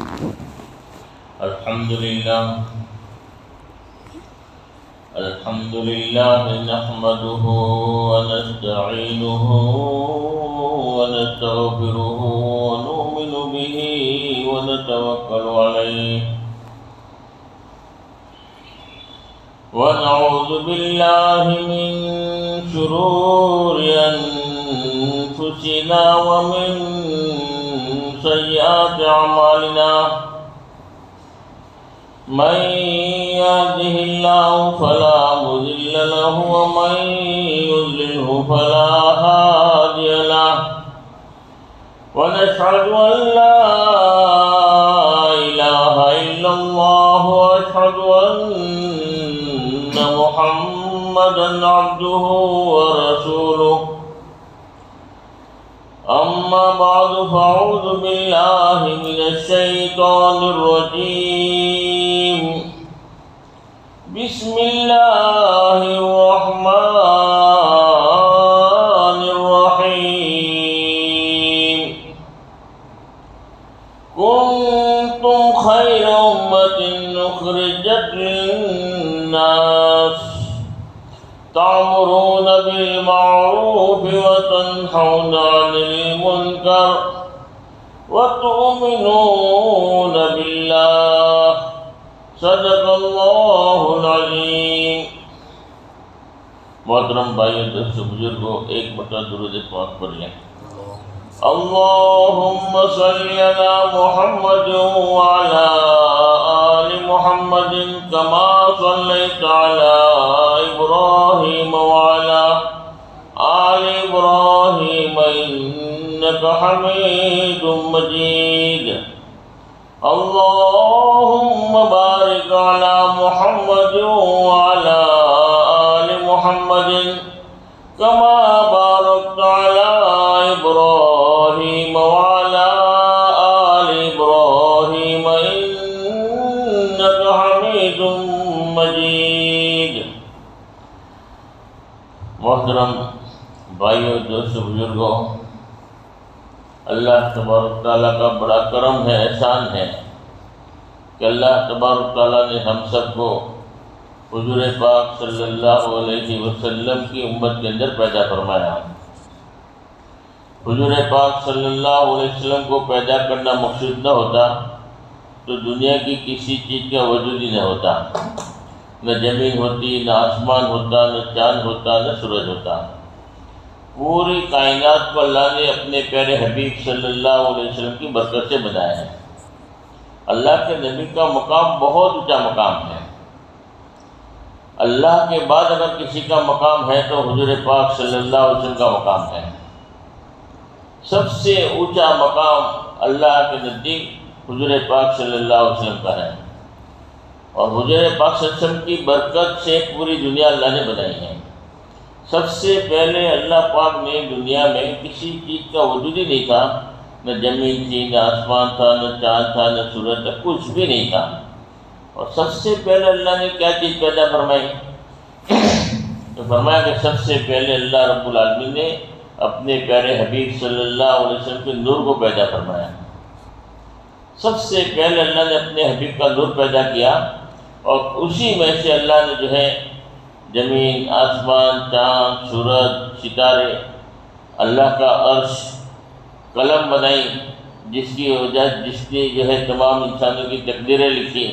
الحمد لله نحمده ونستعينه ونستغفره ونؤمن به ونتوكل عليه ونعوذ بالله من شرور أنفسنا ومن سيئات أعمالنا من يهده الله فلا مضل له ومن يضلله فلا هادي له ونشهد أن لا إله إلا الله وأشهد أن محمدا عبده ورسوله أما بعد فأعوذ بالله من الشيطان الرجيم بسم الله الرحمن الرحيم كنتم خير أمة أخرجت للناس تأمرون بالمعروف وتنهون عن المنكر وتؤمنون بالله صدق اللہ العظیم۔ محترم بھائیو دوستو بزرگوں، ایک مرتبہ درود پاک پڑھ لیں۔ اللہم صلی علی محمد وعلی آل محمد کما صلیت علی ابراہیم وعلی آل ابراہیم انک حمید مجید۔ اللہم بارک علی محمد وعلی آل محمد کما بارکت علی ابراہیم وعلی آل ابراہیم انک حمید مجید۔ محترم بھائیو دوستو بزرگوں، اللہ تبارک تعالیٰ کا بڑا کرم ہے، احسان ہے کہ اللہ تبارک تعالیٰ نے ہم سب کو حضور پاک صلی اللہ علیہ وسلم کی امت کے اندر پیدا فرمایا۔ حضور پاک صلی اللہ علیہ وسلم کو پیدا کرنا مقصود نہ ہوتا تو دنیا کی کسی چیز کا وجود ہی نہ ہوتا، نہ زمین ہوتی، نہ آسمان ہوتا، نہ چاند ہوتا، نہ سورج ہوتا۔ پوری کائنات کو اللہ نے اپنے پیارے حبیب صلی اللہ علیہ وسلم کی برکت سے بنایا ہے۔ اللہ کے نبی کا مقام بہت اونچا مقام ہے۔ اللہ کے بعد اگر کسی کا مقام ہے تو حضور پاک صلی اللہ علیہ وسلم کا مقام ہے۔ سب سے اونچا مقام اللہ کے نزدیک حضور پاک صلی اللہ علیہ وسلم کا ہے، اور حضور پاک صلی اللہ علیہ وسلم کی برکت سے پوری دنیا اللہ نے بنائی ہے۔ سب سے پہلے اللہ پاک نے دنیا میں کسی چیز کا وجود ہی نہیں تھا، نہ زمین تھی، نہ آسمان تھا، نہ چاند تھا، نہ سورج تھا، کچھ بھی نہیں تھا۔ اور سب سے پہلے اللہ نے کیا چیز پیدا فرمائی؟ تو فرمایا کہ سب سے پہلے اللہ رب العالمین نے اپنے پیارے حبیب صلی اللہ علیہ وسلم کے نور کو پیدا فرمایا۔ سب سے پہلے اللہ نے اپنے حبیب کا نور پیدا کیا، اور اسی میں سے اللہ نے جو ہے زمین، آسمان، چاند، سورج، ستارے، اللہ کا عرش، قلم بنائی جس کی وجہ جس نے جو ہے تمام انسانوں کی تقدیریں لکھی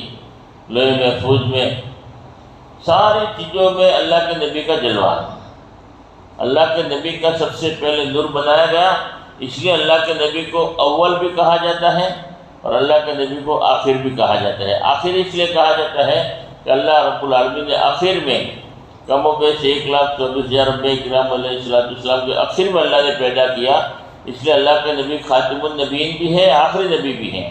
لوح محفوظ میں۔ ساری چیزوں میں اللہ کے نبی کا جلوہ ہے۔ اللہ کے نبی کا سب سے پہلے نور بنایا گیا، اس لیے اللہ کے نبی کو اول بھی کہا جاتا ہے اور اللہ کے نبی کو آخر بھی کہا جاتا ہے۔ آخر اس لیے کہا جاتا ہے کہ اللہ رب العالمین نے آخر میں کم و بیش 1,24,000 انبیاء کرام علیہ السلام کے آخر میں اللہ نے پیدا کیا، اس لیے اللہ کے نبی خاتم النبیین بھی ہے، آخری نبی بھی ہیں،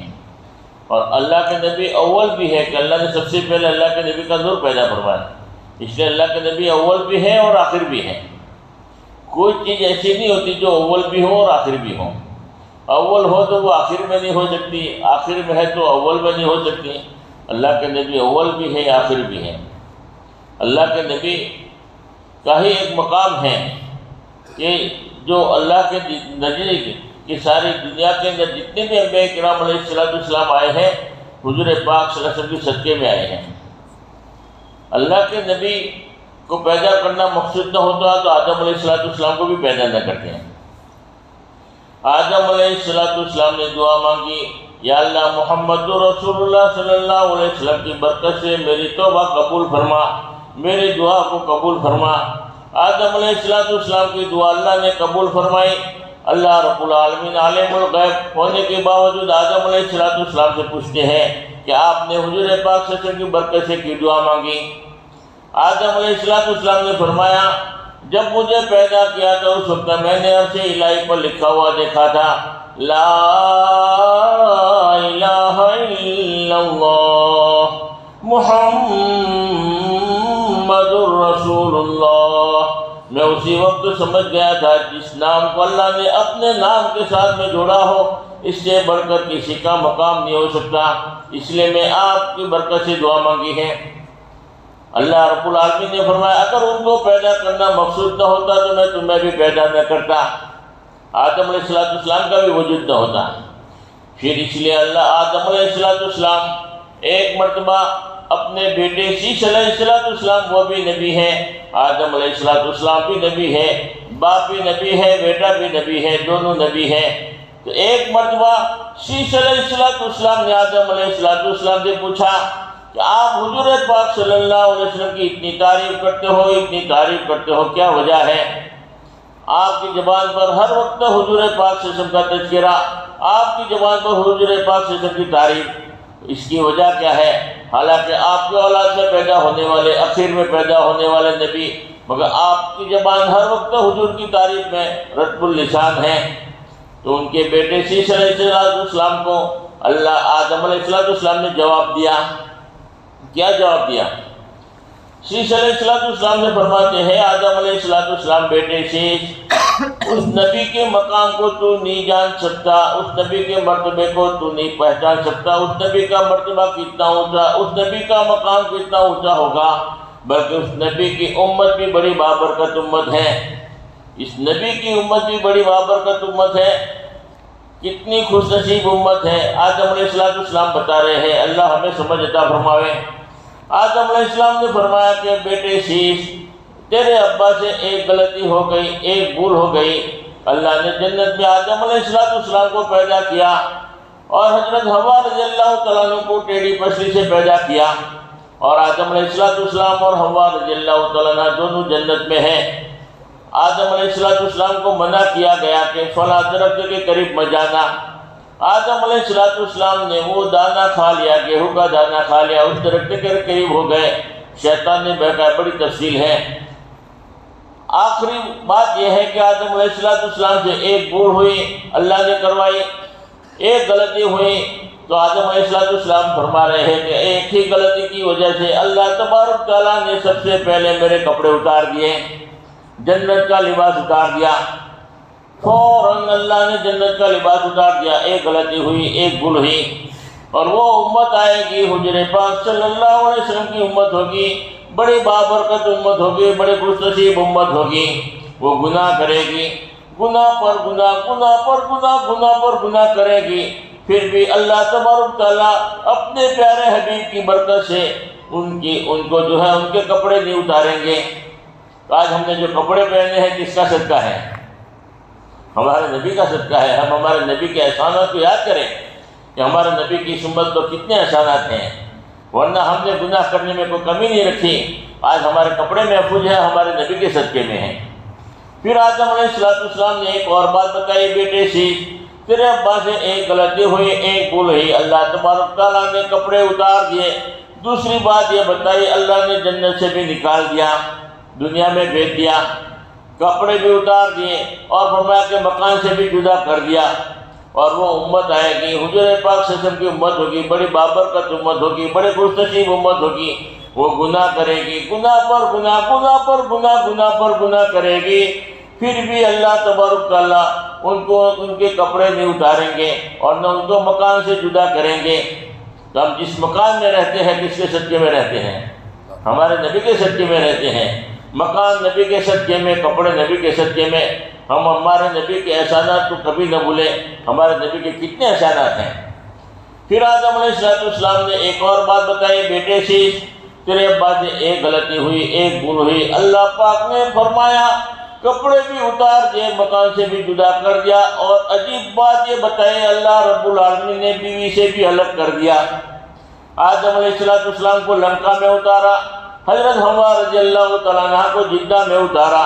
اور اللہ کے نبی اول بھی ہے کہ اللہ نے سب سے پہلے اللہ کے نبی کا نور پیدا فرمایا، اس لیے اللہ کے نبی اول بھی ہے اور آخر بھی ہے۔ کوئی چیز ایسی نہیں ہوتی جو اول بھی ہو اور آخر بھی ہو۔ اول ہو تو وہ آخر میں نہیں ہو سکتی، آخر میں ہے تو اول میں نہیں ہو سکتی۔ اللہ کے نبی اول بھی ہے، آخر بھی ہے۔ اللہ کے نبی کا ہی ایک مقام ہے کہ جو اللہ کے نزدیک کہ ساری دنیا کے اندر جتنے بھی انبیاء کرام علیہ السلام آئے ہیں حضور پاک صلی اللہ علیہ وسلم کے صدقے میں آئے ہیں۔ اللہ کے نبی کو پیدا کرنا مقصود نہ ہوتا تو آدم علیہ السلام کو بھی پیدا نہ کرتے ہیں۔ آدم علیہ السلام نے دعا مانگی، یا اللہ محمد رسول اللہ صلی اللہ علیہ وسلم کی برکت سے میری توبہ قبول فرما، میری دعا کو قبول فرما۔ آدم علیہ السلام کی دعا اللہ نے قبول فرمائی۔ اللہ رب العالمین عالم الغیب ہونے کے باوجود آدم علیہ السلام سے پوچھتے ہیں کہ آپ نے حضور پاک صلی اللہ علیہ وسلم کی برکت سے کی دعا مانگی؟ آدم علیہ السلام نے فرمایا، جب مجھے پیدا کیا تھا اس وقت میں نے عرش الہی پر لکھا ہوا دیکھا تھا، لا الہ الا اللہ محمد رسول اللہ۔ میں اسی وقت سمجھ گیا تھا جس نام کو اللہ نے اپنے نام کے ساتھ میں جوڑا ہو اس سے بڑھ کر کسی کا مقام نہیں ہو سکتا، اس لیے میں آپ کی برکت سے دعا مانگی ہے۔ اللہ رب العالمین نے فرمایا، اگر ان کو پیدا کرنا مقصود نہ ہوتا تو میں تمہیں بھی پیدا نہ کرتا، آدم علیہ السلام کا بھی وجود نہ ہوتا۔ پھر اس لیے اللہ آدم علیہ السلام ایک مرتبہ اپنے بیٹے شیش علیہ السلام وہ بھی نبی ہیں، آدم علیہ السلام بھی نبی ہے، باپ بھی نبی ہے، بیٹا بھی نبی ہے، دونوں نبی ہیں۔ تو ایک مرتبہ شیش علیہ السلام نے آدم علیہ السلام سے پوچھا کہ آپ حضور پاک صلی اللہ علیہ وسلم کی اتنی تعریف کرتے ہو، اتنی تعریف کرتے ہو، کیا وجہ ہے؟ آپ کی زبان پر ہر وقت حضور پاک صلی اللہ علیہ وسلم کا تذکرہ، آپ کی زبان پر حضور پاک صلی اللہ علیہ وسلم کی تعریف، اس کی وجہ کیا ہے؟ حالانکہ آپ کی اولاد سے پیدا ہونے والے، اخیر میں پیدا ہونے والے نبی، مگر آپ کی زبان ہر وقت حضور کی تعریف میں رطب اللسان ہے۔ تو ان کے بیٹے شیش علیہ السلام کو اللہ آدم علیہ السلام نے جواب دیا۔ کیا جواب دیا؟ شیش علیہ السلام نے فرماتے ہیں، آدم علیہ السلام بیٹے شیش، اس نبی کے مقام کو تو نہیں جان سکتا، اس نبی کے مرتبے کو تو نہیں پہچان سکتا، اس نبی کا مرتبہ کتنا اونچا، اس نبی کا مقام کتنا اونچا ہوگا، بلکہ اس نبی کی امت بھی بڑی بابرکت امت ہے، اس نبی کی امت بھی بڑی بابرکت امت ہے، کتنی خوش نصیب امت ہے۔ آدم علیہ السلام بتا رہے ہیں، اللہ ہمیں سمجھ عطا فرماوے۔ آدم علیہ السلام نے فرمایا کہ بیٹے شیش، تیرے ابا سے ایک غلطی ہو گئی، ایک بھول ہو گئی۔ اللہ نے جنت میں آدم علیہ السلام کو پیدا کیا اور حضرت حوا رضی اللہ تعالیٰ عنہ کو ٹیڑھی پسلی سے پیدا کیا، اور آدم علیہ السلام اور حوا رضی اللہ تعالیٰ عنہ دونوں جنت میں ہیں۔ آدم علیہ السلام کو منع کیا گیا کہ فلاں درخت کے قریب مت جانا۔ آدم علیہ السلام نے وہ دانہ کھا لیا، گیہوں کا دانہ کھا لیا، اس درخت کے قریب ہو گئے، شیطان نے بہکایا، بڑی تفصیل ہے۔ آخری بات یہ ہے کہ آدم علیہ السلام سے ایک بھول ہوئی، اللہ نے کروائی، ایک غلطی ہوئی، تو آدم علیہ السلام فرما رہے ہیں کہ ایک ہی غلطی کی وجہ سے اللہ تبارک تعالیٰ نے سب سے پہلے میرے کپڑے اتار دیے، جنت کا لباس اتار دیا، فوراً اللہ نے جنت کا لباس اتار دیا۔ ایک غلطی ہوئی، ایک بھول ہوئی، اور وہ امت آئے گی حضور پاک صلی اللہ علیہ وسلم کی امت ہوگی، بڑی بابرکت امت ہوگی، بڑے خوش نصیب امت ہوگی۔ وہ گناہ کرے گی، گناہ پر گناہ، گناہ پر گناہ، گناہ پر گناہ کرے گی، پھر بھی اللہ تبارک تعالیٰ اپنے پیارے حبیب کی برکت سے ان کو جو ہے ان کے کپڑے نہیں اتاریں گے۔ آج ہم نے جو کپڑے پہنے ہیں کس کا صدقہ ہے؟ ہمارے نبی کا صدقہ ہے۔ ہم ہمارے نبی کے احسانات کو یاد کریں کہ ہمارے نبی کی سنت تو کتنے احسانات ہیں، ورنہ ہم نے گناہ کرنے میں کوئی کمی نہیں رکھی۔ آج ہمارے کپڑے محفوظ ہیں، ہمارے نبی کے صدقے میں ہیں۔ پھر آدم علیہ السلام نے ایک اور بات بتائی، بیٹے شیش، تیرے ابا سے ایک غلطی ہوئی، ایک بھول ہوئی، اللہ تبارک تعالیٰ نے کپڑے اتار دیے۔ دوسری بات یہ بتائی، اللہ نے جنت سے بھی نکال دیا، دنیا میں بھیج دیا، کپڑے بھی اتار دیے، اور فرمایا کہ مکان سے بھی جدا کر دیا۔ اور وہ امت آئے گی، حضور پاک صلی اللہ علیہ وسلم کی امت ہوگی، بڑی بابرکت امت ہوگی، بڑے خوش نصیب امت ہوگی۔ وہ گناہ کرے گی، گناہ پر گناہ، گناہ پر گناہ، گناہ پر گناہ کرے گی، پھر بھی اللہ تبارک تعالیٰ ان کے کپڑے نہیں اتاریں گے اور نہ ان کو مکان سے جدا کریں گے۔ تو ہم جس مکان میں رہتے ہیں کس کے صدقے میں رہتے ہیں؟ ہمارے نبی کے صدقے میں رہتے ہیں۔ مکان نبی کے صدقے میں، کپڑے نبی کے صدقے میں، ہم ہمارے نبی کے احسانات کو کبھی نہ بھولیں. ہمارے نبی کے کتنے احسانات ہیں. پھر آدم علیہ السلام نے ایک اور بات بتائی، بیٹے شیش تیرے ابا سے ایک غلطی ہوئی، ایک بھول ہوئی. اللہ پاک نے فرمایا کپڑے بھی اتار دیے، مکان سے بھی جدا کر دیا. اور عجیب بات یہ بتائی، اللہ رب العالمین نے بیوی سے بھی الگ کر دیا. آدم علیہ السلام کو لنکا میں اتارا، حضرت حوا رضی اللہ تعالیٰ عنہ کو جدہ میں اتارا.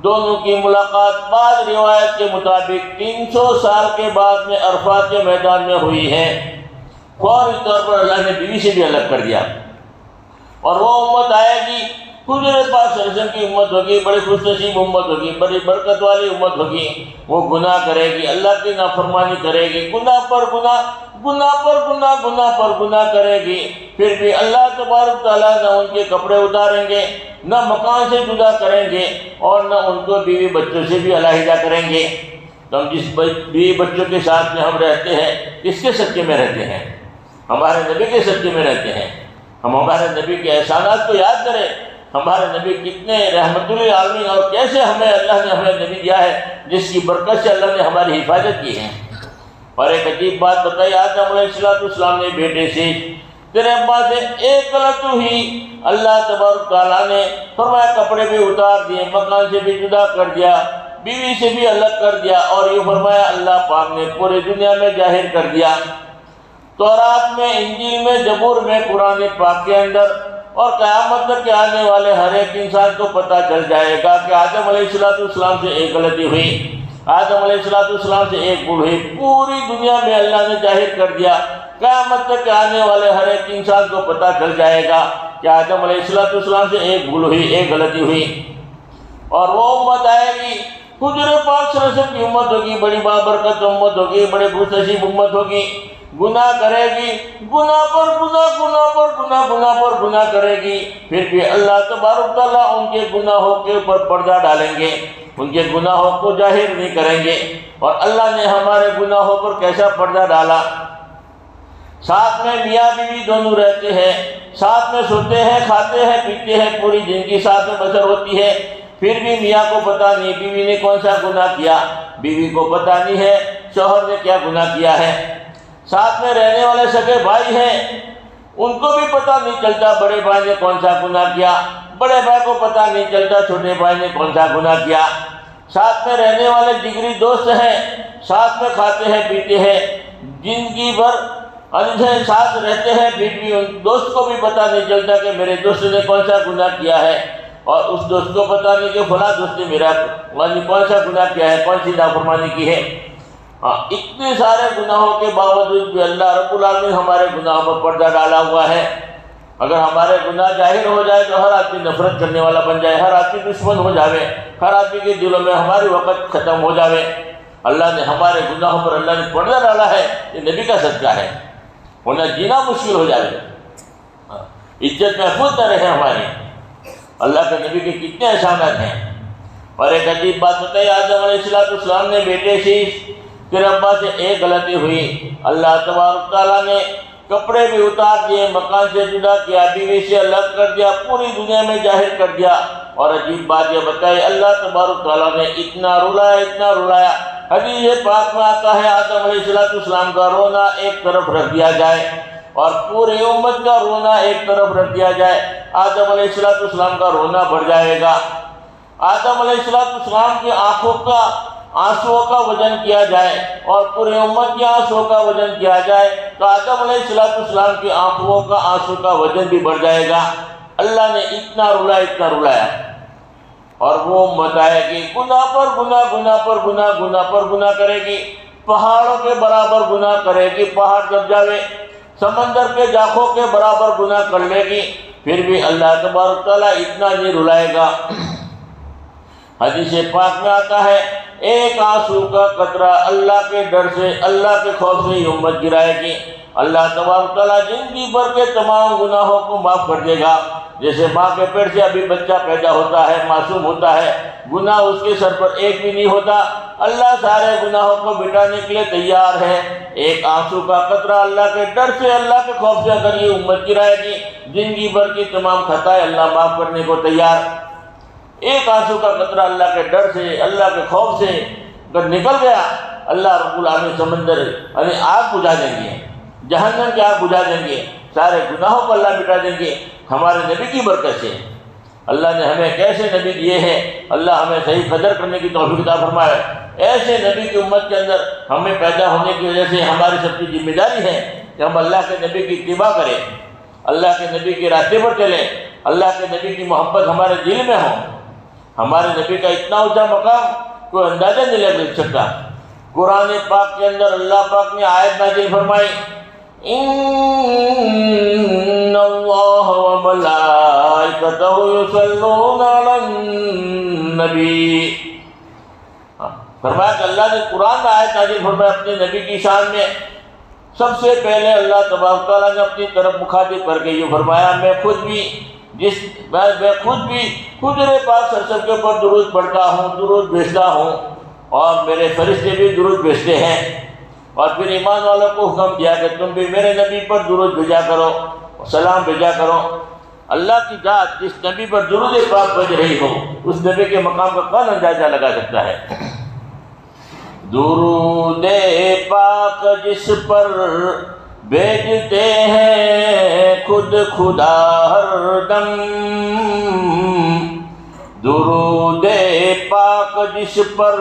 دونوں کی ملاقات بعض روایت کے مطابق 300 سال کے بعد میں عرفات کے میدان میں ہوئی ہے. فوری طور پر اللہ نے بیوی سے بھی الگ کر دیا. اور وہ امت آئے گی، حضور پاک صلی اللہ علیہ وسلم کی امت ہوگی، بڑی خوش نصیب امت ہوگی، بڑی برکت والی امت ہوگی. وہ گناہ کرے گی، اللہ کی نافرمانی کرے گی، گناہ پر گناہ، گناہ پر گناہ، گناہ پر گناہ کرے گی. پھر بھی اللہ تبارک تعالیٰ نہ ان کے کپڑے اتاریں گے، نہ مکان سے جدا کریں گے، اور نہ ان کو بیوی بچوں سے بھی علیحدہ کریں گے. تو ہم جس بیوی بچوں کے ساتھ میں ہم رہتے ہیں، کس کے صدقے میں رہتے ہیں؟ ہمارے نبی کے صدقے میں رہتے ہیں. ہم ہمارے نبی کے احسانات کو یاد کریں. ہمارے نبی کتنے رحمت للعالمین، اور کیسے ہمیں اللہ نے ہمیں نبی دیا ہے جس کی برکت سے اللہ نے ہماری حفاظت کی ہے. اور ایک عجیب بات بتائی، آدم علیہ السلام نے بیٹے سے تیرے ابا سے ایک غلط ہوئی. اللہ تبارک تعالیٰ نے فرمایا کپڑے بھی اتار دیے، مکان سے بھی جدا کر دیا، بیوی سے بھی الگ کر دیا. اور یہ فرمایا اللہ پاک نے پوری دنیا میں ظاہر کر دیا. تورات میں، انجیل میں، زبور میں، قرآن پاک کے اندر، اور قیامت تک کے آنے والے ہر ایک انسان کو پتہ چل جائے گا کہ آدم علیہ السلام سے ایک غلطی ہوئی، آدم علیہ السلام سے ایک بھول ہوئی. پوری دنیا میں اللہ نے ظاہر کر دیا. قیامت تک کے آنے والے ہر ایک انسان کو پتہ چل جائے گا کہ آدم علیہ السلام سے ایک بھول ہوئی، ایک غلطی ہوئی. اور وہ امت آئے گی، حضور پاک صلی اللہ علیہ وسلم کی امت ہوگی، بڑی بابرکت امت ہوگی، بڑے خوش نصیب امت ہوگی. گناہ کرے گی، گناہ پر گناہ، گناہ پر گناہ، گناہ پر گناہ کرے گی. پھر بھی اللہ تبارک تعالیٰ ان کے گناہوں کے اوپر پردہ ڈالیں گے، ان کے گناہوں کو ظاہر نہیں کریں گے. اور اللہ نے ہمارے گناہوں پر کیسا پردہ ڈالا. ساتھ میں میاں بیوی دونوں رہتے ہیں، ساتھ میں سوتے ہیں، کھاتے ہیں، پیتے ہیں، پوری زندگی ساتھ میں بسر ہوتی ہے. پھر بھی میاں کو پتہ نہیں بیوی نے کون سا گناہ کیا، بیوی کو پتہ نہیں ہے شوہر نے کیا گناہ کیا ہے. ساتھ میں رہنے والے سگے بھائی ہیں، ان کو بھی پتہ نہیں چلتا بڑے بھائی نے کون سا گناہ کیا، بڑے بھائی کو پتہ نہیں چلتا چھوٹے بھائی نے کون سا گناہ کیا. ساتھ میں رہنے والے جگری دوست ہیں، ساتھ میں کھاتے ہیں، پیتے ہیں، زندگی بھر ساتھ رہتے ہیں. پھر بھی ان دوست کو بھی پتہ نہیں چلتا کہ میرے دوست نے کون سا گناہ کیا ہے، اور اس دوست کو پتہ نہیں کہ فلاں دوست نے میرا کون سا گناہ کیا ہے، کون سی نافرمانی کی ہے. اتنے سارے گناہوں کے باوجود بھی اللہ رب العالمین ہمارے گناہوں پر پردہ ڈالا ہوا ہے. اگر ہمارے گناہ ظاہر ہو جائے تو ہر آدمی نفرت کرنے والا بن جائے، ہر آدمی دشمن ہو جاوے، ہر آدمی کے دلوں میں ہماری وقت ختم ہو جاوے. اللہ نے ہمارے گناہوں پر اللہ نے پردہ ڈالا ہے، یہ نبی کا صدقہ ہے، ورنہ جینا مشکل ہو جائے، عزت محفوظ نہ رہے ہماری. اللہ کے نبی کے کتنے احسانات ہیں. اور ایک عجیب بات بتائی، آدم علیہ السلام نے بیٹے شیش تیرے ابا سے ایک غلطی ہوئی. اللہ تبارک تعالیٰ نے کپڑے بھی اتار دیے، مکان سے جدا کیا، بیوی سے الگ کر دیا، پوری دنیا میں ظاہر کر دیا. اور عجیب بات یہ بتائی، اللہ تبارک تعالیٰ نے اتنا رلایا، اتنا رلایا. حدیث پاک میں آتا ہے آدم علیہ السلام کا رونا ایک طرف رکھ دیا جائے اور پوری امت کا رونا ایک طرف رکھ دیا جائے، آدم علیہ السلام کا رونا بڑھ جائے گا. آدم علیہ السلام کی آنکھوں کا آنسوؤں کا وزن کیا جائے اور پورے امت کے آنسوؤں کا وزن کیا جائے تو آدم علیہ السلام کی آنکھوں کا آنسو کا وزن بھی بڑھ جائے گا. اللہ نے اتنا رلایا، اتنا رلایا. اور وہ امت آئے گی، گناہ پر گناہ، گناہ پر گناہ، گناہ پر گناہ کرے گی، پہاڑوں کے برابر گناہ کرے گی. پہاڑ دب جاوے، سمندر کے جاخوں کے برابر گناہ کر لے گی، پھر بھی اللہ تبارک تعالیٰ اتنا نہیں رلائے گا. حدیث پاک میں آتا ہے ایک آنسو کا قطرہ اللہ کے ڈر سے، اللہ کے خوف سے یہ امت گرائے گی. اللہ تبارک تعالیٰ زندگی بھر کے تمام گناہوں کو معاف کر دے گا. جیسے ماں کے پیٹ سے ابھی بچہ پیدا ہوتا ہے، معصوم ہوتا ہے، گناہ اس کے سر پر ایک بھی نہیں ہوتا، اللہ سارے گناہوں کو مٹانے کے لیے تیار ہے. ایک آنسو کا قطرہ اللہ کے ڈر سے، اللہ کے خوف سے اگر یہ امت گرائے گی، زندگی بھر کی تمام خطائیں اللہ معاف کرنے کو تیار. ایک آنسو کا قطرہ اللہ کے ڈر سے، اللہ کے خوف سے اگر نکل گیا، اللہ رب العالمین سمندر یعنی آگ بجھا دیں گے، جہنم کی آگ بجھا دیں گے، سارے گناہوں کو اللہ مٹا دیں گے ہمارے نبی کی برکت سے۔ اللہ نے ہمیں کیسے نبی دیے ہیں، اللہ ہمیں صحیح قدر کرنے کی توفیق عطا فرمائے۔ ایسے نبی کی امت کے اندر ہمیں پیدا ہونے کی وجہ سے ہماری سب کی ذمہ داری ہے کہ ہم اللہ کے نبی کی اتباع کریں، اللہ کے نبی کے راستے پر چلیں، اللہ کے نبی کی محبت ہمارے دل میں ہو۔ ہمارے نبی کا اتنا اونچا مقام کوئی اندازہ نہیں لگ سکتا۔ قرآن پاک کے اندر اللہ پاک نے آیت نازل فرمائی، ان اللہ وملائکتہ یصلون علی النبی، فرمایا کہ اللہ نے قرآن میں آیت نازل فرمایا اپنے نبی کی شان میں۔ سب سے پہلے اللہ تبارک تعالیٰ نے اپنی طرف مخاطب کر کے یہ فرمایا، میں خود بھی حضور پاک صلی اللہ علیہ وسلم کے اوپر درود پڑھتا ہوں، درود بھیجتا ہوں، اور میرے فرشتے بھی درود بھیجتے ہیں۔ اور پھر ایمان والوں کو حکم دیا کہ تم بھی میرے نبی پر درود بھیجا کرو، سلام بھیجا کرو۔ اللہ کی ذات جس نبی پر درود پاک بھیج رہی ہو، اس نبی کے مقام کا کون اندازہ لگا سکتا ہے؟ درود پاک جس پر بھیجتے ہیں خود خدا ہر دم، درود پاک جس پر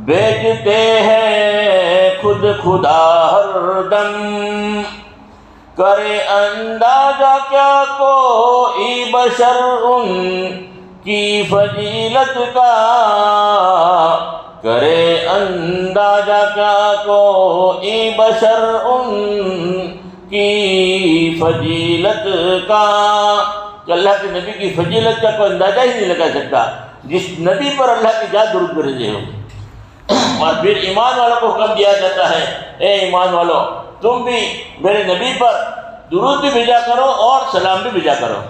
بھیجتے ہیں خود خدا ہر دم، کرے اندازہ کیا کوئی بشر ان کی فضیلت کا، کرے اندازہ کیا کوئی بشر ان کی فضیلت کا، کہ اللہ کے نبی کی فضیلت کا کوئی اندازہ ہی نہیں لگا سکتا جس نبی پر اللہ کی ذات درود بھیجے ہو۔ اور پھر ایمان والوں کو حکم دیا جاتا ہے، اے ایمان والو تم بھی میرے نبی پر درود بھی بھیجا کرو اور سلام بھی بھیجا کرو۔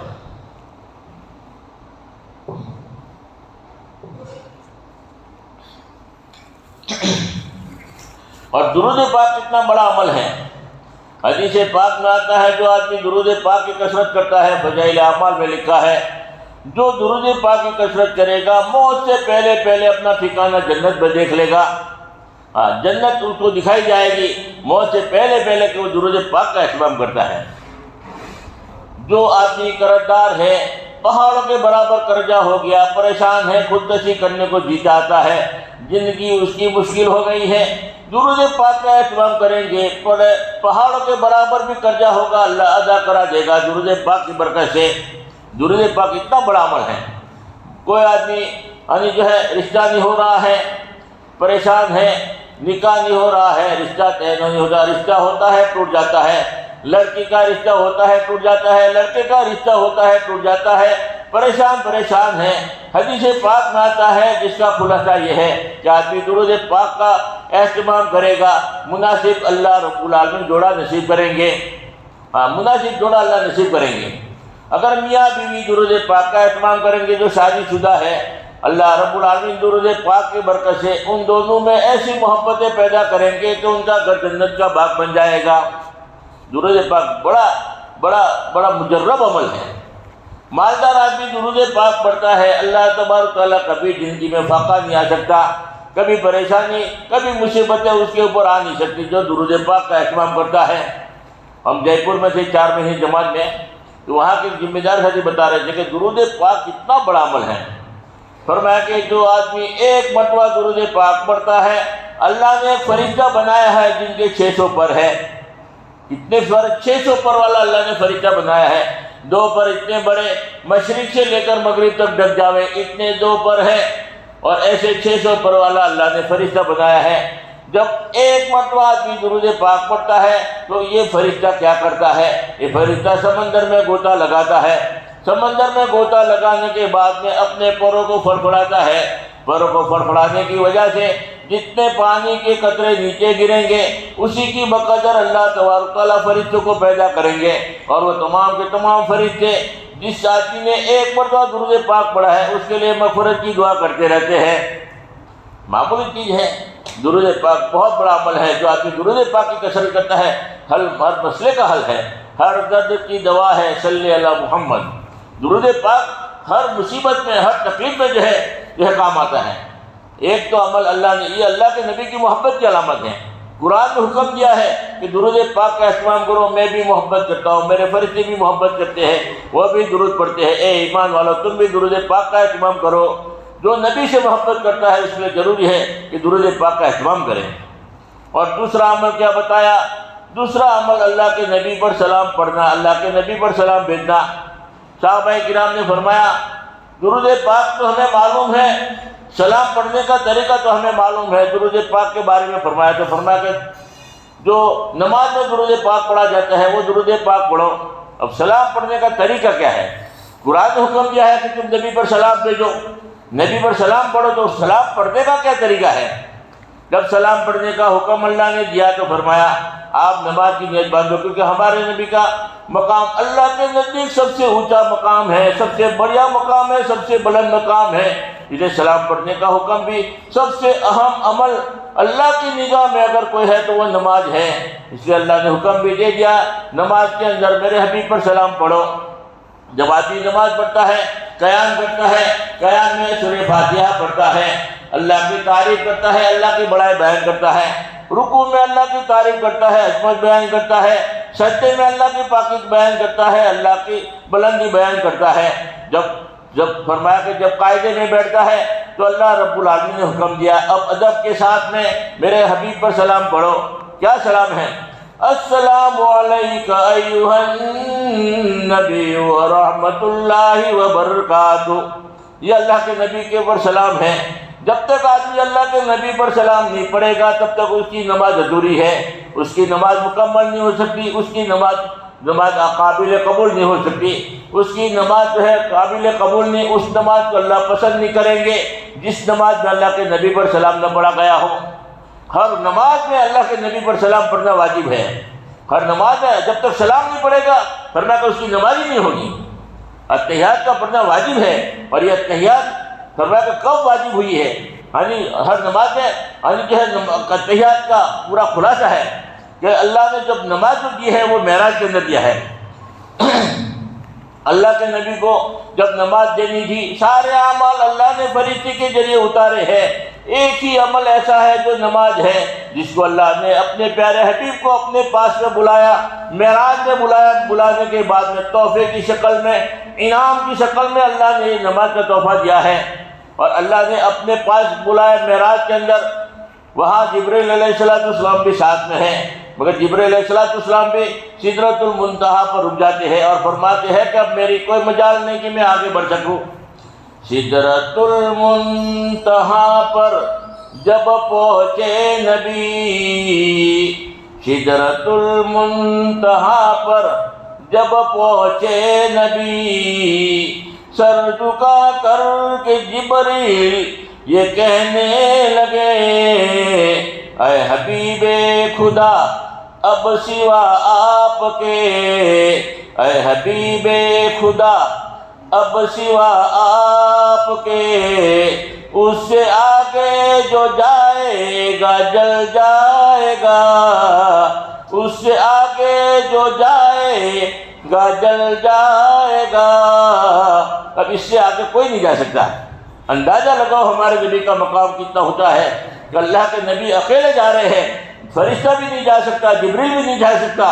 اور درود پاک کتنا بڑا عمل ہے، حدیث پاک میں آتا ہے جو آدمی درود پاک کی کثرت کرتا ہے، فضائل اعمال میں لکھا ہے جو درود پاک کی کثرت کرے گا موت سے پہلے پہلے اپنا ٹھکانہ جنت میں دیکھ لے گا۔ جنت اس کو دکھائی جائے گی موت سے پہلے پہلے کہ وہ درود پاک کا اہتمام کرتا ہے۔ جو آدمی قرض دار ہے، پہاڑوں کے برابر قرضہ ہو گیا، پریشان ہے، خودکشی کرنے کو جی چاہتا ہے، زندگی اس کی مشکل ہو گئی ہے، درود پاک کا اہتمام کریں گے، پہاڑوں کے برابر بھی قرضہ ہوگا اللہ ادا کرا دے گا درود پاک کی برکت سے۔ درود پاک اتنا بڑا عمل ہے۔ کوئی آدمی جو ہے رشتہ نہیں ہو رہا ہے، پریشان ہے، نکاح نہیں ہو رہا ہے، رشتہ طے نہیں ہوتا، رشتہ ہوتا ہے ٹوٹ جاتا ہے، لڑکی کا رشتہ ہوتا ہے ٹوٹ جاتا ہے، لڑکے کا رشتہ ہوتا ہے ٹوٹ جاتا ہے، پریشان ہے۔ حدیث پاک میں آتا ہے جس کا خلاصہ یہ ہے کہ آدمی درود پاک کا اہتمام کرے گا، مناسب اللہ رب العالمین جوڑا نصیب کریں گے، مناسب جوڑا اللہ نصیب کریں گے۔ اگر میاں بیوی درود پاک کا اہتمام کریں گے جو شادی شدہ ہے، اللہ رب العالمین درود پاک کی برکت سے ان دونوں میں ایسی محبتیں پیدا کریں گے کہ ان کا گھر جنت کا باغ بن جائے گا۔ درود پاک بڑا مجرب عمل ہے۔ مالدار آدمی درود پاک پڑھتا ہے، اللہ تبارک تعالیٰ کبھی زندگی میں فاقہ نہیں آ سکتا، کبھی پریشانی، کبھی مصیبتیں اس کے اوپر آ نہیں سکتی جو درود پاک کا اہتمام کرتا ہے۔ ہم جے پور میں سے 4 مہینے جماعت میں، تو وہاں کے ذمہ دار حضرت بتا رہے تھے کہ درود پاک کتنا بڑا عمل ہے۔ فرمایا کہ جو آدمی ایک مرتبہ درود پاک پڑھتا ہے، اللہ نے ایک فرشتہ بنایا ہے جن کے 600 پر ہے۔ اتنے 600 پر والا اللہ نے فرشتہ بنایا ہے، 2 پر اتنے بڑے، مشرق سے لے کر مغرب تک ڈھک جاوے اتنے 2 پر ہے، اور ایسے 600 پر والا اللہ نے فرشتہ بنایا ہے۔ جب ایک مرتبہ آدمی درود پاک پڑھتا ہے تو یہ فرشتہ کیا کرتا ہے؟ یہ فرشتہ سمندر میں غوطہ لگاتا ہے، سمندر میں غوطہ لگانے کے بعد میں اپنے پروں کو فڑفڑاتا ہے، پروں کو فڑفڑانے کی وجہ سے جتنے پانی کے قطرے نیچے گریں گے اسی کی بقدر اللہ تبارک تعالیٰ فرشتوں کو پیدا کریں گے، اور وہ تمام کے تمام فرشتے جس آدمی نے ایک مرتبہ درود پاک پڑھا ہے اس کے لیے مغفرت کی دعا کرتے رہتے ہیں۔ معمولی چیز ہے، درود پاک بہت بڑا عمل ہے۔ جو آدمی درود پاک کی کثرت کرتا ہے ہر مسئلے کا حل ہے، ہر درد کی دوا ہے، صلی علی محمد۔ درود پاک ہر مصیبت میں، ہر تکلیف میں جو ہے کام آتا ہے۔ ایک تو عمل اللہ نے، یہ اللہ کے نبی کی محبت کی علامت ہے۔ قرآن نے حکم دیا ہے کہ درود پاک کا اہتمام کرو، میں بھی محبت کرتا ہوں، میرے فرشتے بھی محبت کرتے ہیں، وہ بھی درود پڑھتے ہیں۔ اے ایمان والو، تم بھی درود پاک کا اہتمام کرو۔ جو نبی سے محبت کرتا ہے اس لیے ضروری ہے کہ درود پاک کا اہتمام کریں۔ اور دوسرا عمل کیا بتایا؟ دوسرا عمل اللہ کے نبی پر سلام پڑھنا، اللہ کے نبی پر سلام بھیجنا۔ صحابہ کرام نے فرمایا درود پاک تو ہمیں معلوم ہے، سلام پڑھنے کا طریقہ تو ہمیں معلوم ہے۔ درود پاک کے بارے میں فرمایا تو فرمایا کہ جو نماز میں درود پاک پڑھا جاتا ہے وہ درود پاک پڑھو۔ اب سلام پڑھنے کا طریقہ کیا ہے؟ قرآن نے حکم دیا ہے کہ تم نبی پر سلام بھیجو، نبی پر سلام پڑھو، تو سلام پڑھنے کا کیا طریقہ ہے؟ جب سلام پڑھنے کا حکم اللہ نے دیا تو فرمایا آپ نماز کی نیت باندھو، کیونکہ ہمارے نبی کا مقام اللہ کے نزدیک سب سے اونچا مقام ہے، سب سے بڑھیا مقام ہے، سب سے بلند مقام ہے۔ اسے سلام پڑھنے کا حکم بھی سب سے اہم عمل اللہ کی نگاہ میں اگر کوئی ہے تو وہ نماز ہے۔ اس لیے اللہ نے حکم بھی دے دیا نماز کے اندر میرے حبیب پر سلام پڑھو۔ جب آدمی نماز پڑھتا ہے، قیام کرتا ہے، قیام میں سورہ فاتحہ پڑھتا ہے، اللہ کی تعریف کرتا ہے، اللہ کی بڑائی بیان کرتا ہے، رکوع میں اللہ کی تعریف کرتا ہے، عظمت بیان کرتا ہے، سجدے میں اللہ کی پاکی بیان کرتا ہے، اللہ کی بلندی بیان کرتا ہے۔ جب فرمایا کہ جب قاعدے میں بیٹھتا ہے تو اللہ رب العالمین نے حکم دیا اب ادب کے ساتھ میں میرے حبیب پر سلام پڑھو۔ کیا سلام ہے؟ السلام علیک ایھا النبی ورحمۃ اللہ وبرکاتہ۔ یہ اللہ کے نبی کے اوپر سلام ہے۔ جب تک آدمی اللہ کے نبی پر سلام نہیں پڑھے گا تب تک اس کی نماز ادھوری ہے، اس کی نماز مکمل نہیں ہو سکتی، اس کی نماز قابل قبول نہیں ہو سکتی، اس کی نماز جو ہے قابل قبول نہیں، اس نماز کو اللہ پسند نہیں کریں گے جس نماز میں اللہ کے نبی پر سلام نہ پڑھا گیا ہو۔ ہر نماز میں اللہ کے نبی پر سلام پڑھنا واجب ہے۔ ہر نماز میں جب تک سلام نہیں پڑھے گا فرمایا کہ اس کی نماز ہی نہیں ہوگی۔ اتحیات کا پڑھنا واجب ہے، اور یہ اتحیات فرمایا کہ کب واجب ہوئی ہے؟ ہر نماز میں جو ہے اتحیات کا پورا خلاصہ ہے کہ اللہ نے جب نماز جو دی ہے وہ معراج کے اندر دیا ہے۔ اللہ کے نبی کو جب نماز دینی تھی سارے اعمال اللہ نے فرشتے کے ذریعے اتارے ہیں، ایک ہی عمل ایسا ہے جو نماز ہے جس کو اللہ نے اپنے پیارے حبیب کو اپنے پاس میں بلایا، معراج میں بلایا۔ بلانے کے بعد میں تحفے کی شکل میں، انعام کی شکل میں اللہ نے یہ نماز کا تحفہ دیا ہے، اور اللہ نے اپنے پاس بلایا معراج کے اندر۔ وہاں جبرائیل علیہ السلام بھی ساتھ میں ہیں، مگر جبرائیل علیہ السلام بھی سدرۃ المنتہا پر رک جاتے ہیں اور فرماتے ہیں کہ اب میری کوئی مجال نہیں کہ میں آگے بڑھ سکوں۔ سدرۃ المنتہا پر جب پہنچے نبی، سدرۃ المنتہا پر جب پہنچے نبی، سر جھکا کر کے جبرائیل یہ کہنے لگے اے حبیب خدا اب سوا آپ کے، اے حبیب خدا اب سوا آپ کے، اس سے آگے جو جائے گا جل جائے گا، اس سے آگے جو جائے گا جل جائے گا۔ اب اس سے آگے کوئی نہیں جا سکتا۔ اندازہ لگاؤ ہمارے نبی کا مقام کتنا ہوتا ہے کہ اللہ کے نبی اکیلے جا رہے ہیں، فرشتہ بھی نہیں جا سکتا، جبریل بھی نہیں جا سکتا،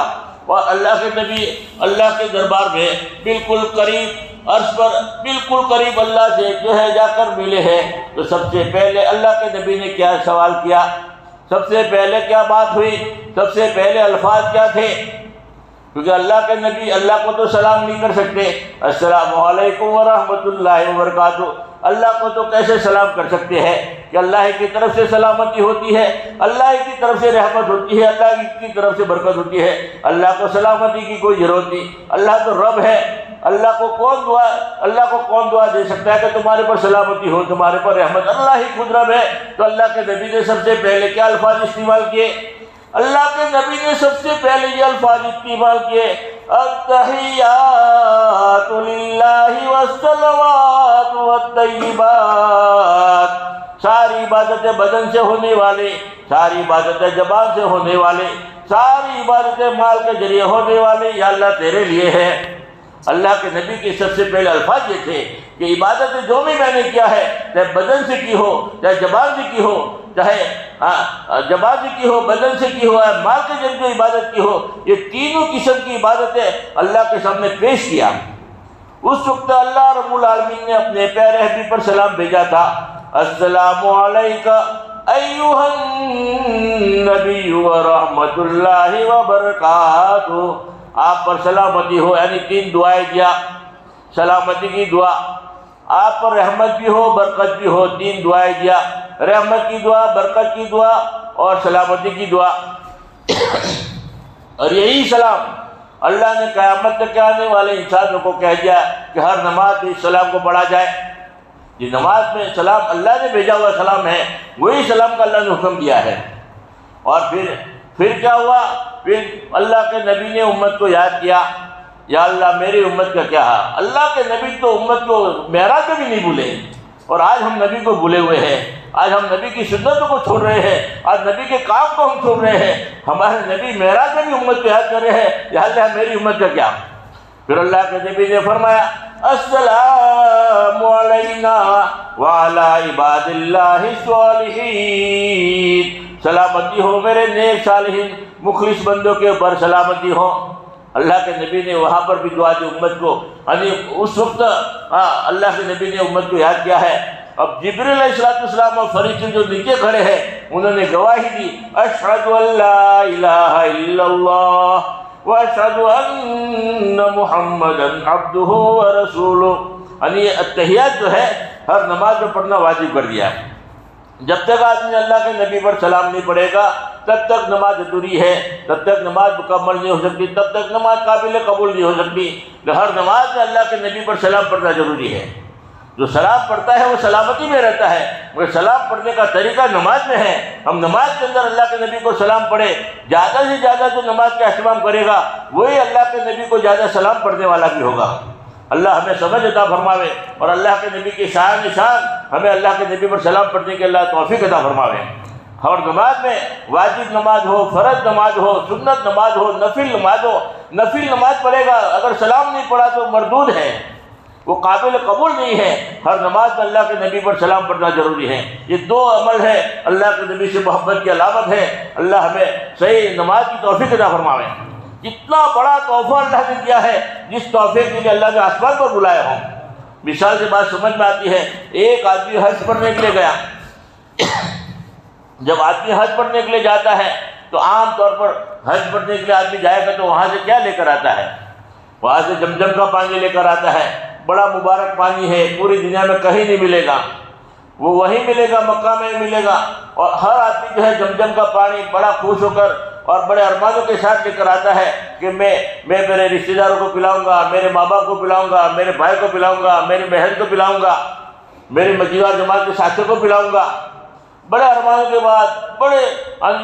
اور اللہ کے نبی اللہ کے دربار میں بالکل قریب، عرش پر بالکل قریب اللہ سے جو ہے جا کر ملے ہیں۔ تو سب سے پہلے اللہ کے نبی نے کیا سوال کیا؟ سب سے پہلے کیا بات ہوئی؟ سب سے پہلے الفاظ کیا تھے؟ کیونکہ اللہ کے نبی اللہ کو تو سلام نہیں کر سکتے، السلام علیکم ورحمۃ اللہ وبرکاتہ، اللہ کو تو کیسے سلام کر سکتے ہیں کہ اللہ کی طرف سے سلامتی ہوتی ہے، اللہ کی طرف سے رحمت ہوتی ہے، اللہ کی طرف سے برکت ہوتی ہے، اللہ کو سلامتی کی کوئی ضرورت نہیں، اللہ تو رب ہے۔ اللہ کو کون دعا دے سکتا ہے کہ تمہارے پر سلامتی ہو، تمہارے پر رحمت؟ اللہ ہی خود رب ہے۔ تو اللہ کے نبی نے سب سے پہلے کیا الفاظ استعمال کیے؟ اللہ کے نبی نے سب سے پہلے یہ الفاظ استعمال کیے، التحیات للہ والصلوات والطیبات۔ ساری عبادتیں بدن سے ہونے والے، ساری عبادتیں زبان سے ہونے والے، ساری عبادتیں مال کے ذریعے ہونے والے، یا اللہ تیرے لیے ہے۔ اللہ کے نبی کے سب سے پہلے الفاظ یہ تھے کہ عبادت جو بھی میں نے کیا ہے، چاہے بدن سے کی ہو، چاہے زبان سے کی ہو، چاہے زبان سے کی ہو، بدن سے کی ہو، مال کے ذریعے جو عبادت کی ہو، یہ تینوں قسم کی عبادتیں اللہ کے سامنے پیش کیا۔ اس وقت اللہ رب العالمین نے اپنے پیارے حبیب پر سلام بھیجا تھا، السلام علیکہ ایھا النبی ورحمۃ اللہ وبرکاتہ، آپ پر سلامتی ہو، یعنی 3 دعائیں دیا، سلامتی کی دعا، آپ پر رحمت بھی ہو، برکت بھی ہو، 3 دعائیں دیا، رحمت کی دعا، برکت کی دعا اور سلامتی کی دعا۔ اور یہی سلام اللہ نے قیامت تک آنے والے انسانوں کو کہہ دیا کہ ہر نماز میں اس سلام کو پڑھا جائے۔ یہ نماز میں سلام اللہ نے بھیجا ہوا سلام ہے، وہی سلام کا اللہ نے حکم دیا ہے۔ اور پھر کیا ہوا؟ پھر اللہ کے نبی نے امت کو یاد کیا، یا اللہ میری امت کا کیا ہے؟ اللہ کے نبی تو امت کو معراج میں بھی نہیں بھولے، اور آج ہم نبی کو بھولے ہوئے ہیں، آج ہم نبی کی سنتوں کو چھوڑ رہے ہیں، آج نبی کے کام کو ہم چھوڑ رہے ہیں۔ ہمارے نبی معراج میں بھی امت کو یاد کر رہے ہیں، یا اللہ میری امت کا کیا؟ پھر اللہ کے نبی نے فرمایا السلام علینا وعلی عباد اللہ الصالحین، سلامتی ہو میرے نیک صالحین مخلص بندوں کے اوپر سلامتی ہو۔ اللہ کے نبی نے وہاں پر بھی دعا دی امت کو، یعنی اس وقت اللہ کے نبی نے امت کو یاد کیا ہے۔ اب جبریل علیہ السلام اور فرشتے جو نیچے کھڑے ہیں انہوں نے گواہی دی، اشہد ان لا الہ الا اللہ واشہد ان محمدا عبدہ ورسولہ، یعنی التحیات جو ہے ہر نماز میں پڑھنا واجب کر دیا ہے۔ جب تک آدمی اللہ کے نبی پر سلام نہیں پڑھے گا تب تک نماز ادھوری ہے، تب تک نماز مکمل نہیں ہو سکتی، تب تک نماز قابل قبول نہیں ہو سکتی۔ ہر نماز میں اللہ کے نبی پر سلام پڑھنا ضروری ہے۔ جو سلام پڑھتا ہے وہ سلامتی میں رہتا ہے، مگر سلام پڑھنے کا طریقہ نماز میں ہے۔ ہم نماز کے اندر اللہ کے نبی کو سلام پڑھے، زیادہ سے زیادہ جو نماز کا اہتمام کرے گا وہی اللہ کے نبی کو زیادہ سلام پڑھنے والا بھی ہوگا۔ اللہ ہمیں سمجھ عطا فرماوے، اور اللہ کے نبی کی شان نشان ہمیں اللہ کے نبی پر سلام پڑھنے کے اللہ توفیق عطا فرماوے۔ اور نماز میں واجب نماز ہو، فرض نماز ہو، سنت نماز ہو، نفل نماز ہو، نفل نماز پڑھے گا اگر سلام نہیں پڑھا تو مردود ہے، وہ قابل قبول نہیں ہے۔ ہر نماز میں اللہ کے نبی پر سلام پڑھنا ضروری ہے۔ یہ 2 عمل ہے اللہ کے نبی سے محبت کی علامت ہے۔ اللہ ہمیں صحیح نماز کی توفیق عطا فرماوے۔ کتنا بڑا تحفہ اللہ نے دیا ہے، جس تحفے کے لیے اللہ نے آسمان پر بلایا ہوں۔ مثال سے بات سمجھ میں آتی ہے، ایک آدمی حج پڑھنے کے لیے گیا۔ جب آدمی حج پڑھنے کے لیے جاتا ہے تو عام طور پر حج پڑھنے کے لیے آدمی جائے گا تو وہاں سے کیا لے کر آتا ہے؟ وہاں سے زمزم کا پانی لے کر آتا ہے، بڑا مبارک پانی ہے، پوری دنیا میں کہیں نہیں ملے گا، وہ وہیں ملے گا، مکہ میں ملے گا۔ اور ہر آدمی جو ہے زمزم کا پانی بڑا خوش ہو کر اور بڑے ارمانوں کے ساتھ لے کر آتا ہے کہ میں میرے رشتہ داروں کو پلاؤں گا، میرے ماں باپ کو پلاؤں گا، میرے بھائی کو پلاؤں گا، میری بہن کو پلاؤں گا، میرے مجیوار جماعت کے ساتھیوں کو پلاؤں گا۔ بڑے ارمانوں کے بعد بڑے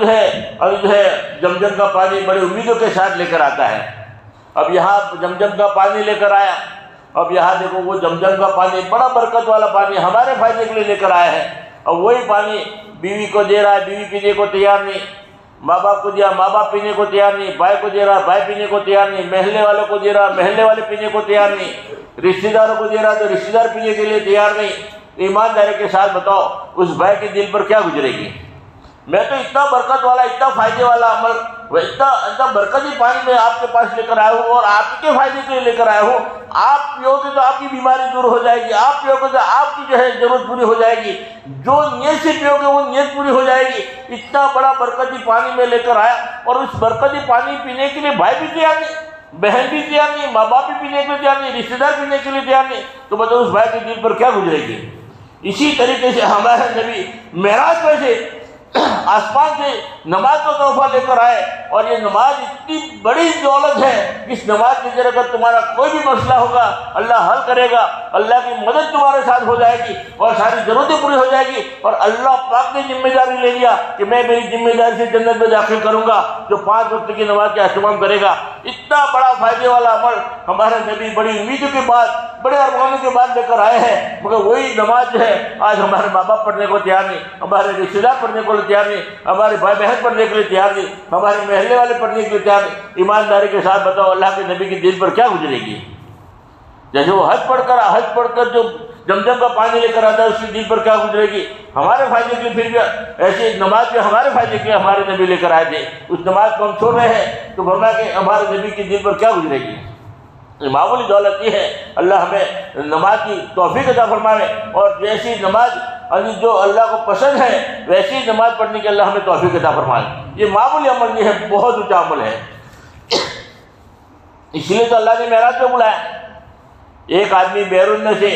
جو ہے زمزم کا پانی بڑی امیدوں کے ساتھ لے کر آتا ہے۔ اب یہاں زمزم کا پانی لے کر آیا، اب یہاں دیکھو وہ زمزم کا پانی بڑا برکت والا پانی ہمارے فائدے کے لیے لے کر آیا ہے، اب وہی پانی بیوی کو دے رہا ہے، بیوی پینے کو تیار نہیں، ماں باپ کو دیا، ماں باپ پینے کو تیار نہیں، بھائی کو دے رہا، بھائی پینے کو تیار نہیں، محلے والوں کو دے رہا، محلے والے پینے کو تیار نہیں، رشتہ داروں کو دے رہا تو رشتہ دار پینے کے لیے تیار نہیں۔ ایمانداری کے ساتھ بتاؤ اس بھائی کے دل پر کیا گزرے گی؟ میں تو اتنا برکت والا، اتنا فائدے والا عمل، اتنا برکتی پانی میں آپ کے پاس لے کر آیا ہوں اور آپ کے فائدے کے لیے لے کر آیا ہوں، آپ پیو گے تو آپ کی بیماری دور ہو جائے گی، آپ پیو گے تو آپ کی جو ہے ضرورت پوری ہو جائے گی، جو نیت سے پیو گے وہ نیت پوری ہو جائے گی۔ اتنا بڑا برکتی پانی میں لے کر آیا، اور اس برکتی پانی پینے کے لیے بھائی بھی تیار نہیں، بہن بھی تیار نہیں، ماں باپ بھی پینے کے لیے تیار نہیں، رشتے دار پینے کے لیے تیار نہیں، تو بتاؤ اس بھائی کے دل پر کیا گزرے گی؟ اسی طریقے سے ہمارے نبی معراج میں سے آسمان سے نماز کا تحفہ لے کر آئے، اور یہ نماز اتنی بڑی دولت ہے، اس نماز کے ذریعے اگر تمہارا کوئی بھی مسئلہ ہوگا اللہ حل کرے گا، اللہ کی مدد تمہارے ساتھ ہو جائے گی اور ساری ضرورتیں پوری ہو جائے گی۔ اور اللہ پاک نے ذمہ داری لے لیا کہ میں میری ذمہ داری سے جنت میں داخل کروں گا جو 5 وقت کی نماز کا اہتمام کرے گا۔ اتنا بڑا فائدے والا عمل ہمارے نبی بڑی امیدوں کے بعد، بڑے ارمانوں کے بعد لے کر آئے ہیں، مگر وہی نماز جو ہے آج ہمارے ماں باپ پڑھنے کو تیار نہیں، ہمارے رشتے دار پڑھنے کو تیار نہیں، ہمارے بھائی بہن پڑھنے کے لیے تیار نہیں، ہمارے محلے والے پڑھنے کے لیے تیار نہیں۔ ایمانداری کے ساتھ بتاؤ اللہ کے نبی کے دل پر کیا گزرے گی؟ جیسے وہ حج پڑھ کر جو زمزم کا پانی لے کر آتا ہے اس کی دل پر کیا گزرے گی؟ ہمارے فائدے کے لیے. پھر بھی ایسی نماز بھی ہمارے فائدے کے لیے ہمارے نبی لے کر آئے تھے. اس نماز کو ہم چھوڑ رہے ہیں تو فرمایا کہ ہمارے نبی کی دل پر کیا گزرے گی؟ معمولی دولت یہ ہے. اللہ ہمیں نماز کی توفیق عطا فرمائے، اور جیسی نماز جو اللہ کو پسند ہے ویسی نماز پڑھنے کے اللہ ہمیں توفیق عطا فرمائے. یہ معمولی عمل نہیں ہے، بہت اونچا عمل ہے. اس لیے تو اللہ نے معراج پہ بلایا. ایک آدمی بیرون میں سے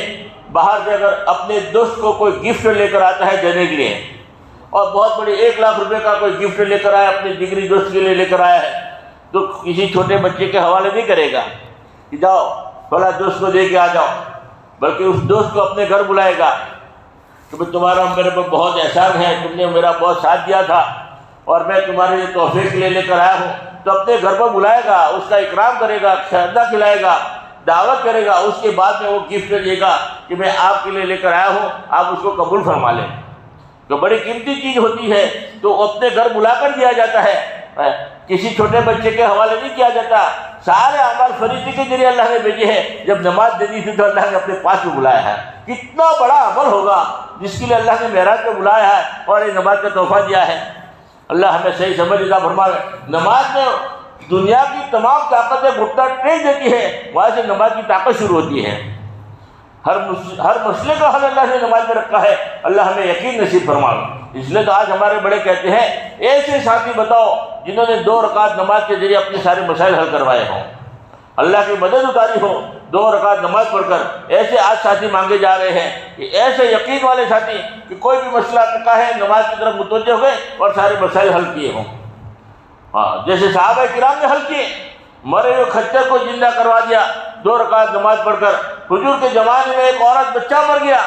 باہر سے اگر اپنے دوست کو کوئی گفٹ لے کر آتا ہے دینے کے لیے، اور بہت بڑی 1 لاکھ روپے کا کوئی گفٹ لے کر آیا، اپنے جگری دوست کے لیے لے کر آیا ہے، تو کسی چھوٹے بچے کے حوالے نہیں کرے گا کہ جاؤ فلاں دوست کو دے کے آ جاؤ، بلکہ اس دوست کو اپنے گھر بلائے گا کہ تمہارا میرے پر بہت احسان ہے، تم نے میرا بہت ساتھ دیا تھا اور میں تمہارے لیے تحفے کے لیے لے کر آیا ہوں. تو اپنے گھر پر بلائے گا، اس کا اکرام کرے گا، کھانا کھلائے گا، دعوت کرے گا. اس کے بعد میں وہ گفٹ دے گا کہ میں آپ کے لیے لے کر آیا ہوں، آپ اس کو قبول فرما لیں. تو بڑی قیمتی چیز ہوتی ہے تو اپنے گھر بلا کر دیا جاتا ہے، کسی چھوٹے بچے کے حوالے نہیں کیا جاتا. سارے اعمال فرشتے کے ذریعے اللہ نے بھیجے ہیں. جب نماز دینی تھی تو اللہ نے اپنے پاس میں بلایا ہے. کتنا بڑا عمل ہوگا جس کے لیے اللہ نے معراج پہ بلایا ہے اور یہ نماز کا تحفہ دیا ہے. اللہ ہمیں صحیح سمجھ عطا فرمائے. نماز میں دنیا کی تمام طاقتیں گھٹنا ٹیک دیتی ہے، وہاں سے نماز کی طاقت شروع ہوتی ہے. ہر مسئلے کا حل اللہ نے نماز میں رکھا ہے. اللہ ہمیں یقین نصیب فرمائے. اس لیے تو آج ہمارے بڑے کہتے ہیں ایسے ساتھی بتاؤ جنہوں نے 2 رکعت نماز کے ذریعے اپنے سارے مسائل حل کروائے ہوں، اللہ کی مدد اتاری ہو. 2 رکعت نماز پڑھ کر ایسے آج ساتھی مانگے جا رہے ہیں کہ ایسے یقین والے ساتھی کہ کوئی بھی مسئلہ کا ہے نماز کی طرف متوجہ ہوئے اور سارے مسائل حل کیے ہوں. جیسے صحابہ کرام نے حل کیے. مرے ہوئے خچر کو زندہ کروا دیا 2 رکعت نماز پڑھ کر. حضور کے زمانے میں ایک عورت بچہ مر گیا،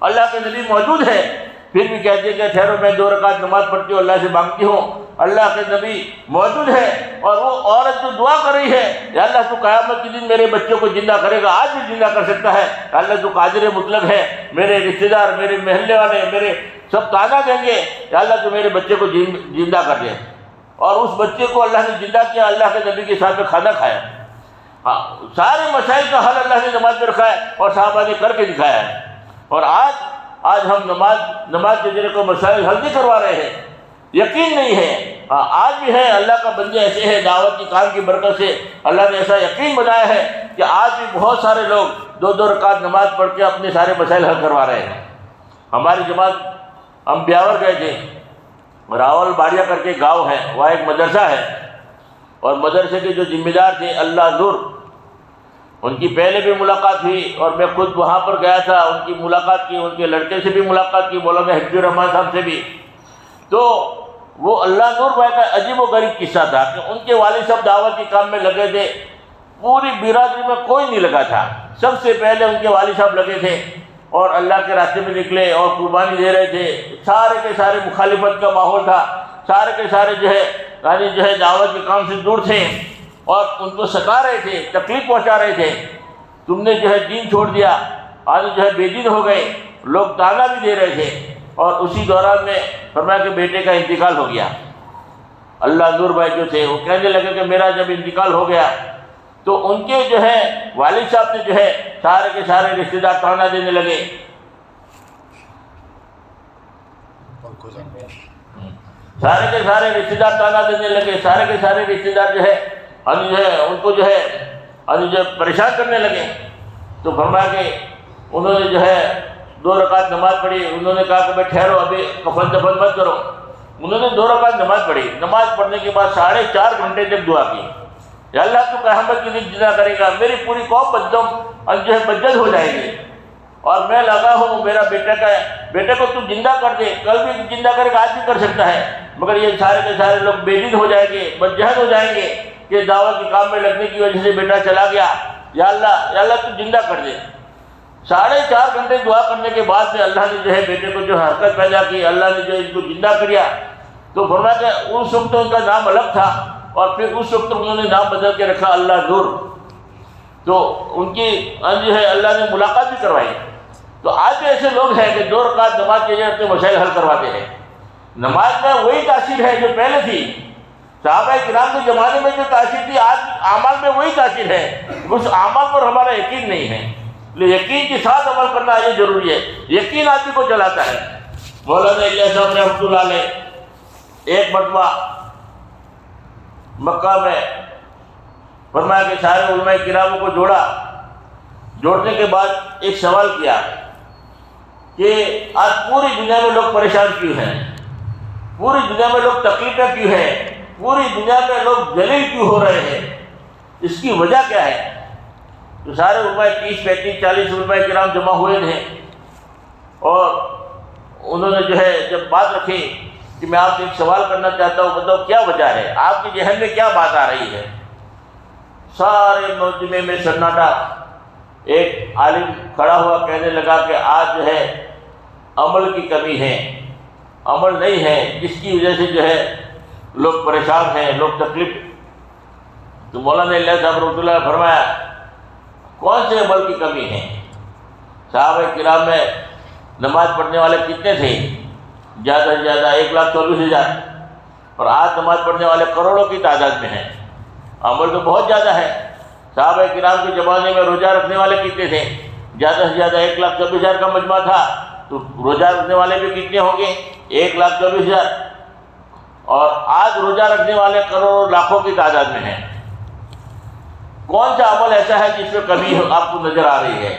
اللہ کے نبی موجود ہے، پھر بھی کہتے ہیں کہ ٹھہرو میں 2 رکعت نماز پڑھتی ہوں، اللہ سے مانگتی ہوں. اللہ کے نبی موجود ہے اور وہ عورت جو دعا کر رہی ہے یا اللہ تو قیامت کے دن میرے بچوں کو زندہ کرے گا، آج بھی زندہ کر سکتا ہے. اللہ تو قادر مطلق ہے، میرے رشتے دار، میرے محلے والے، میرے سب تانا دیں گے یا اللہ تو میرے بچے کو زندہ کر دے. اور اس بچے کو اللہ نے زندہ کیا، اللہ کے نبی کے ساتھ میں کھانا کھایا. سارے مسائل کا حل اللہ نے نماز میں رکھا ہے اور صحابہ نے کر کے دکھایا ہے. اور آج ہم نماز کے ذریعے کو مسائل حل نہیں کروا رہے ہیں. یقین نہیں ہے. آج بھی ہے، اللہ کا بندے ایسے ہیں دعوت کی کام کی برکت سے اللہ نے ایسا یقین بنایا ہے کہ آج بھی بہت سارے لوگ 2 رکعت نماز پڑھ کے اپنے سارے مسائل حل کروا رہے ہیں. ہماری جماعت ہم بیاور گئے تھے، راول باڑیا کر کے گاؤں ہے، وہاں ایک مدرسہ ہے اور مدرسے کے جو ذمہ دار تھے اللہ نور، ان کی پہلے بھی ملاقات ہوئی اور میں خود وہاں پر گیا تھا، ان کی ملاقات کی، ان کے لڑکے سے بھی ملاقات کی، مولانا حفیظ الرحمان صاحب سے بھی. تو وہ اللہ نور بھائی کا عجیب و غریب قصہ تھا کہ ان کے والد صاحب دعوت کے کام میں لگے تھے. پوری برادری میں کوئی نہیں لگا تھا. سب سے پہلے ان کے والد صاحب لگے تھے اور اللہ کے راستے میں نکلے اور قربانی دے رہے تھے. سارے کے سارے مخالفت کا ماحول تھا، سارے کے سارے جو ہے دعوت کے کام سے دور تھے اور ان کو ستا رہے تھے، تکلیف پہنچا رہے تھے. تم نے جو ہے دین چھوڑ دیا، آج جو ہے بے دین ہو گئے. لوگ تانا بھی دے رہے تھے. اور اسی دوران میں فرمایا کہ بیٹے کا انتقال ہو گیا. اللہ نور بھائی جو تھے وہ کہنے لگے کہ میرا جب انتقال ہو گیا تو ان کے جو ہے والد صاحب نے جو ہے سارے کے سارے رشتے دار تانا دینے لگے. سارے کے سارے رشتے دار تانا دینے لگے. سارے کے سارے رشتے دار جو ہے ان کو جو ہے پریشان کرنے لگے. تو فرمایا کہ انہوں نے جو ہے 2 رکعت نماز پڑھی. انہوں نے کہا کہ بھائی ٹھہرو، ابھی کفن دفن مت کرو. انہوں نے 2 رکعت نماز پڑھی. نماز پڑھنے کے بعد 4.5 گھنٹے تک دعا کی، یا اللہ تو قیامت کے دن زندہ کرے گا، میری پوری قوم بدل ہو جائے گی اور میں لگا ہوں میرا بیٹے کو تو زندہ کر دے. کل بھی زندہ کرے گا، آج بھی کر سکتا ہے، مگر یہ سارے کے سارے لوگ بے دین ہو جائیں گے، بدجہل ہو جائیں گے کہ دعوت کے کام میں لگنے کی وجہ سے بیٹا چلا گیا. یا اللہ تو زندہ کر دے. 4.5 گھنٹے دعا کرنے کے بعد میں اللہ نے جو ہے بیٹے کو جو حرکت پیدا کی، اللہ نے جو اس کو زندہ کیا. تو فرمایا کہ اس وقت ان کا نام الگ تھا اور پھر اس وقت انہوں نے نام بدل کے رکھا اللہ نور. تو ان کی جو ہے اللہ نے ملاقات بھی کروائی. تو آج بھی ایسے لوگ ہیں کہ 2 رکعت نماز کے ذریعے اپنے مسائل حل کرواتے ہیں. نماز میں وہی تاثیر ہے جو پہلے تھی. صحابہ کرام کے زمانے میں جو تاثیر تھی آج اعمال میں وہی تاثیر ہے، اس اعمال پر ہمارا یقین نہیں ہے۔ یقین کے ساتھ عمل کرنا یہ ضروری ہے، یقین آدمی کو چلاتا ہے۔ مولانا الیاس صاحب رحمۃ اللہ علیہ ایک مرتبہ مکہ میں فرمایا کہ سارے علماء کرام کو جوڑنے کے بعد ایک سوال کیا کہ آج پوری دنیا میں لوگ پریشان کیوں ہیں، پوری دنیا میں لوگ تکلیفیں کیوں ہیں، پوری دنیا میں لوگ ذلیل کیوں ہو رہے ہیں، اس کی وجہ کیا ہے؟ تو سارے علماء 30 35 40 علماء کرام جمع ہوئے تھے، اور انہوں نے جو ہے جب بات رکھی کہ میں آپ سے ایک سوال کرنا چاہتا ہوں، بتاؤ کیا وجہ ہے، آپ کے ذہن میں کیا بات آ رہی ہے؟ سارے مجمع میں سناٹا۔ ایک عالم کھڑا ہوا کہنے لگا کہ آج جو ہے عمل کی کمی ہے، عمل نہیں ہے، جس کی وجہ سے جو ہے لوگ پریشان ہیں، لوگ تکلیف۔ تو مولانا الیاس صاحب رحمۃ اللہ نے فرمایا کون سے عمل کی کمی ہے؟ صحابہ کرام میں نماز پڑھنے والے کتنے تھے؟ زیادہ سے زیادہ 1,24,000، اور آج نماز پڑھنے والے کروڑوں کی تعداد میں ہیں۔ عمل تو بہت زیادہ ہے۔ صحابہ کرام کے زمانے میں روزہ رکھنے والے کتنے تھے؟ زیادہ سے زیادہ 1,24,000 کا مجمع تھا، تو روزہ رکھنے والے بھی کتنے ہوں گے؟ 1,24,000، اور آج روزہ رکھنے والے کروڑوں لاکھوں کی تعداد میں ہیں۔ کون سا عمل ایسا ہے جس میں کمی آپ کو نظر آ رہی ہے؟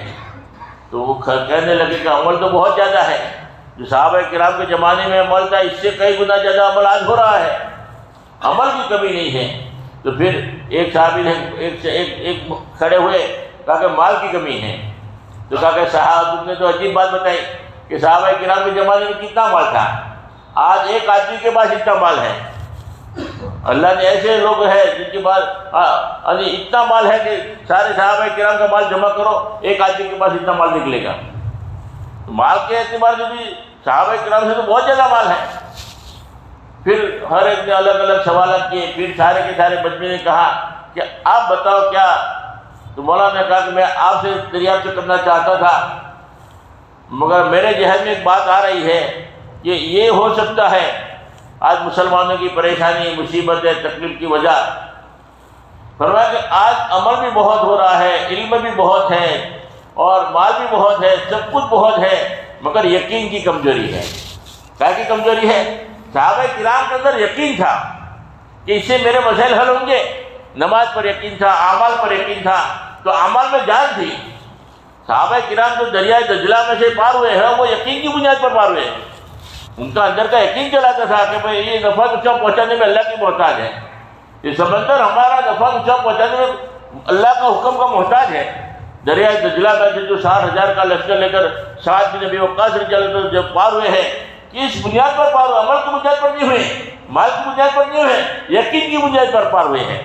تو وہ کہنے لگے کہ عمل تو بہت زیادہ ہے، جو صحابہ کرام کے زمانے میں عمل تھا اس سے کئی گنا زیادہ عمل آج ہو رہا ہے، عمل کی کمی نہیں ہے۔ تو پھر ایک صحابی نے ایک کھڑے ہوئے، کہا کہ مال کی کمی ہے۔ تو کہا کہ صحابہ تم نے تو عجیب بات بتائی کہ صحابہ کرام کے زمانے میں کتنا مال تھا، آج ایک آدمی کے پاس اتنا مال ہے۔ اللہ نے ایسے لوگ ہیں جن کے پاس اتنا مال ہے کہ سارے صحابہ کرام کا مال جمع کرو، ایک آدمی کے پاس اتنا مال نکلے گا۔ مال کے اعتبار سے بھی صحابہ کرام سے تو بہت زیادہ مال ہے۔ پھر ہر ایک نے الگ الگ سوالات کیے، پھر سارے کے سارے مجمع نے کہا کہ آپ بتاؤ کیا؟ تو مولانا نے کہا کہ میں آپ سے دریافت کرنا چاہتا تھا، مگر میرے ذہن میں ایک بات آ رہی ہے کہ یہ ہو سکتا ہے آج مسلمانوں کی پریشانی، مصیبت ہے، تکلیف کی وجہ۔ فرمایا کہ آج عمل بھی بہت ہو رہا ہے، علم بھی بہت ہے، اور مال بھی بہت ہے، سب کچھ بہت ہے، مگر یقین کی کمزوری ہے۔ کیا کی کمزوری ہے؟ صحابہ کرام کے اندر یقین تھا کہ اس سے میرے مسائل حل ہوں گے، نماز پر یقین تھا، اعمال پر یقین تھا، تو اعمال میں جان تھی۔ صحابہ کرام جو دریائے دجلہ میں سے پار ہوئے ہیں وہ یقین کی بنیاد پر پار ہوئے ہیں۔ ان کا اندر کا یقین چلاتا تھا کہ بھئی یہ نفع نقصان پہنچانے میں اللہ کی محتاج ہے، یہ سمندر ہمارا نفع نقصان پہنچانے میں اللہ کا حکم کا محتاج ہے۔ دریائے دجلہ میں سے جو 60,000 کا لشکر لے کر سعد بن ابی وقاص رضی اللہ عنہ جب پار ہوئے ہیں، کس بنیاد پر پار ہوئے؟ عمل کی بنیاد پر نہیں ہوئے، مال کی بنیاد پر نہیں ہوئے، یقین کی بنیاد پر پار ہوئے ہیں۔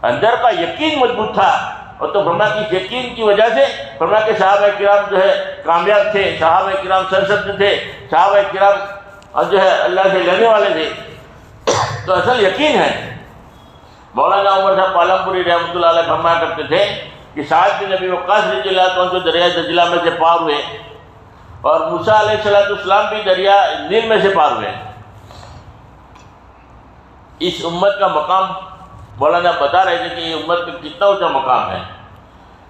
اندر کا یقین مضبوط تھا، اور تو فرمایا کہ یقین کی وجہ سے فرمایا کہ صحابہ کرام جو ہے کامیاب تھے، صحابہ کرام سرسبز تھے، صحابہ کرام جو ہے اللہ سے لینے والے تھے۔ تو اصل یقین ہے۔ مولانا عمر صاحب پالمپوری رحمۃ اللہ علیہ فرمایا کرتے تھے کہ سعد بن ابی وقاص رضی اللہ عنہ جو دریائے دجلہ میں سے پار ہوئے، اور موسیٰ علیہ السلام بھی دریا نیل میں سے پار ہوئے۔ اس امت کا مقام مولانا بتا رہے تھے کہ یہ امت کا کتنا اونچا مقام ہے۔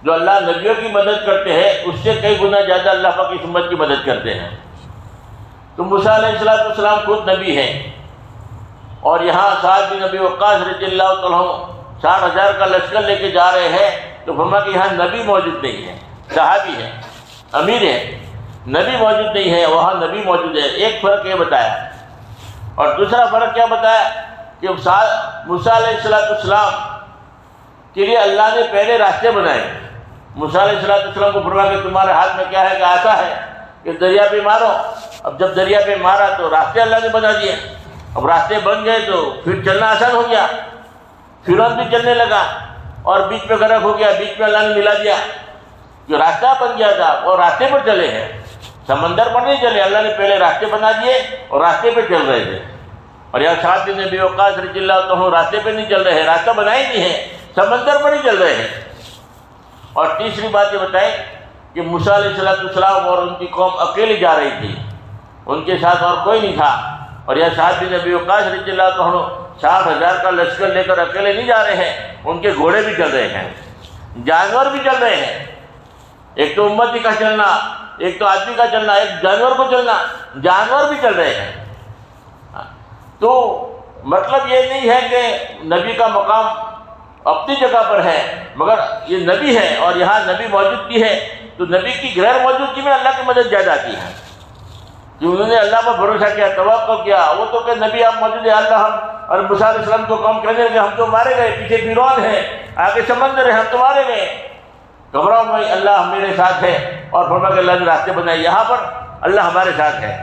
جو اللہ نبیوں کی مدد کرتے ہیں اس سے کئی گنا زیادہ اللہ پاک اس امت کی مدد کرتے ہیں۔ تو موسیٰ علیہ السلام خود نبی ہیں، اور یہاں سعد بن ابی وقاص رضی اللہ عنہ 60,000 کا لشکر لے کے جا رہے ہیں، تو فرمایا کہ یہاں نبی موجود نہیں ہے، صحابی ہے، امیر ہے، نبی موجود نہیں ہے، وہاں نبی موجود ہے۔ ایک فرق یہ بتایا، اور دوسرا فرق کیا بتایا کہ موسیٰ علیہ السلام کے لیے اللہ نے پہلے راستے بنائے۔ موسیٰ علیہ السلام کو فرمایا کہ تمہارے ہاتھ میں کیا ہے کہ آتا ہے کہ دریا پہ مارو۔ اب جب دریا پہ مارا تو راستے اللہ نے بنا دیے، اب راستے بن گئے تو پھر چلنا آسان ہو گیا، فرعون بھی چلنے لگا اور بیچ میں غرق ہو گیا، بیچ میں اللہ نے ملا دیا، جو راستہ بن گیا تھا اور راستے پر چلے ہیں، سمندر پر نہیں چلے، اللہ نے پہلے راستے بنا دیے اور راستے پہ چل رہے تھے۔ اور یہاں سعد بن ابی وقاص رضی اللہ عنہ راستے پہ نہیں چل رہے ہیں، راستہ بنا ہی نہیں ہے، سمندر پر ہی چل رہے ہیں۔ اور تیسری بات یہ بتائیں کہ موسیٰ علیہ السلام اور ان کی قوم اکیلی جا رہی تھی، ان کے ساتھ اور کوئی نہیں تھا، اور یہ سعد بن ابی وقاص رضی اللہ عنہ 60,000 کا لشکر لے کر اکیلے نہیں جا رہے ہیں، ان کے گھوڑے بھی چل رہے ہیں، جانور بھی چل رہے ہیں۔ ایک تو امتی کا چلنا، ایک تو آدمی کا چلنا، ایک جانور کو چلنا، جانور بھی چل رہے ہیں۔ تو مطلب یہ نہیں ہے کہ نبی کا مقام اپنی جگہ پر ہے، مگر یہ نبی ہے اور یہاں نبی موجودگی ہے، تو نبی کی غیر موجودگی میں اللہ کی مدد زیادہ آتی ہے، کہ انہوں نے اللہ پر بھروسہ کیا، توقع کیا۔ وہ تو کہ نبی آپ موجود ہیں، اللہ ہم اور موسیٰ علیہ السلام کو قوم کہنے لگے ہم تو مارے گئے، پیچھے فرعون ہے، آگے سمندر ہے، ہم تو مارے گئے، گھبراؤ نہیں، اللہ میرے ساتھ ہے، اور فرمایا کہ اللہ نے راستے بنائے۔ یہاں پر اللہ ہمارے ساتھ ہے،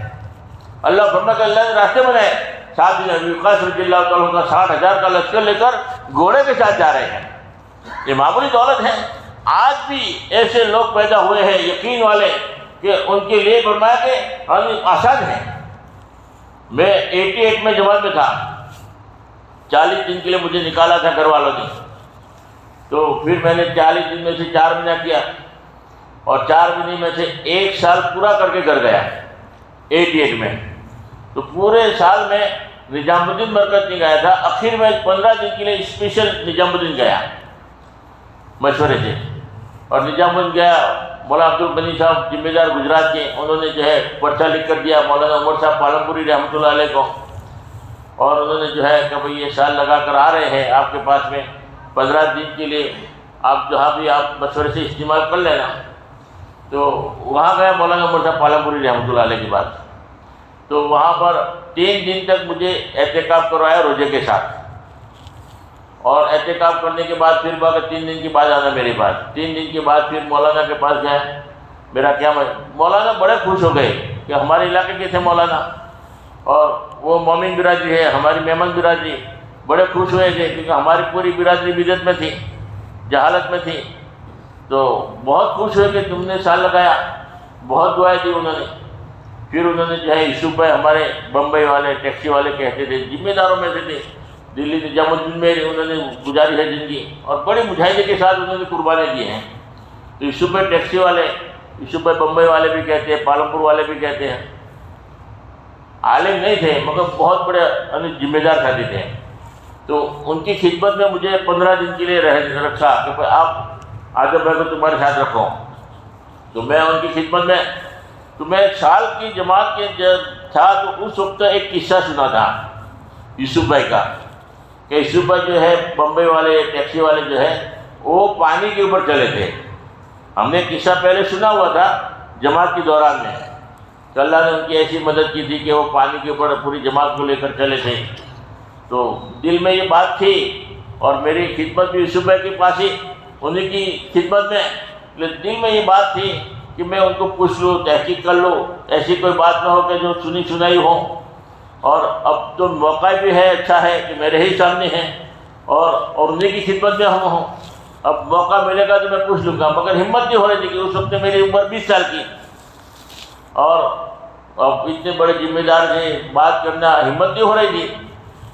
اللہ فرمایا کہ اللہ نے راستے بنائے۔ سعد بن ابی وقاص رضی اللہ تعالیٰ کا 60,000 کا لشکر لے کر گھوڑے کے ساتھ جا رہے ہیں، یہ معمولی دولت ہے۔ آج بھی ایسے لوگ پیدا ہوئے ہیں یقین والے کہ ان کے لیے فرمایا کہ آسان ہے۔ میں 88 میں جماعت میں تھا، 40 دن کے لیے مجھے نکالا تھا گھر والوں نے، تو پھر میں نے 40 دن میں سے 4 مہینہ کیا، اور 4 مہینے میں سے 1 سال پورا کر کے گھر گیا 88 میں۔ تو پورے سال میں نظام الدین مرکز نہیں گیا تھا، آخر میں 15 دن کے لیے اسپیشل نظام الدین گیا مشورے سے، اور نظام الدین گیا، مولانا عبد الغنی صاحب ذمہ دار گجرات کے، انہوں نے جو ہے پرچہ لکھ کر دیا مولانا عمر صاحب پالمپوری رحمۃ اللہ علیہ کو، اور انہوں نے جو ہے کہ بھئی یہ سال لگا کر آ رہے ہیں آپ کے پاس میں 15 دن کے لیے، آپ جہاں بھی آپ مشورے سے استعمال کر لینا۔ تو وہاں گیا مولانا عمر صاحب پالمپوری رحمۃ اللہ علیہ کے بعد، تو وہاں پر 3 دن تک مجھے اعتکاف کروایا روزے کے ساتھ، اور اعتکاف کرنے کے بعد پھر باقی 3 دن کے بعد آنا میرے پاس۔ 3 دن کے بعد پھر مولانا کے پاس گیا، میرا کیا مولانا بڑے خوش ہو گئے کہ ہمارے علاقے کے تھے مولانا، اور وہ مومن برادری ہے ہماری مہمان برادری، بڑے خوش ہوئے تھے کیونکہ ہماری پوری برادری بدعت میں تھی، جہالت میں تھی، تو بہت خوش ہوئے کہ تم نے سال لگایا، بہت دعائیں دی انہوں نے۔ پھر انہوں نے جو ہے یوسف بھائی ہمارے بمبئی والے ٹیکسی والے کہتے تھے، ذمہ داروں میں سے تھے، دلی نظام الدین میں انہوں نے گزاری ہے زندگی، اور بڑی مجاہدے کے ساتھ انہوں نے قربانیاں دی ہیں۔ تو یوسف بھائی ٹیکسی والے، یوسف بھائی بمبئی والے بھی کہتے ہیں، پالمپور والے بھی کہتے ہیں، عالم نہیں تھے مگر بہت بڑے ذمہ دار ساتھی تھے۔ تو ان کی خدمت میں مجھے 15 دن کے لیے رکھا کہ آپ اعظم بھائی کو تمہارے ساتھ رکھو، تو میں ان کی خدمت میں، تو میں 1 سال کی جماعت کے تھا، تو اس وقت ایک قصہ سنا تھا یوسف بھائی کا، کہ یوسف بھائی جو ہے بمبئی والے ٹیکسی والے جو ہے وہ پانی کے اوپر چلے تھے۔ ہم نے قصہ پہلے سنا ہوا تھا جماعت کے دوران میں، کہ اللہ نے ان کی ایسی مدد کی تھی کہ وہ پانی کے اوپر پوری جماعت کو لے کر چلے تھے۔ تو دل میں یہ بات تھی، اور میری خدمت بھی یوسف بھائی کے پاس ہی، انہیں کی خدمت میں دل میں یہ بات تھی کہ میں ان کو پوچھ لوں، تحقیق کر لوں، ایسی کوئی بات نہ ہو کہ جو سنی سنائی ہو۔ اور اب تو موقع بھی ہے، اچھا ہے کہ میرے ہی سامنے ہیں، اور انہیں کی خدمت میں ہم ہوں، اب موقع ملے گا تو میں پوچھ لوں گا، مگر ہمت نہیں ہو رہی تھی کہ اس وقت میری عمر 20 سال کی، اور اب اتنے بڑے ذمہ دار سے بات کرنا ہمت نہیں ہو رہی تھی،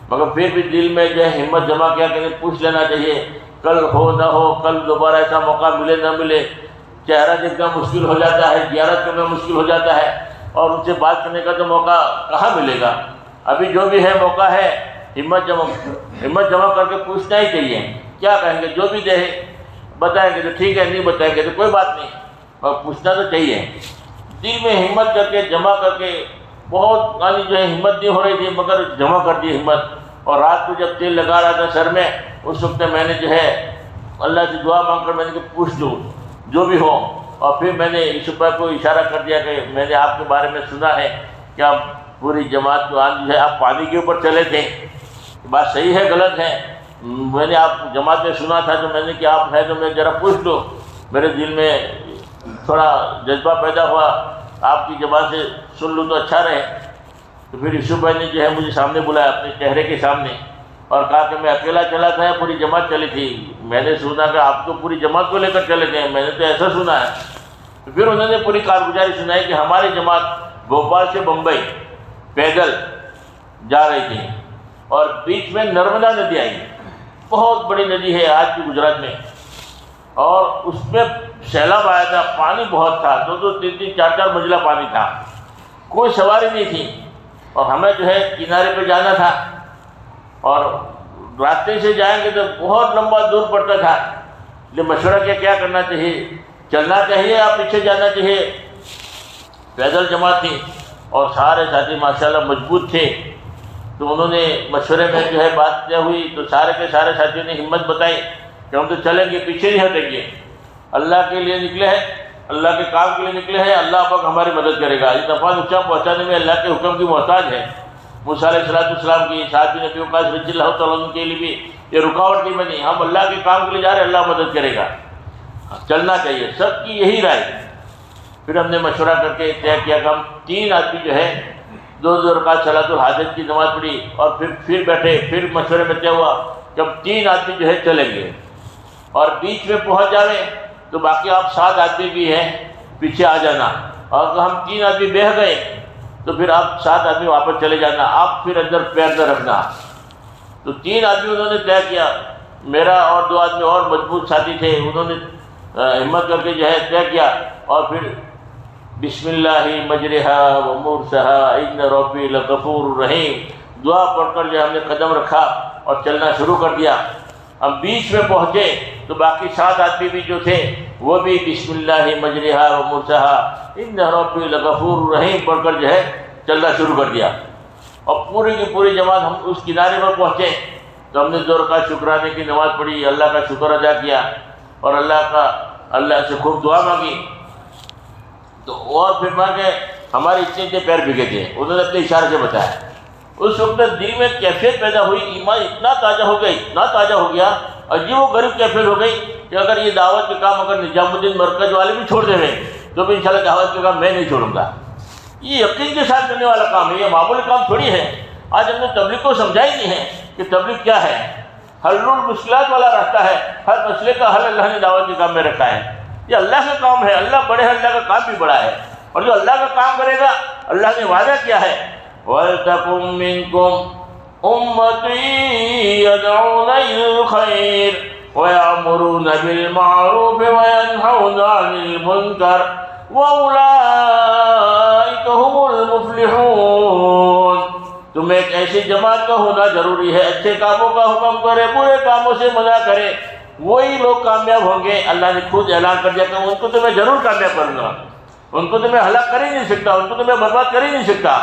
مگر پھر بھی دل میں جو ہے ہمت جمع کیا کہ پوچھ لینا چاہیے، کل ہو نہ ہو، کل دوبارہ ایسا موقع ملے نہ ملے، چہرہ دیکھنا مشکل ہو جاتا ہے، زیارت کرنا مشکل ہو جاتا ہے، اور ان سے بات کرنے کا تو موقع کہاں ملے گا۔ ابھی جو بھی ہے موقع ہے، ہمت جمع کر کے پوچھنا ہی چاہیے، کیا کہیں گے، جو بھی دے بتائیں گے تو ٹھیک ہے، نہیں بتائیں گے تو کوئی بات نہیں، اور پوچھنا تو چاہیے۔ دل میں ہمت کر کے جمع کر کے، بہت جو ہے ہمت نہیں ہو رہی تھی مگر جمع کر دی ہمت، اور رات کو جب تیل لگا رہا تھا سر میں، اس وقت میں نے جو ہے اللہ سے دعا مانگ کر میں نے کہ پوچھ لوں جو بھی ہو، اور پھر میں نے یوسف بھائی کو اشارہ کر دیا کہ میں نے آپ کے بارے میں سنا ہے کہ آپ پوری جماعت کو آج جو ہے آپ پانی کے اوپر چلے تھے، بات صحیح ہے غلط ہے، میں نے آپ جماعت میں سنا تھا، تو میں نے کہ آپ ہے تو میں ذرا پوچھ لوں، میرے دل میں تھوڑا جذبہ پیدا ہوا، آپ کی جماعت سے سن لوں تو اچھا رہے۔ تو پھر یوسف بھائی نے جو ہے مجھے سامنے بلایا اپنے چہرے کے سامنے، اور کہا کہ میں اکیلا چلا تھا یا پوری جماعت چلی تھی؟ میں نے سنا کہ آپ تو پوری جماعت کو لے کر چلے تھے، میں نے تو ایسا سنا ہے۔ تو پھر انہوں نے پوری کارگزاری سنائی کہ ہماری جماعت بھوپال سے بمبئی پیدل جا رہی تھی، اور بیچ میں نرمدا ندی آئی، بہت بڑی ندی ہے آج کی گجرات میں، اور اس میں سیلاب آیا تھا، پانی بہت تھا، 2-2 3-3 4-4 منزلہ پانی تھا، کوئی سواری نہیں تھی، اور ہمیں جو ہے کنارے پہ جانا تھا، اور راستے سے جائیں گے تو بہت لمبا دور پڑتا تھا، لیکن مشورہ کیا کرنا چاہیے، چلنا چاہیے یا پیچھے جانا چاہیے۔ پیدل جماعت تھی اور سارے ساتھی ماشاءاللہ مضبوط تھے، تو انہوں نے مشورے میں جو ہے بات کیا ہوئی تو سارے کے سارے ساتھیوں نے ہمت بتائی کہ ہم تو چلیں گے، پیچھے نہیں ہٹیں گے، اللہ کے لیے نکلے ہیں، اللہ کے کام کے لیے نکلے ہیں، اللہ پاک ہماری مدد کرے گا۔ یہ نفع نقصان پہنچانے میں اللہ کے حکم کی محتاج ہے۔ موسیٰ علیہ السلام کی ساتھ نبی وقاص رضی اللہ تعالیٰ عنہ کے لیے بھی یہ رکاوٹ نہیں بنی، ہم اللہ کے کام کے لیے جا رہے ہیں، اللہ مدد کرے گا، چلنا چاہیے، سب کی یہی رائے۔ پھر ہم نے مشورہ کر کے طے کیا کہ ہم 3 آدمی جو ہے 2 رکعت صلاۃ الحاجت کی نماز پڑھی، اور پھر بیٹھے، پھر مشورے میں طے ہوا کہ ہم 3 آدمی جو ہے چلیں گے، اور بیچ میں پہنچ جاویں تو باقی آپ 7 آدمی بھی ہیں پیچھے آ جانا، اور اگر ہم 3 آدمی بہہ گئے تو پھر آپ 7 آدمی واپس چلے جانا، آپ پھر اندر پیر نہ رکھنا۔ تو 3 آدمی انہوں نے طے کیا، میرا اور 2 آدمی اور مضبوط ساتھی تھے، انہوں نے ہمت کر کے جو ہے طے کیا، اور پھر بسم اللہ مجرہا و مرسہا ان ربی لغفور رحیم دعا پڑھ کر جو ہم نے قدم رکھا اور چلنا شروع کر دیا۔ ہم بیچ میں پہنچے تو باقی 7 آدمی بھی جو تھے وہ بھی بسم اللہ مجرہا و مرسہا ان ربی لغفور رحیم پڑھ کر جو ہے چلنا شروع کر دیا، اور پوری کی پوری جماعت ہم اس کنارے پر پہنچے تو ہم نے 2 رکعت شکرانے کی نماز پڑھی، اللہ کا شکر ادا کیا اور اللہ سے خوب دعا مانگی۔ تو اور پھر مانگے ہمارے اتنے پیر بھگے تھے، انہوں نے اپنے اشارے سے بتایا۔ اس وقت دل میں کیفیت پیدا ہوئی، ایمان اتنا تازہ ہو گئی، اتنا تازہ ہو گیا، عجیب و غریب کیفیت ہو گئی کہ اگر یہ دعوت کے کام اگر نظام الدین مرکز والے بھی چھوڑ دیں تو بھی انشاءاللہ دعوت کے کام میں نہیں چھوڑوں گا۔ یہ یقین کے ساتھ کرنے والا کام ہے، یہ معمولی کام تھوڑی ہے۔ آج ہم نے تبلیغ کو سمجھا ہی نہیں ہے کہ تبلیغ کیا ہے، حل المشکلات والا راستہ ہے، ہر مسئلے کا حل اللہ نے دعوت کے کام میں رکھا ہے۔ یہ اللہ کا کام ہے، اللہ بڑے ہے، اللہ کا کام بھی بڑا ہے، اور جو اللہ کا کام کرے گا اللہ نے وعدہ کیا ہے وَلْتَكُن مِّنكُمْ أُمَّةٌ يَدْعُونَ إِلَى الْخَيْرِ وَيَأْمُرُونَ بِالْمَعْرُوفِ وَيَنْهَوْنَ عَنِ الْمُنكَرِ وَأُولَٰئِكَ هُمُ الْمُفْلِحُونَ۔ تمہیں ایک ایسی جماعت کا ہونا ضروری ہے، اچھے کاموں کا حکم کرے، برے کاموں سے منع کرے، وہی لوگ کامیاب ہوں گے۔ اللہ نے خود اعلان کر دیا کہ ان کو تو میں ضرور کامیاب کروں گا، ان کو تو میں ہلاک کر ہی نہیں سکتا، ان کو تو میں برباد کر ہی نہیں سکتا،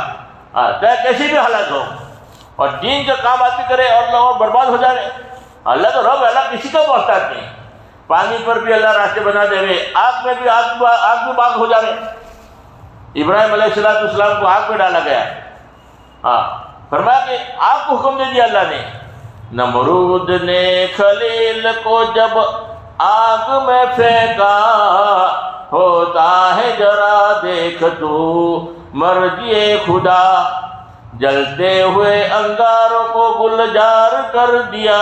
چاہے کیسی بھی حالت ہو۔ اور دین کا کام آدمی کرے اور اللہ اور برباد ہو جائے، اللہ تو رب، اللہ کسی کا محتاج نہیں۔ پانی پر بھی اللہ راستے بنا دے رہے، آگ میں بھی آگ بھی باغ ہو جائے۔ ابراہیم علیہ السلام کو آگ میں ڈالا گیا، فرمایا کہ آگ کو حکم دے دیا اللہ نے۔ نمرود نے خلیل کو جب آگ میں پھینکا، ہوتا ہے ذرا دیکھ تو مرضی خدا، جلتے ہوئے انگاروں کو گلزار کر دیا،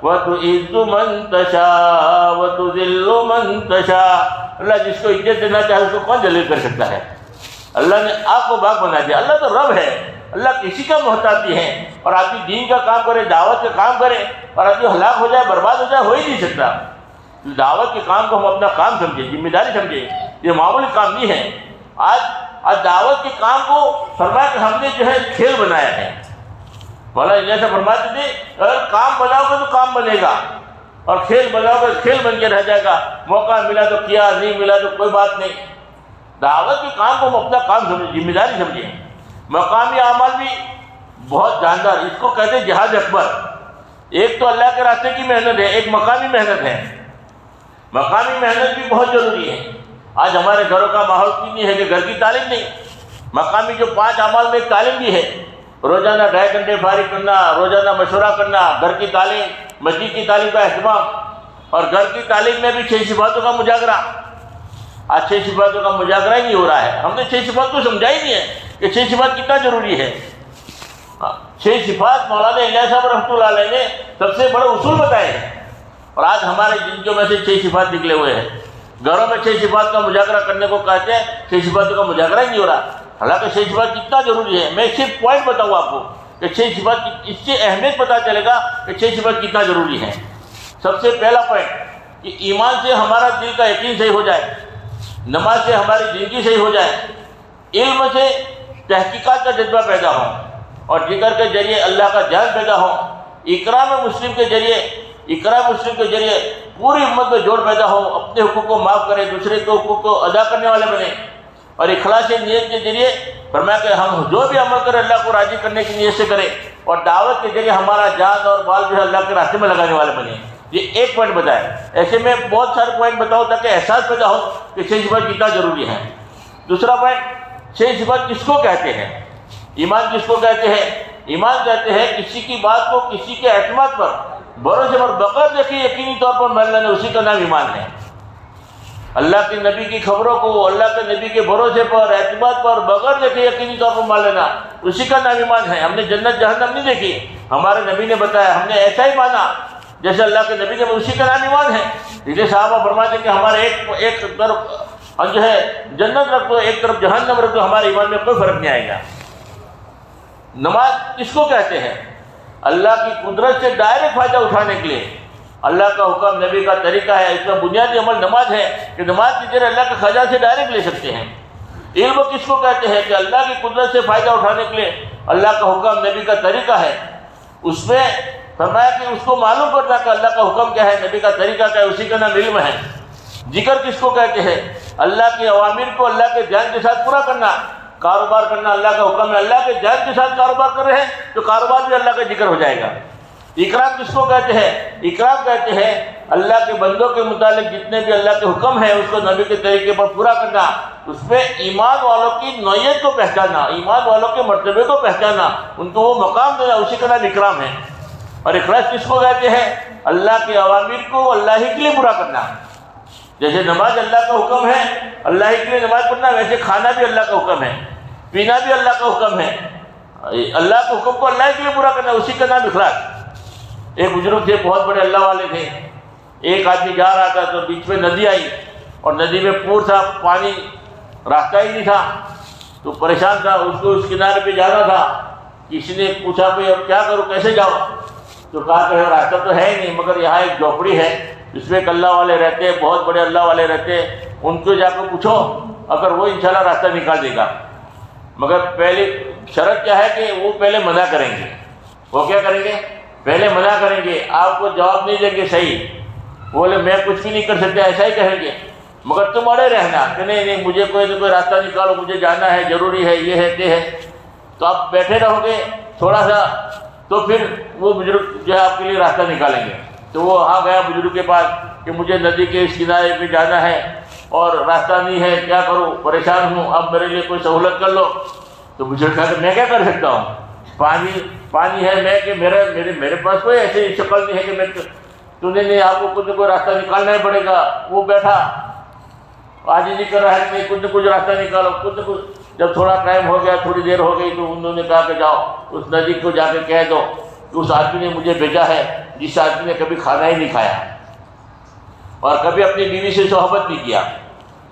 وَتُعِزُّ مَن تَشَاءُ وَتُذِلُّ مَن تَشَاءُ۔ اللہ جس کو عزت دینا چاہے اس کو کون ذلیل کر سکتا ہے؟ اللہ نے آگ کو باغ بنا دیا۔ اللہ تو رب ہے، اللہ کسی کا محتاج نہیں ہے، اور آدمی دین کا کام کرے، دعوت کا کام کرے، اور آدمی ہلاک ہو جائے، برباد ہو جائے، ہو ہی نہیں سکتا۔ دعوت کے کام کو ہم اپنا کام سمجھے، ذمہ داری سمجھے، یہ معمولی کام نہیں ہے۔ آج دعوت کے کام کو فرمایا کہ ہم نے جو ہے کھیل بنایا ہے۔ مولانا جیسا فرماتے تھے اگر کام بناؤ گے تو کام بنے گا، اور کھیل بناؤ گے کھیل بن کے رہ جائے گا، موقع ملا تو کیا، نہیں ملا تو کوئی بات نہیں۔ دعوت کے کام کو ہم اپنا کام سمجھیں، ذمہ داری سمجھیں۔ مقامی اعمال بھی بہت جاندار، اس کو کہتے ہیں جہاد اکبر۔ ایک تو اللہ کے راستے کی محنت ہے، ایک مقامی محنت ہے۔ مقامی محنت بھی بہت ضروری ہے۔ آج ہمارے گھروں کا ماحول نہیں ہے کہ گھر کی تعلیم نہیں، مقامی جو 5 اعمال میں ایک تعلیم بھی ہے، روزانہ 2.5 گھنٹے فارغ کرنا، روزانہ مشورہ کرنا، گھر کی تعلیم، مسجد کی تعلیم کا اہتمام، اور گھر کی تعلیم میں بھی 6 صفاتوں کا مجاگرہ۔ آج 6 صفاتوں کا مجاگرہ ہی نہیں ہو رہا ہے، ہم نے 6 صفات کو سمجھا ہی نہیں ہے کہ 6 صفات کتنا ضروری ہے۔ 6 صفات مولانا الیاس صاحب رحمۃ اللہ علیہ نے سب سے بڑے اصول بتائے ہیں، اور آج ہمارے زندگیوں میں سے 6 صفات نکلے ہوئے ہیں۔ گھروں میں 6 صفات کا مجاگرہ کرنے کو کہتے ہیں، 6 صفاتوں کا مجاگرہ ہی نہیں ہو رہا۔ حالانکہ 6 صفات کتنا ضروری ہے، میں صرف پوائنٹ بتاؤں آپ کو کہ 6 صفات، اس سے اہمیت پتہ چلے گا کہ 6 صفات کتنا ضروری ہے۔ سب سے پہلا پوائنٹ کہ ایمان سے ہمارا دل کا یقین صحیح ہو جائے، نماز سے ہماری زندگی صحیح ہو جائے، علم سے تحقیقات کا جذبہ پیدا ہو، اور جگر کے ذریعے اللہ کا دھیان پیدا ہو، اکرام مسلم کے ذریعے پوری امت میں جوڑ پیدا ہو، اپنے حقوق کو معاف کرے، دوسرے کے حقوق کو ادا کرنے والے بنے، اور اخلاص نیت کے ذریعے فرمایا کہ ہم جو بھی عمل کریں اللہ کو راضی کرنے کی نیت سے کریں، اور دعوت کے ذریعے ہمارا جان اور مال جو ہے اللہ کے راستے میں لگانے والے بنے۔ یہ ایک پوائنٹ بتایا، ایسے میں بہت سارے پوائنٹ بتاؤں تاکہ احساس پیدا ہو کہ صحیح صفات کتنا ضروری ہے۔ دوسرا پوائنٹ، صحیح صفات کس کو کہتے ہیں؟ ایمان کس کو کہتے ہیں؟ ایمان کہتے ہیں کسی کی بات کو کسی کے اعتماد پر بھروسے پر بغیر دیکھے یقینی طور پر مان لینا، اسی کا نام ایمان ہے۔ اللہ کے نبی کی خبروں کو اللہ کے نبی کے بھروسے پر اعتماد پر بغیر دیکھے یقینی طور پر مان لینا، اسی کا نام ایمان ہے۔ ہم نے جنت جہنم نہیں دیکھی، ہمارے نبی نے بتایا، ہم نے ایسا ہی مانا جیسے اللہ کے نبی نے، اسی کا نام ایمان ہے۔ جسے صحابہ فرماتے ہیں کہ ہمارے ایک طرف جو ہے جنت رکھ دو، ایک طرف جہنم رکھ دو، ہمارے ایمان میں کوئی فرق نہیں آئے گا۔ نماز کس کو کہتے ہیں؟ اللہ کی قدرت سے ڈائریکٹ فائدہ اٹھانے کے لیے اللہ کا حکم، نبی کا طریقہ ہے، اس کا بنیادی عمل نماز ہے کہ نماز کے ذریعے اللہ کے خزانہ سے ڈائریکٹ لے سکتے ہیں۔ علم کس کو کہتے ہیں؟ کہ اللہ کی قدرت سے فائدہ اٹھانے کے لیے اللہ کا حکم، نبی کا طریقہ ہے، اس میں فرمایا کہ اس کو معلوم کرنا کہ اللہ کا حکم کیا ہے، نبی کا طریقہ کیا ہے، اسی کا نام علم ہے۔ ذکر کس کو کہتے ہیں؟ اللہ کے اوامر کو اللہ کے دھیان کے ساتھ پورا کرنا۔ کاروبار کرنا اللہ کا حکم ہے، اللہ کے دھیان کے ساتھ کاروبار کر رہے ہیں تو کاروبار بھی اللہ کا ذکر ہو جائے گا۔ اکرام کس کو کہتے ہیں؟ اکرام کہتے ہیں اللہ کے بندوں کے متعلق جتنے بھی اللہ کے حکم ہیں اس کو نبی کے طریقے پر پورا کرنا، اس میں ایمان والوں کی نوعیت کو پہچاننا، ایمان والوں کے مرتبے کو پہچاننا، ان کو وہ مقام دینا، اسی کا نام اکرام ہے۔ اور اخلاص کس کو کہتے ہیں؟ اللہ کے اوامر کو اللہ ہی کے لیے پورا کرنا۔ جیسے نماز اللہ کا حکم ہے، اللہ ہی کے لیے نماز پڑھنا، ویسے کھانا بھی اللہ کا حکم ہے، پینا بھی اللہ کا حکم ہے، اللہ کے حکم کو اللہ ہی کے لیے پورا کرنا، اسی کا نام اخلاص۔ ایک بزرگ تھے، بہت بڑے اللہ والے تھے، ایک آدمی جا رہا تھا تو بیچ میں ندی آئی اور ندی میں پور تھا، پانی راستہ ہی نہیں تھا، تو پریشان تھا، اس کو اس کنارے پہ جانا تھا۔ کسی نے پوچھا بھائی اب کیا کروں، کیسے جاؤ؟ تو کہا کہ راستہ تو ہے ہی نہیں، مگر یہاں ایک جھوپڑی ہے، اس میں ایک اللہ والے رہتے ہیں، بہت بڑے اللہ والے رہتے ہیں، ان کو جا کے پوچھو، اگر وہ انشاءاللہ راستہ نکال دے گا، مگر پہلے شرط کیا ہے کہ وہ پہلے منع کریں گے۔ وہ کیا کریں گے؟ پہلے منع کریں گے، آپ کو جواب نہیں دیں گے صحیح، بولے میں کچھ بھی نہیں کر سکتا، ایسا ہی کہیں گے، مگر تم اڑے رہنا کہ نہیں مجھے کوئی نہ کوئی راستہ نکالو، مجھے جانا ہے، ضروری ہے، یہ ہے یہ ہے۔ تو آپ بیٹھے رہو گے تھوڑا سا، تو پھر وہ بزرگ جو ہے آپ کے لیے راستہ نکالیں گے۔ تو وہ وہاں گیا بزرگ کے پاس کہ مجھے ندی کے اس کنارے پہ جانا ہے اور راستہ نہیں ہے، کیا کروں، پریشان ہوں، اب میرے لیے کوئی سہولت کر لو۔ تو بزرگ کہا کہ میں کیا کر سکتا ہوں، پانی ہے، میں کہ میرے پاس کوئی ایسی شکل نہیں ہے کہ میں تو نہیں، آپ کو کچھ نہ کوئی راستہ نکالنا ہی پڑے گا۔ وہ بیٹھا آج ہی نہیں کر رہا ہے کہ کچھ نہ کچھ راستہ نکالو، کچھ نہ کچھ۔ جب تھوڑا ٹائم ہو گیا، تھوڑی دیر ہو گئی، تو انہوں نے کہا کہ جاؤ اس ندی کو جا کے کہہ دو کہ اس آدمی نے مجھے بھیجا ہے جس آدمی نے کبھی کھانا ہی نہیں کھایا اور کبھی اپنی بیوی سے صحبت نہیں کیا،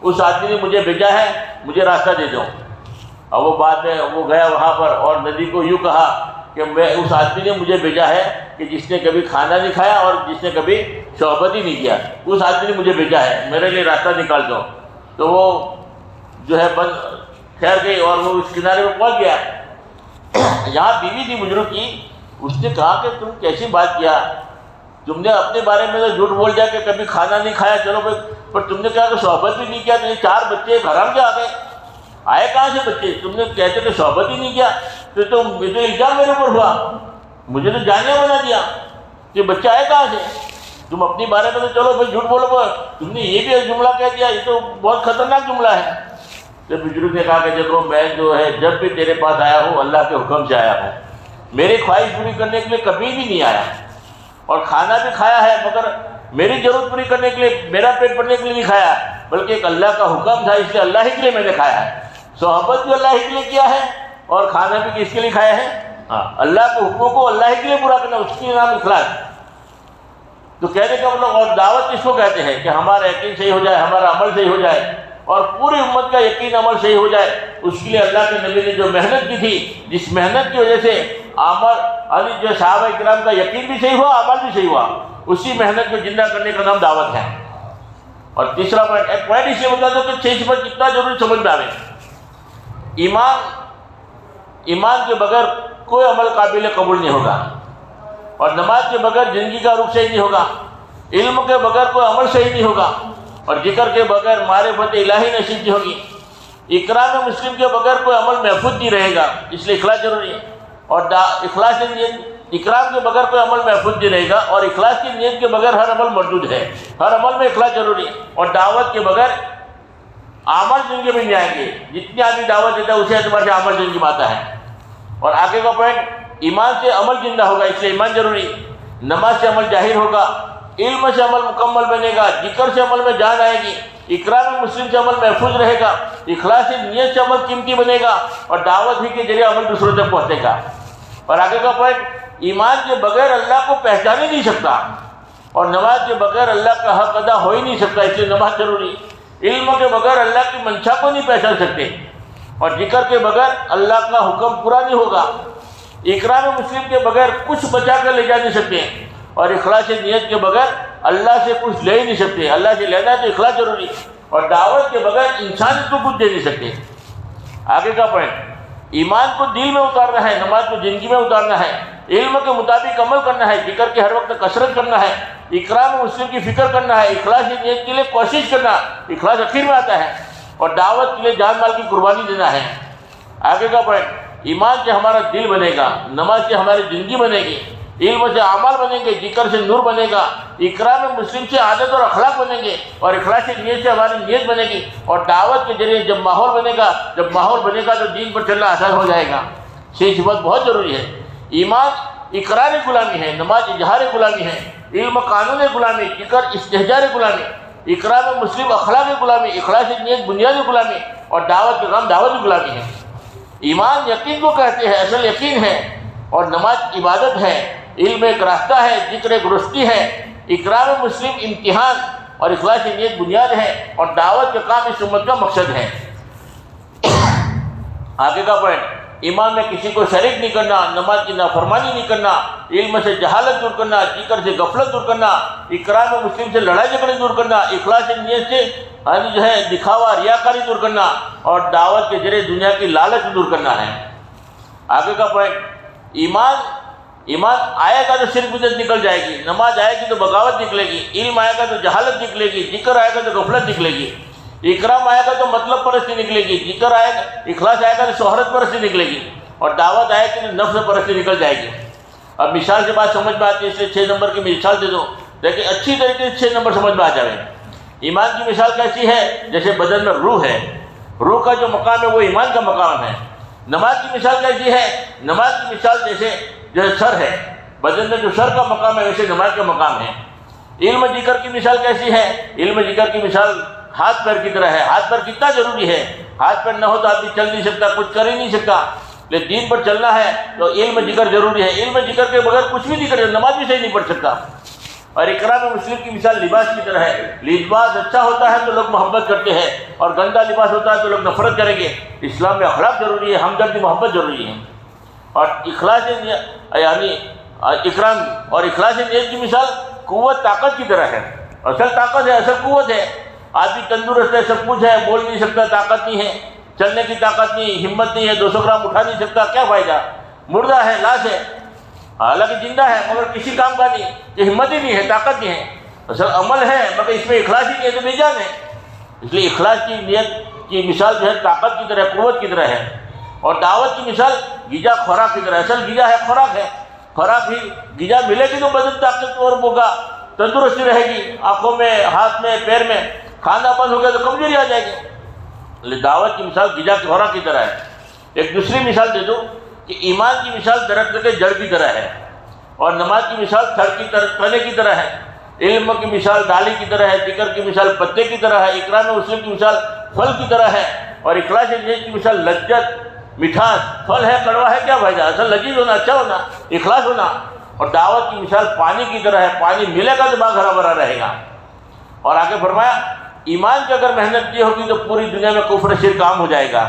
اس آدمی نے مجھے بھیجا ہے، مجھے راستہ دے دو۔ اور وہ بعد میں وہ گیا وہاں پر اور ندی کو یوں کہا کہ میں اس آدمی نے مجھے بھیجا ہے کہ جس نے کبھی کھانا نہیں کھایا اور جس نے کبھی صحبت ہی نہیں کیا، اس آدمی نے مجھے بھیجا ہے، میرے لیے راستہ نکال دو۔ تو وہ جو ہے ٹھہر گئی اور وہ اس کنارے پہ پہنچ گیا۔ یہاں بیوی تھی بزرگ کی، اس نے کہا کہ تم کیسی بات کیا، تم نے اپنے بارے میں تو جھوٹ بول دیا کہ کبھی کھانا نہیں کھایا، چلو بھائی، پر تم نے کہا کہ صحبت بھی نہیں کیا، تو یہ 4 بچے حرام کے آ گئے، آئے کہاں سے بچے؟ تم نے کہتے کہ صحبت ہی نہیں کیا، تو الزام میرے اوپر ہوا، مجھے تو جاننے بنا دیا کہ بچہ آئے کہاں سے؟ تم اپنے بارے میں تو چلو بھائی جھوٹ بولو، تم نے یہ بھی جملہ کہہ دیا، یہ تو بہت خطرناک جملہ ہے۔ تو بزرگ نے کہا کہ دیکھو میں جو ہے جب بھی تیرے پاس آیا ہوں اللہ کے حکم سے آیا ہوں، میری خواہش پوری کرنے کے لیے کبھی بھی نہیں آیا، اور کھانا بھی کھایا ہے مگر میری ضرورت پوری کرنے کے لیے، میرا پیٹ بھرنے کے لیے نہیں کھایا، بلکہ ایک اللہ کا حکم تھا، اس لیے اللہ ہی کے لیے میں نے کھایا ہے۔ صحبت بھی اللہ ہی کے لیے کیا ہے اور کھانا بھی کس کے لیے کھایا ہے؟ اللہ کے حکموں کو اللہ ہی کے لیے پورا کرنا، اس کے نام اخلاص۔ تو کہنے کا مطلب، اور دعوت اس کو کہتے ہیں کہ ہمارا یقین صحیح ہو جائے، ہمارا عمل صحیح ہو جائے اور پوری امت کا یقین عمل صحیح ہو جائے، اس کے لیے اللہ کے نبی نے جو محنت کی تھی، جس محنت کی وجہ سے عمل جو صحابہ اکرام کا یقین بھی صحیح ہوا، عمل بھی صحیح ہوا، اسی محنت کو زندہ کرنے کا نام دعوت ہے۔ اور تیسرا پوائنٹ، ایک پوائنٹ اس لیے بتا دو کہ 6 صفات کتنا ضروری سمجھ میں آئے۔ ایمان ایمان کے بغیر کوئی عمل قابل قبول نہیں ہوگا، اور نماز کے بغیر زندگی کا رخ صحیح نہیں ہوگا، علم کے بغیر کوئی عمل صحیح نہیں ہوگا، اور ذکر کے بغیر معرفت الہی نصیب نہیں ہوگی، اکرام مسلم کے بغیر کوئی عمل محفوظ نہیں رہے گا، اس لیے اخلاص ضروری ہے، اور اخلاص کی نیت، اکرام کے بغیر کوئی عمل محفوظ نہیں رہے گا، اور اخلاص کی نیت کے بغیر ہر عمل مردود ہے، ہر عمل میں اخلاص ضروری ہے، اور دعوت کے بغیر عمل زندگی میں نہیں آئیں گے، جتنی آدمی دعوت دیتا ہے اسی اعتبار سے عمل زندگی میں آتا ہے۔ اور آگے کا پوائنٹ، ایمان سے عمل زندہ ہوگا، اس لیے ایمان ضروری، نماز سے عمل ظاہر ہوگا، علم سے عمل مکمل بنے گا، ذکر سے عمل میں جان آئے گی، اکرام مسلم سے عمل محفوظ رہے گا، اخلاص نیت سے عمل قیمتی بنے گا، اور دعوت ہی کے ذریعے عمل دوسروں تک پہنچے گا۔ اور آگے کا پوائنٹ، ایمان کے بغیر اللہ کو پہچان ہی نہیں سکتا، اور نماز کے بغیر اللہ کا حق ادا ہو ہی نہیں سکتا، اس لیے نماز ضروری، علم کے بغیر اللہ کی منشا کو نہیں پہچان سکتے، اور ذکر کے بغیر اللہ کا حکم پورا نہیں ہوگا، اکرام مسلم کے بغیر کچھ بچا کر لے جا نہیں سکتے، اور اخلاص نیت کے بغیر اللہ سے کچھ لے ہی نہیں سکتے، اللہ سے لینا ہے تو اخلاص ضروری، اور دعوت کے بغیر انسان کو کچھ دے نہیں سکتے۔ آگے کا پوائنٹ، ایمان کو دل میں اتارنا ہے، نماز کو زندگی میں اتارنا ہے، علم کے مطابق عمل کرنا ہے، ذکر کے ہر وقت کثرت کرنا ہے، اکرام مسلم کی فکر کرنا ہے، اخلاص نیت کے لیے کوشش کرنا، اخلاص اخیر میں آتا ہے، اور دعوت کے لیے جان مال کی قربانی دینا ہے۔ آگے کا پوائنٹ، ایمان سے ہمارا دل بنے گا، نماز سے ہماری زندگی بنے گی، علم سے اعمال بنیں گے، ذکر سے نور بنے گا، اکرام مسلم سے عادت اور اخلاق بنیں گے، اور اخلاص نیت سے ہماری نیت بنے گی، اور دعوت کے ذریعے جب ماحول بنے گا تو دین پر چلنا آسان ہو جائے گا۔ صحیح صفت بہت ضروری ہے۔ ایمان اقرار غلامی ہے، نماز اظہار غلامی ہے، علم قانون غلامی، ذکر استحجار غلامی، اکرام مسلم اخلاق غلامی، اخلاص نیت بنیادی غلامی، اور دعوت کے کام دعوت غلامی ہے۔ ایمان یقین کو کہتے ہیں، اصل یقین ہے، اور نماز عبادت ہے، علم ایک راستہ ہے، ذکر ایک رشتی ہے، اکرام مسلم امتحان، اور اخلاص نیت بنیاد ہے، اور دعوت کے کام اس امت کا مقصد ہے۔ آگے کا پوائنٹ، ایمان میں کسی کو شریک نہیں کرنا، نماز کی نافرمانی نہیں کرنا، علم سے جہالت دور کرنا، ذکر سے غفلت دور کرنا، اکرام مسلم سے لڑائی جھگڑے دور کرنا، اخلاص نیت سے دکھاوا ریاکاری دور کرنا، اور دعوت کے ذریعے دنیا کی لالچ دور کرنا ہے۔ آگے کا پوائنٹ، ایمان آئے گا تو شرک بدعت نکل جائے گی، نماز آئے گی تو بغاوت نکلے گی، علم آئے گا تو جہالت نکلے گی، ذکر آئے گا تو غفلت نکلے گی، اکرام آئے گا تو مطلب پرستی نکلے گی، ذکر آئے گا، اخلاص آئے گا تو شہرت پرستی نکلے گی، اور دعوت آئے گی تو نفس پرستی نکل جائے گی۔ اب مثال سے بات سمجھ میں آتی ہے، اس لیے 6 نمبر کی مثال دے دو، لیکن اچھی طریقے سے 6 نمبر سمجھ میں آ جائے۔ ایمان کی مثال کیسی ہے؟ جیسے بدن میں روح ہے، روح کا جو مقام ہے وہ ایمان کا مقام ہے۔ نماز کی مثال کیسی ہے؟ نماز کی مثال جیسے سر ہے، بدن میں جو سر کا مقام ہے ویسے نماز کا مقام ہے۔ علم ذکر کی مثال کیسی ہے؟ علم ذکر کی مثال ہاتھ پیر کی طرح ہے۔ ہاتھ پیر کتنا ضروری ہے، ہاتھ پیر نہ ہو تو آدمی چل نہیں سکتا، کچھ کر ہی نہیں سکتا، لیکن دین پر چلنا ہے تو علم ذکر ضروری ہے۔ علم ذکر کے بغیر کچھ بھی نہیں کرے، نماز بھی صحیح نہیں پڑھ سکتا۔ اور اکرام مسلم کی مثال لباس کی طرح ہے، لباس اچھا ہوتا ہے تو لوگ محبت کرتے ہیں، اور گندا لباس ہوتا ہے تو لوگ نفرت کریں گے۔ اسلام میں اخلاق ضروری ہے، ہمدردی محبت ضروری ہے۔ اور اخلاص یعنی اکرام اور اخلاص نیت کی مثال قوت طاقت کی طرح ہے، اصل طاقت ہے، اصل قوت ہے۔ آدمی تندرست ہے، سب کچھ ہے، بول نہیں سکتا، طاقت نہیں ہے، چلنے کی طاقت نہیں، ہمت نہیں ہے، 200 گرام اٹھا نہیں سکتا، کیا فائدہ؟ مردہ ہے، لاش ہے، حالانکہ زندہ ہے مگر کسی کام کا نہیں، کہ ہمت ہی نہیں ہے، طاقت نہیں ہے۔ اصل عمل ہے مگر اس میں اخلاص ہی نہیں ہے تو بے جان ہے۔ اس لیے اخلاص کی نیت کی مثال جو ہے طاقت کی طرح، قوت کی طرح ہے۔ اور دعوت کی مثال غذا خوراک کی طرح، اصل غذا ہے، خوراک ہے، خوراک ہی غذا ملے گی تو بدن طاقتور ہوگا، تندرستی رہے گی، آنکھوں میں، ہاتھ میں، پیر میں۔ کھانا بند ہو گیا تو کمزوری آ جائے گی۔ دعوت کی مثال غذا کی خوراک کی طرح ہے۔ ایک دوسری مثال دے دو کہ ایمان کی مثال درخت کے جڑ کی طرح ہے، اور نماز کی مثال تنے کی طرح ہے، علم کی مثال ڈالی کی طرح ہے، ذکر کی مثال پتے کی طرح ہے، اکرام مسلم کی مثال پھل کی طرح ہے، اور اخلاص نیت کی مثال لذت، مٹھاس۔ پھل ہے، کڑوا ہے، کیا فائدہ؟ اصل لذیذ ہونا، اچھا ہونا، اخلاص ہونا۔ اور دعوت کی مثال پانی کی طرح ہے، پانی ملے گا تو باغ ہرا بھرا رہے گا۔ اور آگے فرمایا ایمان کی اگر محنت کی ہوگی تو پوری دنیا میں کفر شرک عام ہو جائے گا۔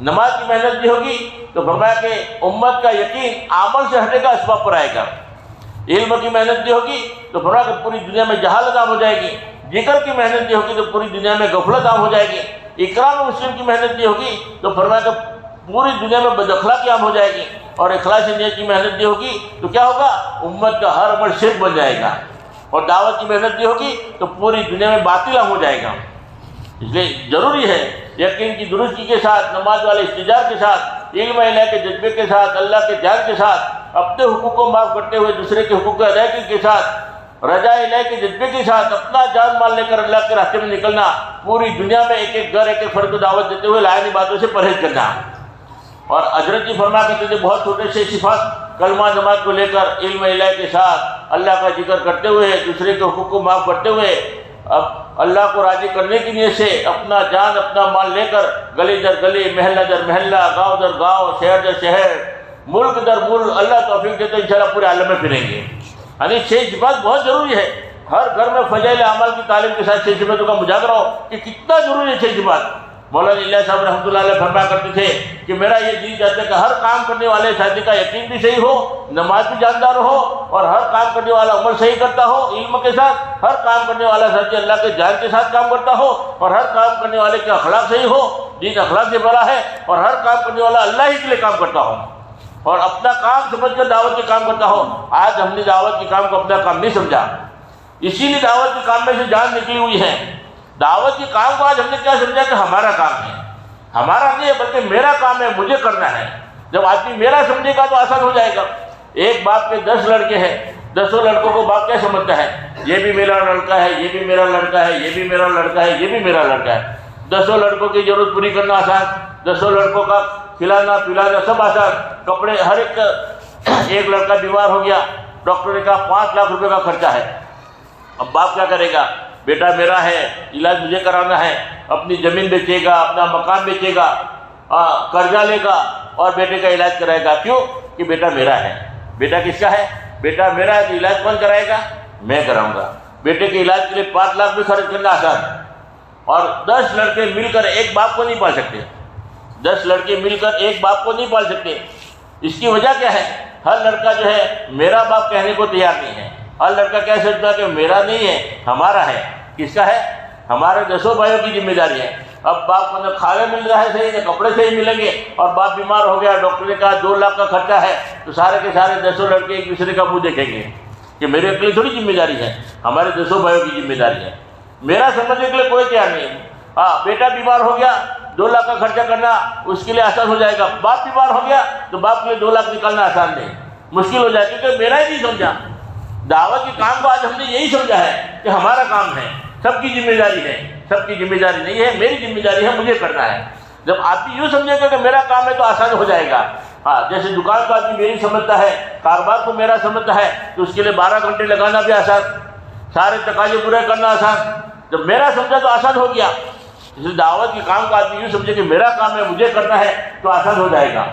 نماز کی محنت کی ہوگی تو فرمایا کہ امت کا یقین عمل سے ہٹے گا، اسباب پر آئے گا۔ علم کی محنت کی ہوگی تو فرمایا کہ پوری دنیا میں جہالت عام ہو جائے گی۔ ذکر کی محنت کی ہوگی تو پوری دنیا میں غفلت عام ہو جائے گی۔ اکرام مسلم کی محنت کی ہوگی تو فرمایا کہ پوری دنیا میں بد اخلاقی عام ہو جائے گی، اور اخلاص نیت کی محنت یہ ہوگی تو کیا ہوگا، امت کا ہر عمل شرک بن جائے گا، اور دعوت کی محنت یہ ہوگی تو پوری دنیا میں باطل عام ہو جائے گا۔ اس لیے ضروری ہے یقین کی درستی کے ساتھ، نماز والے استجار کے ساتھ، علم الہ کے جذبے کے ساتھ، اللہ کے دھیان کے ساتھ، اپنے حقوق کو معاف کرتے ہوئے دوسرے کے حقوق کی ادائیگی کے ساتھ، رجا الہ کے جذبے کے ساتھ اپنا جان مال لے کر اللہ کے راستے میں نکلنا، پوری دنیا میں ایک ایک گھر ایک ایک فرد کو دعوت دیتے ہوئے لائنی باتوں سے پرہیز کرنا۔ اور حضرت جی فرما کرتے تھے بہت چھوٹے سے صفات، کلمہ نماز کو لے کر علم الہ کے ساتھ اللہ کا ذکر کرتے ہوئے، دوسرے کے حقوق کو معاف کرتے ہوئے، اب اللہ کو راضی کرنے کی نیت سے اپنا جان اپنا مال لے کر گلی در گلی، محلہ در محلہ، گاؤں در گاؤں، شہر در شہر، ملک در ملک، اللہ توفیق دے تو انشاءاللہ پورے عالم میں پھریں گے۔ یعنی 6 صفات بہت ضروری ہے، ہر گھر میں فضائل اعمال کی تعلیم کے ساتھ 6 صفاتوں کا مجاگرہ ہو کہ کتنا ضروری ہے 6 صفات۔ مولانا الیاس صاحب رحمۃ اللہ علیہ فرمایا کرتے تھے کہ میرا یہ جی چاہتا ہے کہ ہر کام کرنے والے ساتھی کا یقین بھی صحیح ہو، نماز بھی جاندار ہو، اور ہر کام کرنے والا عمل صحیح کرتا ہو علم کے ساتھ، ہر کام کرنے والا ساتھی اللہ کے جان کے ساتھ کام کرتا ہو، اور ہر کام کرنے والے کے اخلاق صحیح ہو، دین اخلاق سے بڑا ہے، اور ہر کام کرنے والا اللہ ہی کے لیے کام کرتا ہو، اور اپنا کام سمجھ کر دعوت کے کام کرتا ہو۔ آج ہم نے دعوت کے کام کو اپنا کام نہیں سمجھا، اسی لیے دعوت کے کام میں سے جان نکلی ہوئی ہے۔ دعوت کے کام کو آج ہم نے کیا سمجھا کہ ہمارا کام ہے، ہمارا نہیں ہے بلکہ میرا کام ہے، مجھے کرنا ہے۔ جب آدمی میرا سمجھے گا تو آسان ہو جائے گا۔ ایک باپ کے 10 لڑکے ہیں، 10 لڑکوں کو باپ کیا سمجھتا ہے، یہ بھی میرا لڑکا ہے، یہ بھی میرا لڑکا ہے، یہ بھی میرا لڑکا ہے، یہ بھی میرا لڑکا ہے۔ 10 لڑکوں کی ضرورت پوری کرنا آسان، 10 لڑکوں کا کھلانا پلانا سب آسان، کپڑے ہر ایک لڑکا بیمار ہو گیا، ڈاکٹر نے کہا 5 لاکھ روپے کا خرچہ ہے۔ اب باپ کیا کرے گا، بیٹا میرا ہے، علاج مجھے کرانا ہے، اپنی زمین بیچے گا، اپنا مکان بیچے گا، قرضہ لے گا اور بیٹے کا علاج کرائے گا۔ کیوں کہ بیٹا میرا ہے۔ بیٹا کس کا ہے، بیٹا میرا ہے تو علاج کون کرائے گا، میں کراؤں گا۔ بیٹے کے علاج کے لیے 5 لاکھ بھی خرچ کرنا آسان ہے، اور 10 لڑکے مل کر ایک باپ کو نہیں پال سکتے، 10 لڑکے مل کر ایک باپ کو نہیں پال سکتے۔ اس کی وجہ کیا ہے، ہر لڑکا جو ہے میرا باپ کہنے کو تیار نہیں ہے، ہر لڑکا کہہ سکتا ہے کہ میرا نہیں ہے، ہمارا ہے۔ کس کا ہے، ہمارے 10 بھائیوں کی ذمہ داری ہے۔ اب باپ کو نہ کھانے مل رہا ہے صحیح، نہ کپڑے صحیح ملیں گے، اور باپ بیمار ہو گیا، ڈاکٹر نے کہا 2 لاکھ کا خرچہ ہے، تو سارے کے سارے 10 لڑکے ایک دوسرے کا منہ دیکھیں گے کہ میرے اکیلے تھوڑی ذمہ داری ہے، ہمارے 10 بھائیوں کی ذمہ داری ہے، میرا سمجھنے کے لیے کوئی تیار نہیں ہے۔ ہاں بیٹا بیمار ہو گیا، 2 لاکھ کا خرچہ کرنا اس کے لیے آسان ہو جائے گا، باپ بیمار ہو گیا تو باپ کے لیے 2 لاکھ نکالنا آسان نہیں، مشکل ہو جائے گا، کیونکہ میرا ہی نہیں سمجھا۔ دعوت کے کام کو آج ہم نے یہی سمجھا ہے کہ ہمارا کام ہے، سب کی ذمہ داری ہے، سب کی ذمہ داری نہیں ہے، میری ذمہ داری ہے، مجھے کرنا ہے۔ جب آدمی یوں سمجھے گا کہ میرا کام ہے تو آسان ہو جائے گا۔ ہاں جیسے دکان کو آدمی میری سمجھتا ہے، کاروبار کو میرا سمجھتا ہے، تو اس کے لیے 12 گھنٹے لگانا بھی آسان، سارے تقاضے پورے کرنا آسان۔ جب میرا سمجھا تو آسان ہو گیا۔ اس لیے دعوت کے کام کو آدمی یوں سمجھے کہ میرا کام ہے، مجھے کرنا ہے، تو آسان ہو جائے گا،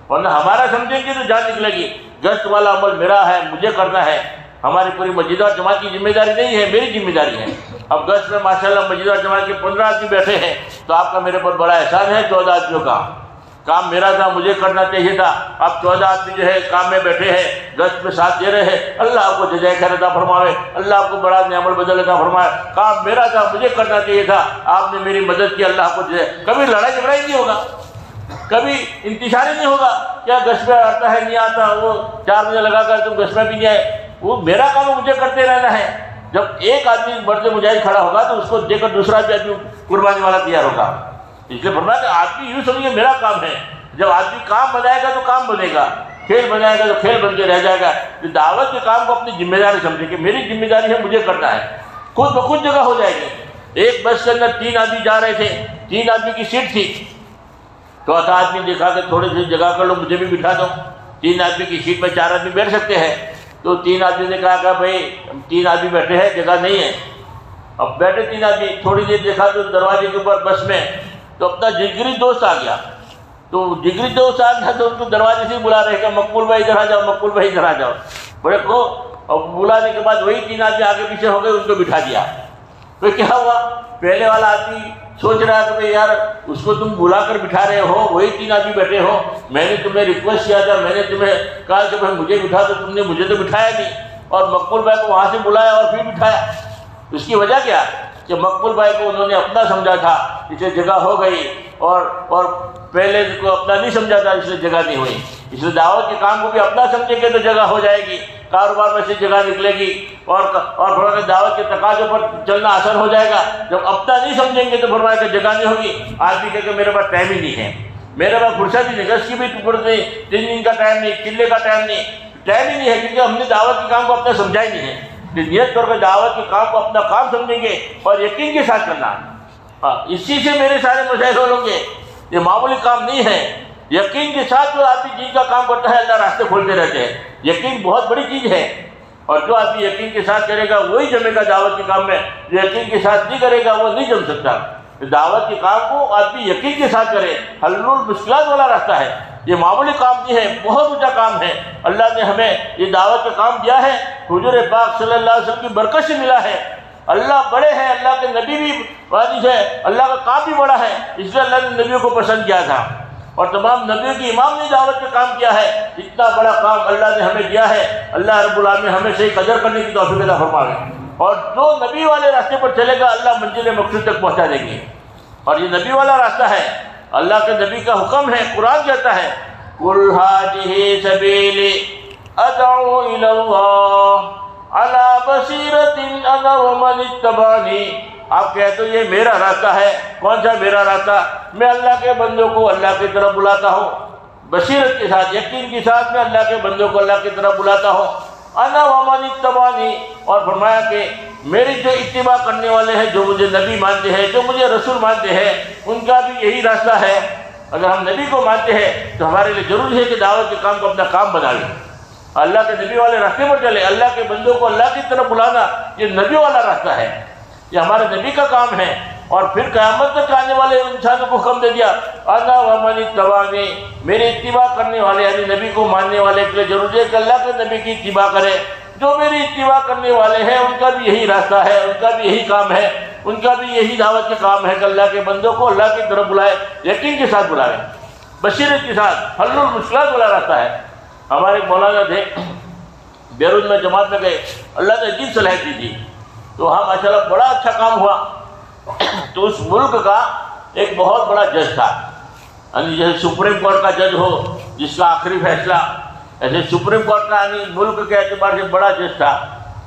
ورنہ ہمارا سمجھیں گے تو جان نکلے گی۔ گشت والا عمل میرا ہے، مجھے کرنا ہے، ہماری پوری مسجد اور جماعت کی ذمہ داری نہیں ہے، میری ذمہ داری ہے۔ اب گشت میں ماشاءاللہ مسجد اور جماعت کے 15 آدمی بیٹھے ہیں، تو آپ کا میرے پر بڑا احسان ہے۔ 14 آدمیوں کا کام میرا تھا، مجھے کرنا چاہیے تھا، اب 14 آدمی جو ہے کام میں بیٹھے ہیں، گشت میں ساتھ دے رہے ہیں، اللہ آپ کو جزائے خیر عطا فرمائے، اللہ آپ کو بڑا نعمت بدل عطا فرمائے۔ کام میرا تھا، مجھے کرنا چاہیے تھا، آپ نے میری مدد کی، اللہ آپ کو جزائے۔ کبھی لڑائی جھگڑا ہی نہیں ہوگا، کبھی انتشار ہی نہیں ہوگا، کیا گشت میں آتا ہے نہیں آتا، وہ 4 مہینے لگا کر تم گشت میں بھی نہیں آئے، وہ میرا کام مجھے کرتے رہنا ہے۔ جب ایک آدمی مرد مجاہد کھڑا ہوگا تو اس کو دیکھ کر دوسرا بھی آدمی قربانی والا تیار ہوگا۔ اس لیے فرمایا کہ آدمی یوں سمجھے میرا کام ہے۔ جب آدمی کام بنائے گا تو کام بنے گا، کھیل بنائے گا تو کھیل بن کے رہ جائے گا۔ تو دعوت کے کام کو اپنی ذمہ داری سمجھے کہ میری ذمہ داری ہے، مجھے کرنا ہے، خود بخود جگہ ہو جائے گی۔ ایک بس کے اندر 3 آدمی جا رہے تھے، 3 آدمی کی سیٹ تھی، چوتھا آدمی دیکھا کہ تھوڑی سی جگہ کر لو، مجھے بھی بٹھا دو۔ 3 آدمی کی سیٹ پہ 4 آدمی بیٹھ سکتے ہیں، تو 3 آدمی نے کہا کہ بھائی 3 آدمی بیٹھے ہیں، جگہ نہیں ہے۔ اب بیٹھے 3 آدمی، تھوڑی دیر دیکھا تو دروازے کے اوپر بس میں تو اپنا جگری دوست آ گیا، تو جگری دوست آ گیا تو ان کو دروازے سے بلا رہے کہ مقبول بھائی ادھر آ جاؤ، مقبول بھائی ادھر آ جاؤ، بڑے کو۔ اور بلانے کے بعد وہی 3 آدمی آگے پیچھے ہو گئے، ان کو بٹھا دیا۔ تو کیا ہوا، پہلے والا آدمی سوچ رہا کہ بھائی یار اس کو تم بلا کر بٹھا رہے ہو، وہی 3 آدمی بیٹھے ہو، میں نے تمہیں ریکویسٹ کیا تھا، میں نے تمہیں کہا کہ بھائی مجھے بٹھا دو، تم نے مجھے تو بٹھایا نہیں، اور مقبول بھائی کو وہاں سے بلایا اور پھر بٹھایا۔ اس کی وجہ کیا، کہ مقبول بھائی کو انہوں نے اپنا سمجھا تھا اس لیے جگہ ہو گئی، اور پہلے کو اپنا نہیں سمجھا تھا اس لیے جگہ نہیں ہوئی۔ اس لیے دعوت کے کام کو بھی اپنا سمجھیں گے تو جگہ ہو جائے گی، کاروبار میں سے جگہ نکلے گی، اور فرمایا کہ دعوت کے تقاضوں پر چلنا آسان ہو جائے گا۔ جب اپنا نہیں سمجھیں گے تو فرمایا کہ جگہ نہیں ہوگی۔ آدمی کہے کہ میرے پاس ٹائم ہی نہیں ہے، میرے پاس فرصت ہی نہیں، 10 کی بھی فرصت نہیں، 3 دن کا ٹائم نہیں، چلے کا ٹائم نہیں، ٹائم ہی نہیں ہے، کیونکہ ہم نے دعوت کے کام کو اپنا سمجھا ہی نہیں ہے۔ نیت کر کے دعوت کے کام کو اپنا کام سمجھیں گے اور یقین کے ساتھ کرنا۔ اسی سے میرے سارے مسائل حل ہوں گے۔ یہ معمولی کام نہیں ہے، یقین کے ساتھ جو آدمی جن کا کام کرتا ہے اللہ راستے کھولتے رہتے ہیں۔ یقین بہت بڑی چیز ہے، اور جو آدمی یقین کے ساتھ کرے گا وہی جمے گا دعوت کے کام میں، جو یقین کے ساتھ نہیں کرے گا وہ نہیں جم سکتا۔ دعوت کے کام کو آدمی یقین کے ساتھ کرے، حل المشکلات والا راستہ ہے، یہ معمولی کام نہیں ہے، بہت اونچا کام ہے۔ اللہ نے ہمیں یہ دعوت کا کام دیا ہے، حضور پاک صلی اللہ علیہ وسلم کی برکت سے ملا ہے۔ اللہ بڑے ہیں، اللہ کے نبی بھی واجب ہے، اللہ کا کام بھی بڑا ہے، اس لیے اللہ نے نبیوں کو پسند کیا تھا، اور تمام نبیوں کی امام نے دعوت کا کام کیا ہے۔ اتنا بڑا کام اللہ نے ہمیں دیا ہے، اللہ رب العالمین ہمیں صحیح قدر کرنے کی توفیق عطا فرمائے، اور جو نبی والے راستے پر چلے گا اللہ منزل مقصود تک پہنچا دیں گے۔ اور یہ نبی والا راستہ ہے، اللہ کے نبی کا حکم ہے، قرآن کہتا ہے قُلْ هَٰذِهِ سَبِيلِي أَدْعُو إِلَى اللَّهِ عَلَىٰ بَصِيرَةٍ أَنَا وَمَنِ اتَّبَعَنِي۔ آپ کہتے ہو یہ میرا راستہ ہے۔ کون سا میرا راستہ؟ میں اللہ کے بندوں کو اللہ کی طرف بلاتا ہوں، بصیرت کے ساتھ، یقین کے ساتھ میں اللہ کے بندوں کو اللہ کی طرف بلاتا ہوں۔ انا ومن اتبعنی، اور فرمایا کہ میری جو اتباع کرنے والے ہیں، جو مجھے نبی مانتے ہیں، جو مجھے رسول مانتے ہیں، ان کا بھی یہی راستہ ہے۔ اگر ہم نبی کو مانتے ہیں تو ہمارے لیے ضروری ہے کہ دعوت کے کام کو اپنا کام بنا لیں، اللہ کے نبی والے راستے پر چلے، اللہ کے بندوں کو اللہ کی طرف بلانا یہ نبی والا راستہ ہے، یہ ہمارے نبی کا کام ہے۔ اور پھر قیامت تک آنے والے انسانوں کو حکم دے دیا انا ومن اتبعنی، میری اتباع کرنے والے یعنی نبی کو ماننے والے کے لیے ضروری ہے کہ اللہ کے نبی کی اتباع کرے۔ جو میری اتباع کرنے والے ہیں ان کا بھی یہی راستہ ہے، ان کا بھی یہی کام ہے، ان کا بھی یہی دعوت کا کام ہے کہ اللہ کے بندوں کو اللہ کی طرف بلائے، یقین کے ساتھ بلائے، بصیرت کے ساتھ، حل المشکلات والا راستہ ہے۔ ہمارے مولانا تھے، بیرون میں جماعت میں گئے، اللہ نے عجیب صلاحیت دی تھی، تو وہاں ماشاءاللہ بڑا اچھا کام ہوا۔ تو اس ملک کا ایک بہت بڑا جج تھا، یعنی جیسے سپریم کورٹ کا جج ہو جس کا آخری فیصلہ، ایسے سپریم کورٹ کا یعنی ملک کے اعتبار سے بڑا جج تھا۔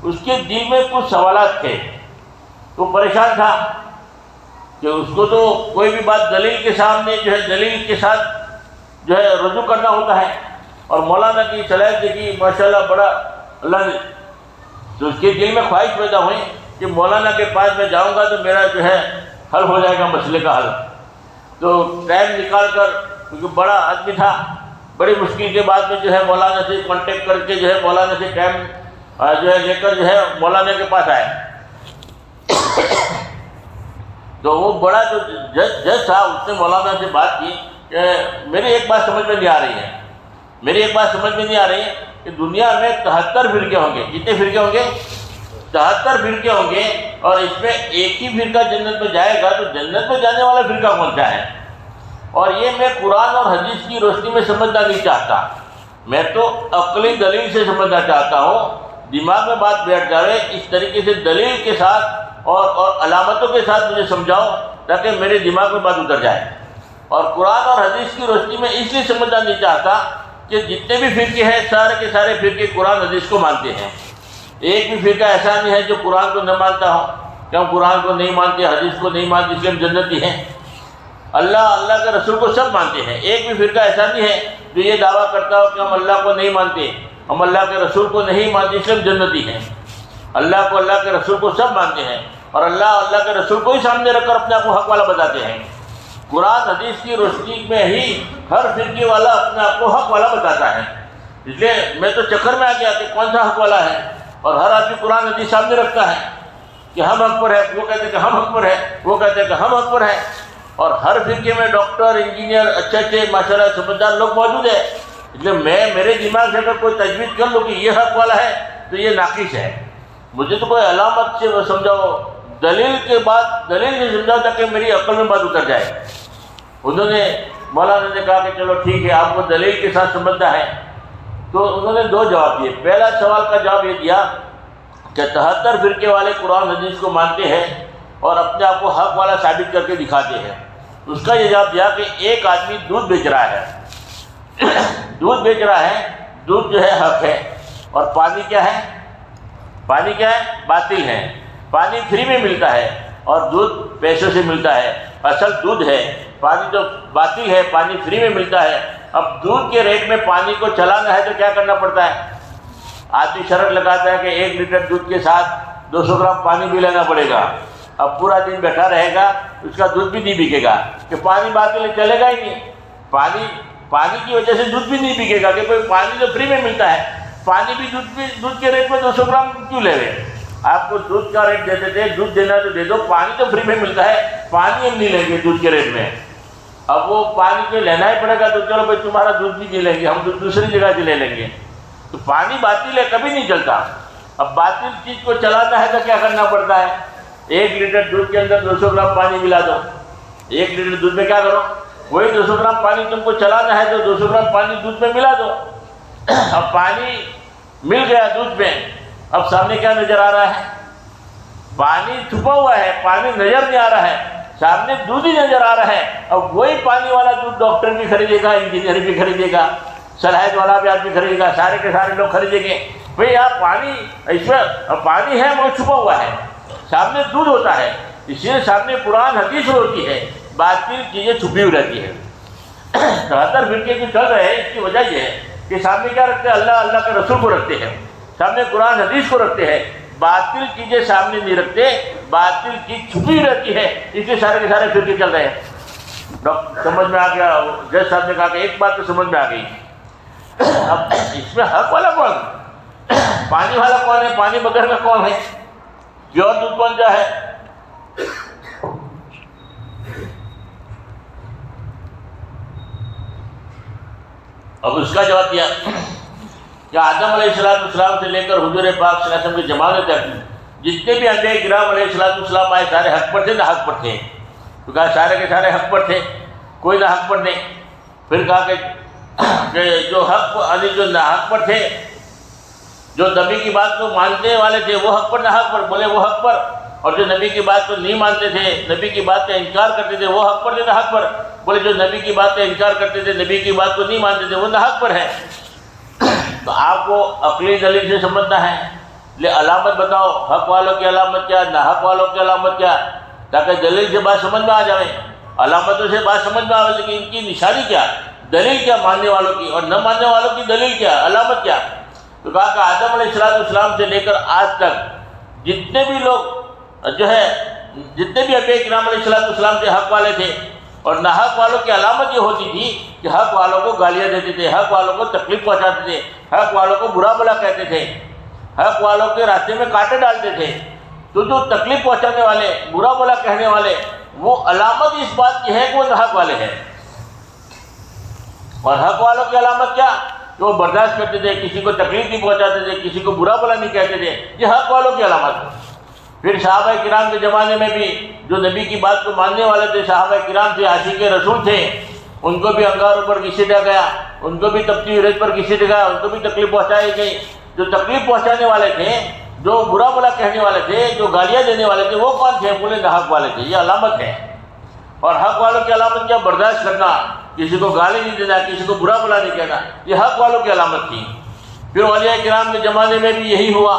اس کے دل میں کچھ سوالات تھے، تو پریشان تھا کہ اس کو تو کوئی بھی بات دلیل کے سامنے جو ہے دلیل کے ساتھ جو ہے رجوع کرنا ہوتا ہے، اور مولانا کی صلاحیت دیکھی ماشاءاللہ بڑا اللہ نے، تو اس کے دل میں خواہش پیدا ہوئی کہ مولانا کے پاس میں جاؤں گا تو میرا جو ہے حل ہو جائے گا مسئلے کا حل۔ تو ٹائم نکال کر، کیونکہ بڑا آدمی تھا، بڑی مشکل کے بعد میں جو ہے مولانا سے کانٹیکٹ کر کے جو ہے مولانا سے ٹائم جو ہے لے کر جو ہے مولانا کے پاس آئے۔ تو وہ بڑا جو جج تھا اس نے مولانا سے بات کی کہ میری ایک بات سمجھ میں نہیں آ رہی ہے، میری ایک بات سمجھ میں نہیں آ رہی ہے کہ دنیا میں 73 فرقے ہوں گے۔ کتنے فرقے ہوں گے؟ 73 فرقے ہوں گے، اور اس میں ایک ہی فرقہ جنت میں جائے گا، تو جنت میں جانے والا فرقہ کون سا ہے؟ اور یہ میں قرآن اور حدیث کی روشنی میں سمجھنا نہیں چاہتا، میں تو عقلی دلیل سے سمجھنا چاہتا ہوں، دماغ میں بات بیٹھ جائے، اس طریقے سے دلیل کے ساتھ اور علامتوں کے ساتھ مجھے سمجھاؤ تاکہ میرے دماغ میں بات اتر جائے۔ اور قرآن اور حدیث کی روشنی میں اس لیے سمجھنا نہیں چاہتا کہ جتنے بھی فرقے ہیں سارے کے سارے فرقے قرآن حدیث کو مانتے ہیں، ایک بھی فرقہ ایسا نہیں ہے جو قرآن کو نہ مانتا ہو کہ ہم قرآن کو نہیں مانتے، حدیث کو نہیں مانتے اس لیے ہم جنتی ہیں۔ اللہ کے رسول کو سب مانتے ہیں، ایک بھی فرقہ ایسا نہیں ہے جو یہ دعویٰ کرتا ہو کہ ہم اللہ کو نہیں مانتے، ہم اللہ کے رسول کو نہیں مانتے اس لیے ہم جنتی ہیں۔ اللہ کو، اللہ کے رسول کو سب مانتے ہیں، اور اللہ کے رسول کو ہی سامنے رکھ کر اپنے آپ کو حق والا بتاتے ہیں۔ قرآن حدیث کی روشنی میں ہی ہر فرقے والا اپنے آپ کو حق والا بتاتا ہے۔ اس لیے میں تو چکر میں آ گیا کہ کون سا حق والا ہے، اور ہر آدمی قرآن حدیث سامنے رکھتا ہے کہ ہم حق پر ہے، وہ کہتے ہیں کہ ہم حق پر ہے، وہ کہتے ہیں کہ ہم حق پر ہے، اور ہر فرقے میں ڈاکٹر، انجینئر، اچھے ماشاءاللہ سمجھدار لوگ موجود ہیں۔ اس لیے میرے دماغ سے اگر کوئی تجویز کر لوں کہ یہ حق والا ہے تو یہ ناقص ہے، مجھے تو کوئی علامت سے سمجھاؤ، دلیل کے بعد دلیل نہیں سمجھاؤ تاکہ میری عقل میں بات اتر جائے۔ انہوں نے، مولانا نے کہا کہ چلو ٹھیک ہے، آپ کو دلیل کے ساتھ سمجھنا ہے، تو انہوں نے 2 جواب دیے۔ پہلا سوال کا جواب یہ دیا کہ 73 فرقے والے قرآن حدیث کو مانتے ہیں، اور اپنے آپ کو حق والا ثابت کر کے دکھاتے ہیں. اس کا یہ جواب دیا کہ ایک آدمی دودھ بیچ رہا ہے دودھ بیچ رہا ہے، دودھ جو ہے حق ہے، اور پانی کیا ہے؟ پانی کیا ہے؟ باطل ہے. پانی فری میں ملتا ہے اور دودھ پیسوں سے ملتا ہے. اصل دودھ ہے، پانی جو باطل ہے، پانی فری میں ملتا ہے. اب دودھ کے ریٹ میں پانی کو چلانا ہے تو کیا کرنا پڑتا ہے؟ آدمی شرط لگاتا ہے کہ 1 لیٹر دودھ کے ساتھ 200 گرام پانی بھی لینا پڑے گا. اب پورا دن بیٹھا رہے گا، اس کا دودھ بھی نہیں بکے گا کہ پانی باطل ہے، چلے گا ہی نہیں. پانی کی وجہ سے دودھ بھی نہیں بکے گا کہ کوئی پانی جو فری میں ملتا ہے، پانی بھی دودھ کے ریٹ میں 200 گرام کیوں لے رہے؟ آپ کو دودھ کا ریٹ دیتے تھے، دودھ دینا تو دے دو، پانی تو فری میں ملتا ہے، پانی ہم نہیں لیں گے دودھ کے ریٹ میں. اب وہ پانی کو لینا ہی پڑے گا تو چلو بھائی تمہارا دودھ بھی نہیں لیں گے، ہم دوسری جگہ سے لے لیں گے. تو پانی باطل ہے، کبھی نہیں چلتا. اب باطل چیز کو چلانا ہے تو کیا کرنا پڑتا ہے؟ 1 لیٹر دودھ کے اندر 200 گرام پانی ملا دو. 1 لیٹر دودھ میں کیا کرو؟ وہی 200 گرام پانی تم کو چلانا ہے تو 200 گرام پانی دودھ میں ملا دو. اب پانی مل گیا دودھ میں، اب سامنے کیا نظر آ رہا ہے؟ پانی چھپا ہوا ہے، پانی نظر نہیں آ رہا ہے، سامنے دودھ ہی نظر آ رہا ہے. اب وہی پانی والا دودھ ڈاکٹر بھی خریدے گا، انجینئر بھی خریدے گا، صلاحیت والا بھی آدمی خریدے گا، سارے کے سارے لوگ خریدیں گے. بھئی آپ پانی اس میں پانی ہے وہ چھپا ہوا ہے، سامنے دودھ ہوتا ہے. اس لیے سامنے قرآن حدیث ہوتی ہے، باطل چیزیں چھپی ہوئی رہتی ہے. 73 فرقے جو چل رہے ہیں اس کی وجہ یہ ہے کہ سامنے کیا رکھتے ہیں؟ اللہ کے رسول کو رکھتے ہیں، سامنے قرآن حدیث کو رکھتے ہیں، باطل چیزیں سامنے نہیں رکھتے، باطل چیز چھپی رہتی ہے. اس لیے سارے کے سارے فرقے چل رہے ہیں. سمجھ میں آ گیا؟ جج صاحب نے کہا کہ ایک بات تو سمجھ میں آ گئی. اب اس میں حق والا کون؟ پانی والا کون ہے؟ پانی بغیر کا کون ہے؟ پیور دودھ کون سا ہے؟ اب اس کا جواب دیا کہ آدم علیہ السلام سے لے کر حضور پاک صلی اللہ علیہ وسلم کے زمانے تک جتنے بھی انبیاء کرام علیہ السلام آئے سارے حق پر تھے نہ حق پر تھے؟ تو کہا سارے کے سارے حق پر تھے، کوئی نہ حق پر نہیں. پھر کہا کہ جو نہ حق پر تھے، جو نبی کی بات کو ماننے والے تھے وہ حق پر نہ حق پر؟ بولے وہ حق پر. اور جو نبی کی بات کو نہیں مانتے تھے، نبی کی بات کا انکار کرتے تھے، وہ حق پر تھے نہ حق پر؟ بولے جو نبی کی بات کا انکار کرتے تھے، نبی کی بات کو نہیں مانتے تھے، وہ نہ حق پر ہے. تو آپ کو عقلی دلیل سے سمجھنا ہے. لے علامت بتاؤ، حق والوں کی علامت کیا، نہ حق والوں کی علامت کیا، تاکہ دلیل سے بات سمجھ میں آ جائے. علامتوں سے بات سمجھ میں آ لیکن ان کی نشانی کیا، دلیل کیا ماننے والوں کی اور نہ ماننے والوں کی دلیل کیا، علامت کیا. تو کہا کہ آدم علیہ السلام سے لے کر آج تک جتنے بھی لوگ جتنے بھی انبیاء کرام علیہ السلام سے حق والے تھے، اور نہ حق والوں کی علامت یہ ہوتی تھی کہ حق والوں کو گالیاں دیتے تھے، حق والوں کو تکلیف پہنچاتے تھے، حق والوں کو برا بھلا کہتے تھے، حق والوں کے راستے میں کانٹے ڈالتے تھے. تو جو تکلیف پہنچانے والے، برا بھلا کہنے والے، وہ علامت اس بات کی ہے کہ وہ حق والے ہیں. اور حق والوں کی علامت کیا؟ کہ وہ برداشت کرتے تھے، کسی کو تکلیف نہیں پہنچاتے تھے، کسی کو برا بھلا نہیں کہتے تھے. یہ حق والوں کی علامت ہے. پھر صحابہ کرام کے زمانے میں بھی جو نبی کی بات کو ماننے والے تھے، صحابہ کرام تھے، عاشق رسول تھے، ان کو بھی انگاروں پر گھسیٹا گیا، ان کو بھی تپتی ریت پر گھسیٹا گیا، ان کو بھی تکلیف پہنچائی گئی. جو تکلیف پہنچانے والے تھے، جو برا بھلا کہنے والے تھے، جو گالیاں دینے والے تھے، وہ کون تھے؟ بولے نہ حق والے تھے. یہ علامت ہے. اور حق والوں کی علامت کیا؟ برداشت کرنا، کسی کو گالی نہیں دینا، کسی کو برا بھلا نہیں کہنا. یہ حق والوں کی علامت تھی. پھر اولیاء کرام کے زمانے میں بھی یہی ہوا.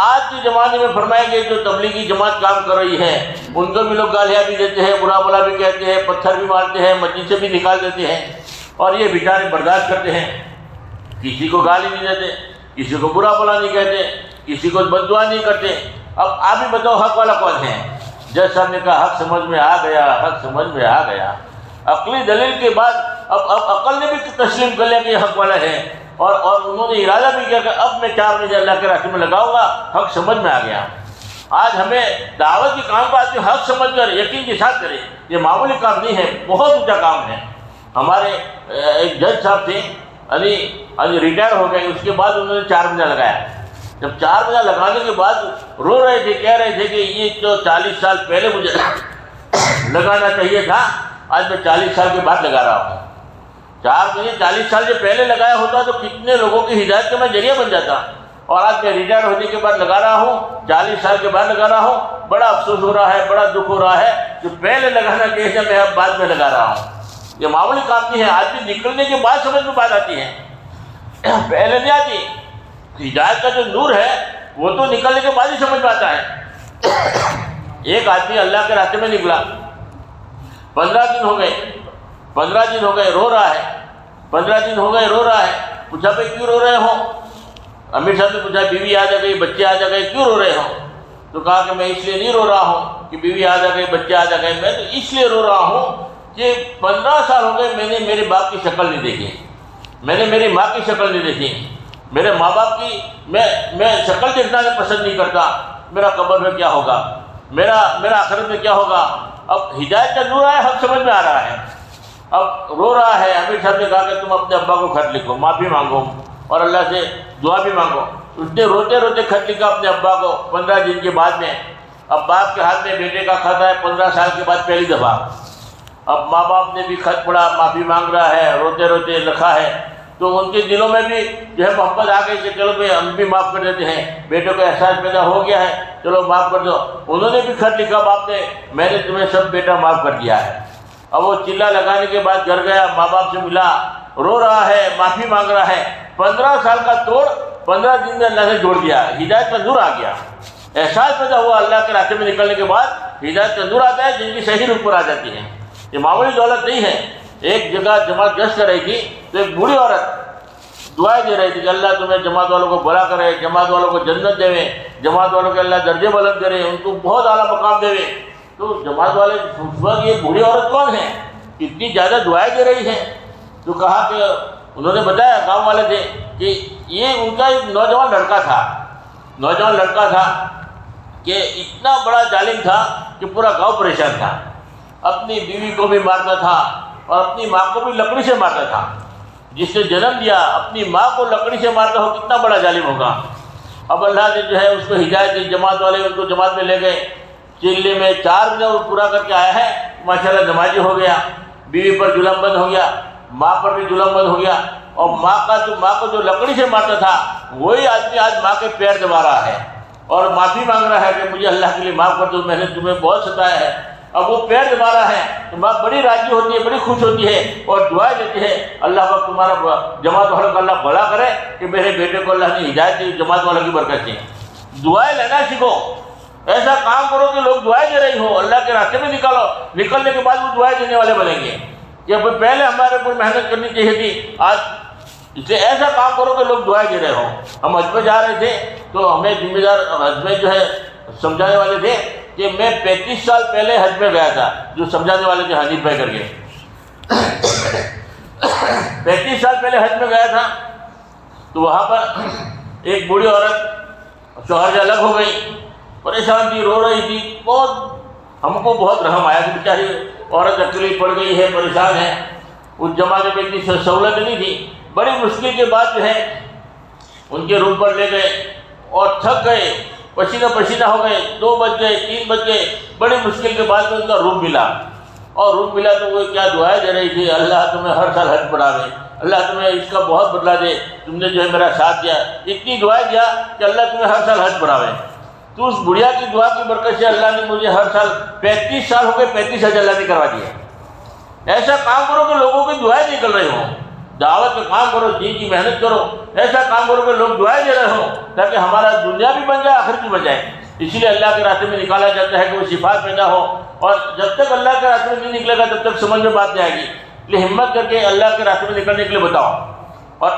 آج کے زمانے میں فرمایا کہ جو تبلیغی جماعت کام کر رہی ہے، ان کو بھی لوگ گالیاں بھی دیتے ہیں، برا بھلا بھی کہتے ہیں، پتھر بھی مارتے ہیں، مسجد سے بھی نکال دیتے ہیں، اور یہ بیچارے برداشت کرتے ہیں. کسی کو گالی نہیں دیتے، کسی کو برا بھلا نہیں کہتے، کسی کو بد دعا نہیں کرتے. اب آپ ہی بتاؤ حق والا کون ہے؟ جج صاحب نے کہا حق سمجھ میں آ گیا، حق سمجھ میں آ گیا. عقلی دلیل کے بعد اب عقل نے بھی تسلیم کر لیا کہ یہ حق والا ہے، اور انہوں نے ارادہ بھی کیا کہ اب میں 4 بجے اللہ کے راستے میں لگاؤں گا. حق سمجھ میں آ گیا. آج ہمیں دعوت کی کام کا حق سمجھ کر یقین کے ساتھ کرے. یہ معمولی کام نہیں ہے، بہت اونچا کام ہے. ہمارے ایک جج صاحب تھے، ریٹائر ہو گئے. اس کے بعد انہوں نے 4 بجے لگایا. جب 4 بجے لگانے کے بعد رو رہے تھے، کہہ رہے تھے کہ یہ جو 40 سال پہلے مجھے لگانا چاہیے تھا، آج میں 40 سال کے بعد لگا رہا ہوں. 4 بجے 40 سال سے پہلے لگایا ہوتا تو کتنے لوگوں کی ہدایت کا میں ذریعہ بن جاتا. اور آج میں ریٹائر ہونے کے بعد لگا رہا ہوں، 40 سال کے بعد لگا رہا ہوں، بڑا افسوس ہو رہا ہے، بڑا دکھ ہو رہا ہے جو پہلے لگانا چاہیے تھا میں اب بعد میں لگا رہا ہوں۔ یہ معمولی کام نہیں ہے، آدمی نکلنے کے بعد سمجھ میں بات آتی ہے، پہلے نہیں آتی۔ ہدایت کا جو نور ہے وہ تو نکلنے کے بعد ہی سمجھ میں آتا ہے۔ ایک آدمی اللہ کے راستے میں نکلا، 15 دن ہو گئے، 15 دن ہو گئے رو رہا ہے، 15 دن ہو گئے رو رہا ہے۔ پوچھا بھائی کیوں رو رہے ہو؟ امیر صاحب نے پوچھا بیوی آ جا گئی، بچے آ جا گئے، کیوں رو رہے ہو؟ تو کہا کہ میں اس لیے نہیں رو رہا ہوں کہ بیوی آ جا گئی، بچے آ جا گئے، میں تو اس لیے رو رہا ہوں کہ 15 سال ہو گئے میں نے میرے باپ کی شکل نہیں دیکھی، میں نے میری ماں کی شکل نہیں دیکھی، میرے ماں باپ کی میں شکل دیکھنا پسند نہیں کرتا۔ میرا قبر میں کیا ہوگا، میرا آخرت میں کیا ہوگا؟ اب ہدایت کا نور آیا، حق سمجھ میں آ رہا ہے، اب رو رہا ہے۔ امیر صاحب نے کہا کہ تم اپنے ابا کو خط لکھو، معافی مانگو اور اللہ سے دعا بھی مانگو۔ اس نے روتے روتے خط لکھا اپنے ابا کو 15 دن کے بعد میں۔ اب باپ کے ہاتھ میں بیٹے کا خط ہے 15 سال کے بعد پہلی دفعہ۔ اب ماں باپ نے بھی خط پڑھا، معافی مانگ رہا ہے، روتے روتے لکھا ہے، تو ان کے دلوں میں بھی جو ہے محبت آ گئی کہ چلو بھائی ہم بھی معاف کر دیتے ہیں، بیٹے کو احساس پیدا ہو گیا ہے، چلو معاف کر دو۔ انہوں نے بھی خط لکھا باپ نے، میں نے تمہیں سب بیٹا معاف کر دیا ہے۔ اب وہ چلا لگانے کے بعد گھر گیا، ماں باپ سے ملا، رو رہا ہے، معافی مانگ رہا ہے۔ 15 سال کا توڑ 15 دن میں اللہ نے جوڑ دیا، ہدایت کا نور آ گیا، احساس پیدا ہوا۔ اللہ کے راستے میں نکلنے کے بعد ہدایت کا نور آتا ہے، جن کی صحیح روح پر آ جاتی ہے۔ یہ معمولی دولت نہیں ہے۔ ایک جگہ جماعت گشت کر رہی تھی تو ایک بوڑھی عورت دعائیں دے رہی تھی کہ اللہ تمہیں جماعت والوں کو بھلا کرے، جماعت والوں کو جنت دے، جماعت والوں کے اللہ درجے بلند کرے، ان کو بہت اعلیٰ مقام دے۔ تو جماعت والے پوچھا یہ بوڑھی عورت کون ہے، اتنی زیادہ دعائیں دے رہی ہے؟ تو کہا کہ انہوں نے بتایا، گاؤں والے تھے، کہ یہ ان کا ایک نوجوان لڑکا تھا کہ اتنا بڑا ظالم تھا کہ پورا گاؤں پریشان تھا، اپنی بیوی کو بھی مارتا تھا اور اپنی ماں کو بھی لکڑی سے مارتا تھا۔ جس نے جنم دیا اپنی ماں کو لکڑی سے مارتا ہو، کتنا بڑا ظالم ہوگا۔ اب اللہ نے جو ہے اس کو ہدایت دی، جماعت والے ان کو جماعت میں لے گئے۔ چلے میں 4 مہینے وہ پورا کر کے آیا ہے، ماشاءاللہ نمازی ہو گیا، بیوی پر ظلم بند ہو گیا، ماں پر بھی ظلم بند ہو گیا، اور ماں کو جو لکڑی سے مارتا تھا وہی آدمی آج ماں کے پیر دبا رہا ہے اور معافی مانگ رہا ہے کہ مجھے اللہ کے لیے معاف کر دو، میں نے تمہیں بہت ستایا ہے۔ اب وہ پیر دبا رہا ہے تو ماں بڑی راضی ہوتی ہے، بڑی خوش ہوتی ہے اور دعائیں دیتی ہے، اللہ وقت تمہارا جماعت والوں کا اللہ بھلا کرے کہ میرے بیٹے کو اللہ نے ہدایت دی، جماعت والوں کی برکت سے۔ دعائیں لینا سیکھو، ایسا کام کرو کہ لوگ دعائیں دے رہی ہو، اللہ کے راستے میں نکالو، نکلنے کے بعد وہ دعائیں دینے والے بنیں گے کہ پہلے ہمارے اوپر محنت کرنی چاہیے تھی، آج اسے ایسا کام کرو کہ لوگ دعائیں دے رہے ہوں۔ ہم حج میں جا رہے تھے تو ہمیں ذمہ دار حج میں جو ہے سمجھانے والے تھے کہ میں 35 سال پہلے حج میں گیا تھا، جو سمجھانے والے تھے حنیف بھائی کر کے 35 سال پہلے حج میں گیا تھا، تو وہاں پر ایک بوڑھی عورت شوہر سے الگ ہو گئی، پریشان تھی، رو رہی تھی، ہم کو بہت رحم آیا کہ بیچاری عورت اکیلی پڑ گئی ہے، پریشان ہے۔ اس زمانے میں اتنی سہولت نہیں تھی، بڑی مشکل کے بعد جو ہے ان کے روم پر لے گئے اور تھک گئے، پسینہ پسینہ ہو گئے، 2 بج گئے، 3 بج گئے، بڑی مشکل کے بعد میں ان کا روم ملا، اور روم ملا تو وہ کیا دعائیں دے رہی تھی، اللہ تمہیں ہر سال حج پڑھاوے، اللہ تمہیں اس کا بہت بدلہ دے، تم نے جو ہے میرا ساتھ دیا، اتنی دعائیں دیا کہ اللہ تمہیں ہر سال حج پڑھاوے۔ تو اس بڑھیا کی دعا کی برکت سے اللہ نے مجھے ہر سال 35 سال ہو گئے، 35 حج اللہ نے کروا دیا۔ ایسا کام کرو کہ لوگوں کی دعائیں نکل رہی ہوں، دعوت کا کام کرو، دین کی محنت کرو، ایسا کام کرو کہ لوگ دعائیں دے رہے ہوں تاکہ ہمارا دنیا بھی بن جائے، آخرت بھی بن جائے۔ اسی لیے اللہ کے راستے میں نکالا جاتا ہے کہ وہ صفات پیدا ہو، اور جب تک اللہ کے راستے میں نہیں نکلے گا تب تک سمجھ میں بات نہیں آئے گی۔ اس لیے ہمت کر کے اللہ کے راستے میں نکلنے کے لیے بتاؤ، اور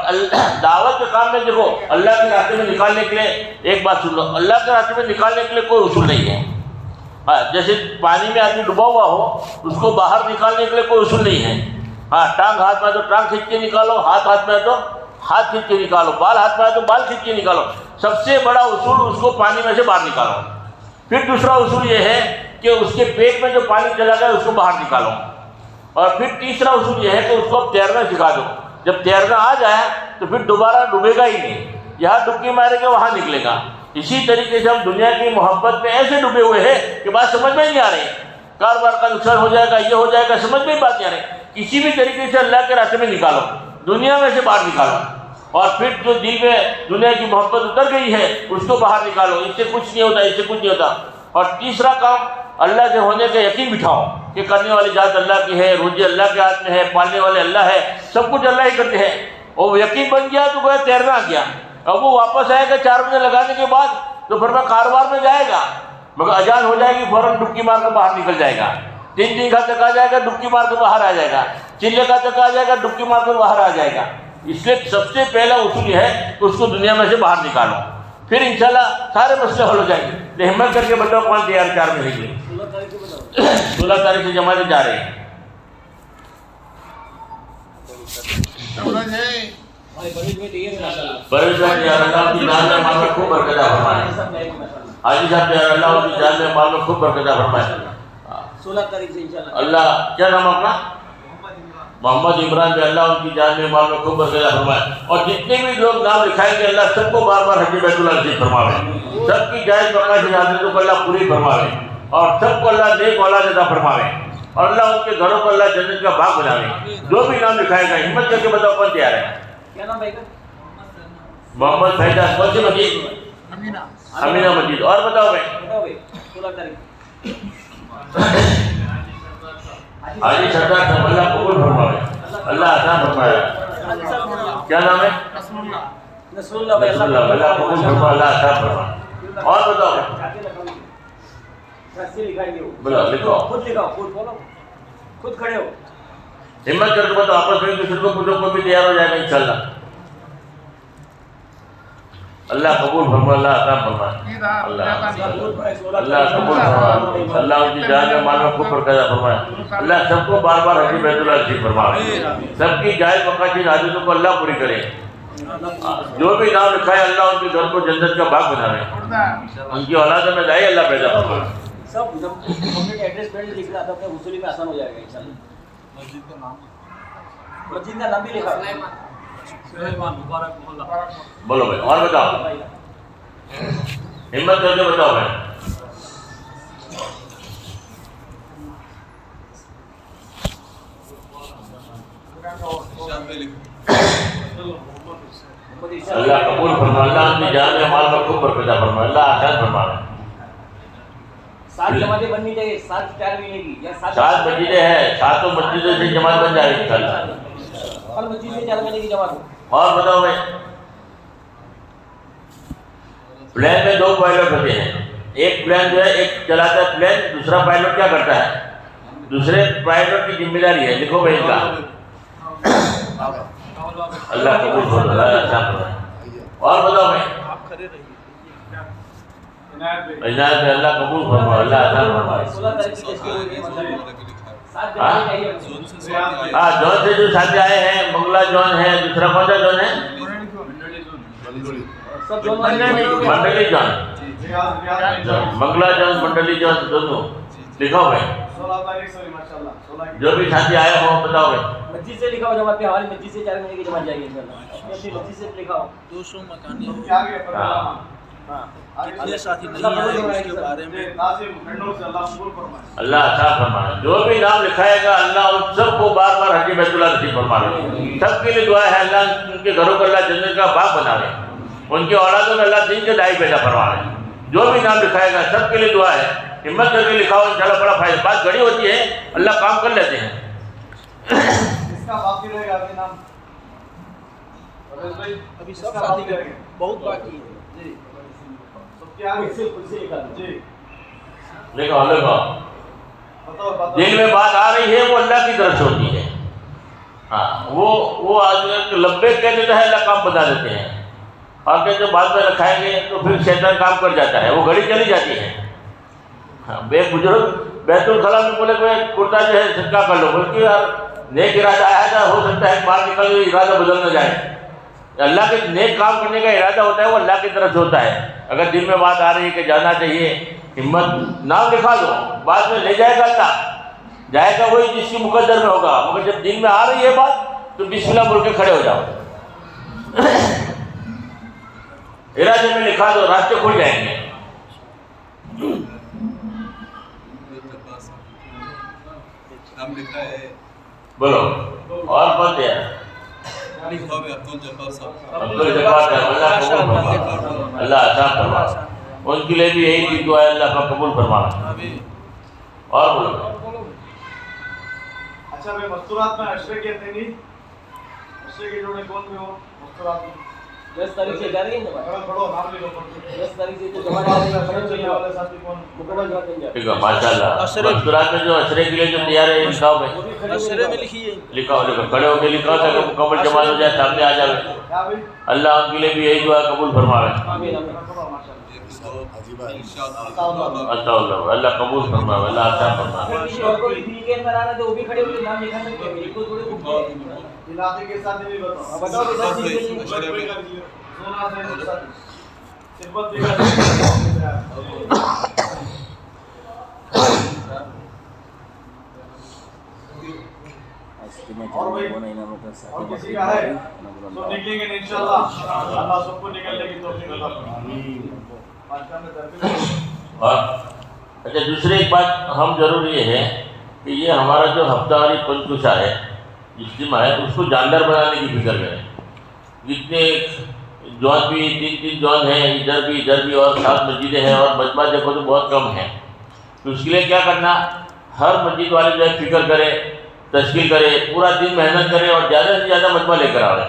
دعوت کے کام میں دیکھو اللہ کے راستے میں نکالنے کے لیے ایک بات سن لو، اللہ کے راستے میں نکالنے کے لیے کوئی اصول نہیں ہے۔ جیسے پانی میں آدمی ڈوبا ہوا ہو، اس کو باہر نکالنے کے لیے کوئی اصول نہیں ہے۔ ٹانگ ہاتھ میں آئے تو ٹانگ کھینچ کے نکالو، ہاتھ میں آئے تو ہاتھ کھینچ کے نکالو، بال ہاتھ میں آئے تو بال کھینچ کے نکالو۔ سب سے بڑا اصول اس کو پانی میں سے باہر نکالو۔ پھر دوسرا اصول یہ ہے کہ اس کے پیٹ میں جو پانی چلا گیا اس کو باہر نکالو، اور پھر تیسرا اصول یہ ہے کہ اس کو تیرنا سکھا دو۔ جب تیرنا آ جائے تو پھر دوبارہ ڈوبے گا ہی نہیں، یہاں ڈبکی مارے گا وہاں نکلے گا۔ اسی طریقے سے ہم دنیا کی محبت میں ایسے ڈوبے ہوئے ہیں کہ بات سمجھ میں نہیں آ رہی، کاروبار کا نقصان ہو جائے گا، یہ ہو جائے گا، سمجھ میں ہی بات نہیں آ رہی۔ کسی بھی طریقے سے اللہ کے راستے میں نکالو، دنیا میں سے باہر نکالو، اور پھر جو دل میں دنیا کی محبت اتر گئی ہے اس کو باہر نکالو، اس سے کچھ نہیں ہوتا، اس سے کچھ نہیں ہوتا۔ اور تیسرا کام، اللہ سے ہونے کا یقین بٹھاؤ کہ کرنے والی ذات اللہ کی ہے، روزی اللہ کے ہاتھ میں ہے، پالنے والے اللہ ہے، سب کچھ اللہ ہی کرتے ہیں۔ اور یقین بن گیا تو گویا تیرنا آ گیا۔ اب وہ واپس آئے گا 4 بجے لگانے کے بعد تو فرمایا کاروبار میں جائے گا، مگر اذان ہو جائے گی فوراً ڈبکی مار کر باہر نکل جائے گا۔ 3 دن کا تک آ جائے گا، ڈبکی مار کر باہر آ جائے گا۔ چلے کا تک آ جائے گا، ڈبکی مار کر باہر آ جائے گا۔ اس لیے سب سے پہلا اصول یہ ہے کہ اس کو دنیا میں سے باہر نکالو، پھر انشاءاللہ سارے مسئلے حل ہو جائیں گے۔ تو ہمت کر کے بتاؤ کون تیار 4 مہینے کے لیے؟ 16 تاریخ سے جماعتیں جا رہے ہیں۔ پرویز بھائی یا اللہ کی جان میں مال میں خوب برکت عطا فرمائے۔ حاجی صاحب یا اللہ کی جان میں مال میں خوب برکت عطا فرمائے۔ 16 تاریخ سے انشاءاللہ۔ اللہ کیا نام اپنا؟ محمد عمران بھی اللہ ان کی جان میں مال میں خوب برکت عطا فرمائے۔ اور جتنے بھی لوگ نام لکھائیں گے اللہ سب کو بار بار حج بیت اللہ نصیب فرماوے، سب کی جائز بقاش حاضرتوں کو اللہ پوری فرماوے، اور سب کو اللہ نیک اولاد عطا فرماوے، اور اللہ ان کے گھروں کو اللہ جنت کا باغ بناوے۔ جو بھی نام لکھائے گا ہمت کر کے بتاؤ کون تیار ہے؟ کیا نام بھائی کا؟ محمد فیضان، کون سی مسجد؟ امینہ مسجد۔ اور بتاؤ بھائی؟ بتاؤ بھائی 16 تاریخ۔ حاجی سردار صاحب اللہ قبول فرمائے، اللہ آسان فرمائے۔ کیا نام ہے؟ نصر اللہ بھائی، اللہ اللہ قبول فرمائے، اللہ آسان فرمائے۔ اور بتاؤ بولو، لکھو، خود لکھاؤ، خود بولو، خود کھڑے ہو، ہمت کر کے بتاؤ، آپس میں دوسرے کو پوچھو، کوئی بھی تیار ہو جائے گا انشاءاللہ۔ اللہ قبول فرمائے، اللہ عطا فرمائے، اللہ اللہ قبول فرمائے، اللہ ان کی جان میں مال میں خوب برکت عطا فرمائے، اللہ سب کو بار بار حج بیت اللہ نصیب فرمائے، سب کی جائز بقاش حاجتوں کو اللہ پوری کرے۔ جو بھی نام لکھا ہے اللہ ان کے گھر کو جنت کا باغ بناوے، ان کی اولادوں میں دائی اللہ پیدا فرمائے۔ سب کمپلیٹ ایڈریس پہ لکھ رہا تھا، اپنے وصولی میں آسان ہو جائے گا انشاءاللہ۔ مسجد کا نام بھی لکھا، بولو بھائی، اور بتاؤ، ہمت کر کے بتاؤ بھائی۔ اللہ قبول فرمائے، اللہ ان کی جان میں مال میں خوب برکت عطا فرمائے، اللہ آسان فرمائے۔ 7 جماعتیں بننی چاہیے، 7 4 مہینے کی، یا 7 مسجدیں ہیں، 7 مسجدوں سے جماعت بن جائے گی انشاءاللہ۔ ہر مسجد سے 4 مہینے کی جماعت ہو۔ اور بتاؤ بھائی، پلین میں 2 پائلٹ ہوتے ہیں، ایک پلین جو ہے ایک چلاتا ہے پلین، دوسرا پائلٹ کیا کرتا ہے؟ دوسرے پائلٹ کی ذمہ داری ہے، لکھو بھائی ان کا۔ اللہ قبول فرمائے، اللہ احسان فرمائے۔ اور بتاؤ بھائی، عنایت میں اللہ قبول فرمائے، اللہ احسان فرمائے۔ 16 تاریخ کی تشکیل ہوئی ہے مطلب 7 ہاں جون سے جو ساتھی آئے ہیں، منگلا جون ہے، دوسرا کون سا جون ہے؟ سب جو منڈلی جون، منگلا جون، منڈلی جون دونوں لکھاؤ بھائی۔ 16 تاریخ سے ماشاءاللہ، جو بھی ساتھی آئے ہوں بتاؤ بھائی۔ مسجد سے لکھا ہو جماعت پہ، ہماری مسجد سے 4 مہینے کی جماعت جائے گی انشاءاللہ، اپنی مسجد سے لکھا ہو۔ 200 مکانی ہاں اتنے ساتھی نہیں آئے اس کے بارے میں اللہ عطا فرمائے۔ جو بھی نام لکھائے گا اللہ ان سب کو بار بار حج بیت اللہ نصیب فرمائے۔ سب کے لیے دعا ہے اللہ ان کے گھروں کو اللہ جنت کا باغ بناوے، ان کے اولادوں میں اللہ دین کے دائی پیدا فرمائے۔ جو بھی نام لکھائے گا سب کے لیے دعا ہے، ہمت کر کے لکھاؤ انشاءاللہ بڑا فائدہ۔ بات گھڑی ہوتی ہے، اللہ کام کر لیتے ہیں۔ اس کا باقی رہے گا آپ کے نام ابھی سب ساتھی کریں گے، بہت باقی ہے جی، سب کیا خود سے لکھا جی لکھو لکھو، بتاؤ دل میں بات آ رہی ہے وہ اللہ کی طرف سے ہوتی ہے۔ ہاں وہ آدمی لبے کہہ دیتا ہے، اللہ کام بتا دیتے ہیں، اور کہ جو بعد میں رکھائیں گے تو پھر شیطان کام کر جاتا ہے، وہ گھڑی چلی جاتی ہے۔ ہاں بے بزرگ بیت الخلا میں بولے کہ کرتا جو ہے صدقہ کر لو، بلکہ یار نیک ارادہ آیا تھا، ہو سکتا ہے باہر نکل ارادہ بدل نہ جائے۔ اللہ کے نیک کام کرنے کا ارادہ ہوتا ہے وہ اللہ کی طرف سے ہوتا ہے۔ اگر دل میں بات آ رہی ہے کہ جانا چاہیے، ہمت نام لکھا دو، بعد میں لے جائے گا اللہ، جائے گا وہی جس کی مقدر میں ہوگا، مگر جب دل میں آ رہی ہے بات تو بسم اللہ بول کے کھڑے ہو جاؤ، ارادے میں لکھا دو، راستے کھل جائیں گے۔ نام لکھا ہے، بولو اور کون دیا؟ عبد الجبار صاحب عبد الجبار صاحب اللہ قبول فرما، اللہ آسان فرما، ان کے لیے بھی یہی چیز دعا ہے اللہ کا قبول فرمانا. آمین. اور بولو. اچھا بھائی مستورات میں اشرے کہتے نہیں، اشرے کے جوڑے کون بھی ہو مستورات میں 10 تاریخ سے جا رہی ہے جماعت. اگر پڑھو نام لکھو 10 تاریخ سے جو جماعت جا رہی ہے اشرے چلنے والے ساتھی کون مکمل جماعت نہیں جا رہی. ٹھیک ہے ماشاء اللہ. اشرے. مستورات میں جو اشرے کے لیے جو تیار ہے لکھاؤ بھائی، اشرے میں لکھیے. لکھاؤ لکھو، کھڑے ہو کے لکھاؤ تاکہ مکمل جماعت ہو جائے، سامنے آ جائے. کیا بھائی اللہ ان کے لیے بھی یہی دعا قبول فرماوے. آمین آمین. پڑھو ماشاءاللہ. اللہ اللہ قبول فرماوے، اللہ آسان فرماوے. اگر کسی اور کو بھی ویکینڈ بنانا ہے تو وہ بھی کھڑے ہو کے نام لکھا سکتے ہیں. ایک کو تھوڑے خوب علاقے کے ساتھ بھی بتاؤ. بتاؤ کہ 10 دن کے لیے سونا سے ساتھی صربت بھی کر اور کسی کا ہے تو نکلیں گے انشاءاللہ. اللہ سب کو نکلنے کی توفیق عطا فرمائے. اور اچھا دوسری ایک بات ہم ضرور یہ ہے کہ یہ ہمارا جو ہفتہ واری پنچکوشا ہے اجتماع ہے اس کو جاندار بنانے کی فکر کریں. جتنے جوان بھی 3 جوان ہیں ادھر بھی اور 7 مسجدیں ہیں اور مجمع دیکھو تو بہت کم ہیں. تو اس کے لیے کیا کرنا، ہر مسجد والے جو ہے فکر کرے، تشکیل کرے، پورا دن محنت کرے اور زیادہ سے زیادہ مجمع لے کر آئے.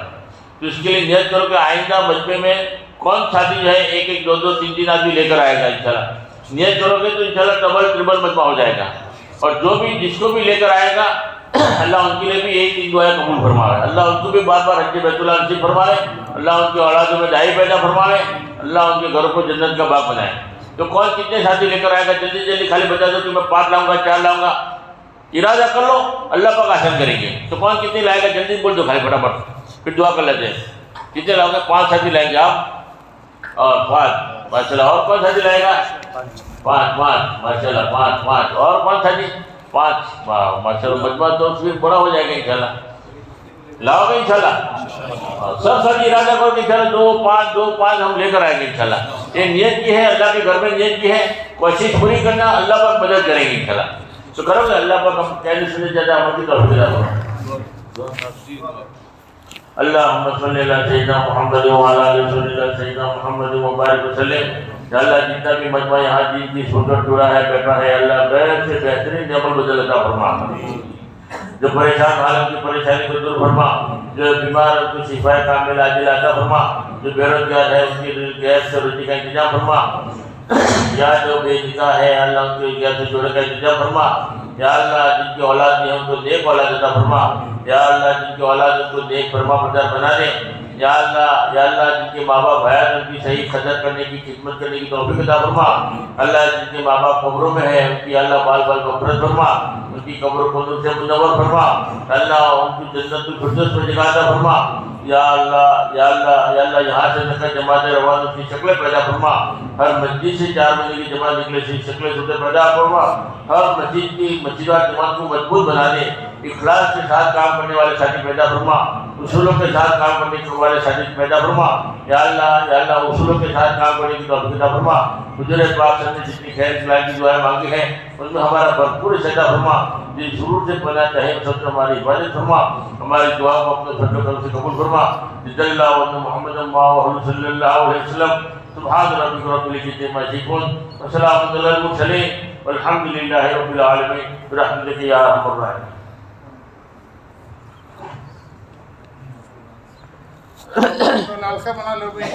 تو اس کے لیے نیت کرو کہ آئندہ مجمع میں کون ساتھی جو ہے 1 2 3 آدمی لے کر آئے گا. انشاءاللہ نیت کرو گے تو انشاءاللہ ڈبل ٹربل مجمع ہو جائے گا. اور جو بھی جس کو بھی لے کر آئے گا اللہ ان کے لیے بھی یہی 3 دعائیں قبول فرمائے. اللہ ان کو بھی بار بار حج بیت اللہ نصیب فرمائے. اللہ ان کے اولادوں میں دائی پیدا فرمائے. اللہ ان کے گھروں کو جنت کا باغ بنائے. تو کون کتنے ساتھی لے کر آئے گا جلدی جلدی خالی بتا دو کہ میں 5 لاؤں گا 4 لاؤں گا. ارادہ کر لو، اللہ پاک آسان کریں گے. تو کون کتنے لائے گا جلدی بول دو خالی فٹافٹ، پھر دعا کر لیتے ہیں. کتنے لاؤ گے؟ 5 ساتھی لائیں گے آپ اور 5 ماشاء اللہ. اور کون ساتھی لائے گا؟ 5 ماشاء اللہ. 5 اور کون ساتھی؟ 5 ماشاء اللہ. مجمع تو پھر بڑا ہو جائے گا انشاءاللہ. لاؤ گے انشاءاللہ. سب ساتھی ارادہ کرو کہ انشاءاللہ 2 5 ہم لے کر آئیں گے انشاءاللہ. یہ نیت کی ہے، اللہ کے گھر میں نیت کی ہے، کوشش پوری کرنا، اللہ پاک مدد کریں گے انشاءاللہ. تو کرو گے اللہ پاک ہم کہنے سننے زیادہ عمل کی توفیق عطا فرمائے. اللہم صلی اللہ سیدنا محمد وعلی آلہ سیدنا محمد وبارک وسلم. یا اللہ جتنا بھی مجمع یہاں دین کی سنت جڑا ہے بیٹھا ہے اللہ غیر سے بہترین عمل بدل عطا فرما. جو پریشان عالم کی پریشانی کو دور فرما، جو بیمار ان کو شفا کامل عاجل عطا فرما، جو بے روزگار ہے اس کی گیس سے روزی کا انتظام فرما. یا جو بے نکاح ہے اللہ ان کے گیس سے جوڑے کا انتظام فرما. یا اللہ جن کی اولاد نہیں ہے ان کو نیک اولاد عطا فرما. یا اللہ جن کی اولاد ان کو نیک فرما بردار بنا دے. یا اللہ جن کے ماں باپ حیات ان کی صحیح قدر کرنے کی خدمت کرنے کی توفیق عطا فرما. اللہ جن کے ماں باپ قبروں میں ہے ان کی اللہ بال بال مغفرت فرما، ان کی قبروں کو نور سے منور فرما. اللہ ان کی جنت الفردوس میں جگہ عطا فرما. یا اللہ یہاں سے نکل جماعت روانوں کی شکلیں پیدا فرما. ہر مسجد سے 4 مہینے کی جماعت نکلے سے شکلیں صورتیں پیدا فرما. ہر مسجد کی مسجدات جماعت کو مضبوط بنا دے. اخلاص کے ساتھ کام کرنے والے ساتھی پیدا فرما. اصولوں کے ساتھ کام کرنے والے ساتھی پیدا فرما. یا اللہ اصولوں کے ساتھ کام کرنے کی توفیق عطا فرما. حضور پاک صلی اللہ علیہ وسلم نے جتنی خیر اصلاح کی دعائیں مانگی ہیں ان میں ہمارا بھرپور عطا فرما. جن ضرور سے پناہ چاہے سب سے ہماری حفاظت فرما. ہماری دعا کو اپنے فضل و کرم سے قبول فرما. جزا اللہ عنہ محمد صلی اللہ علیہ وسلم. سبحان ربک رب العزۃ عما یصفون وسلام علی المرسلین والحمد للہ رب العالمین برحمتک یا ارحم الراحمین. نالخہ بنا لو بھائی.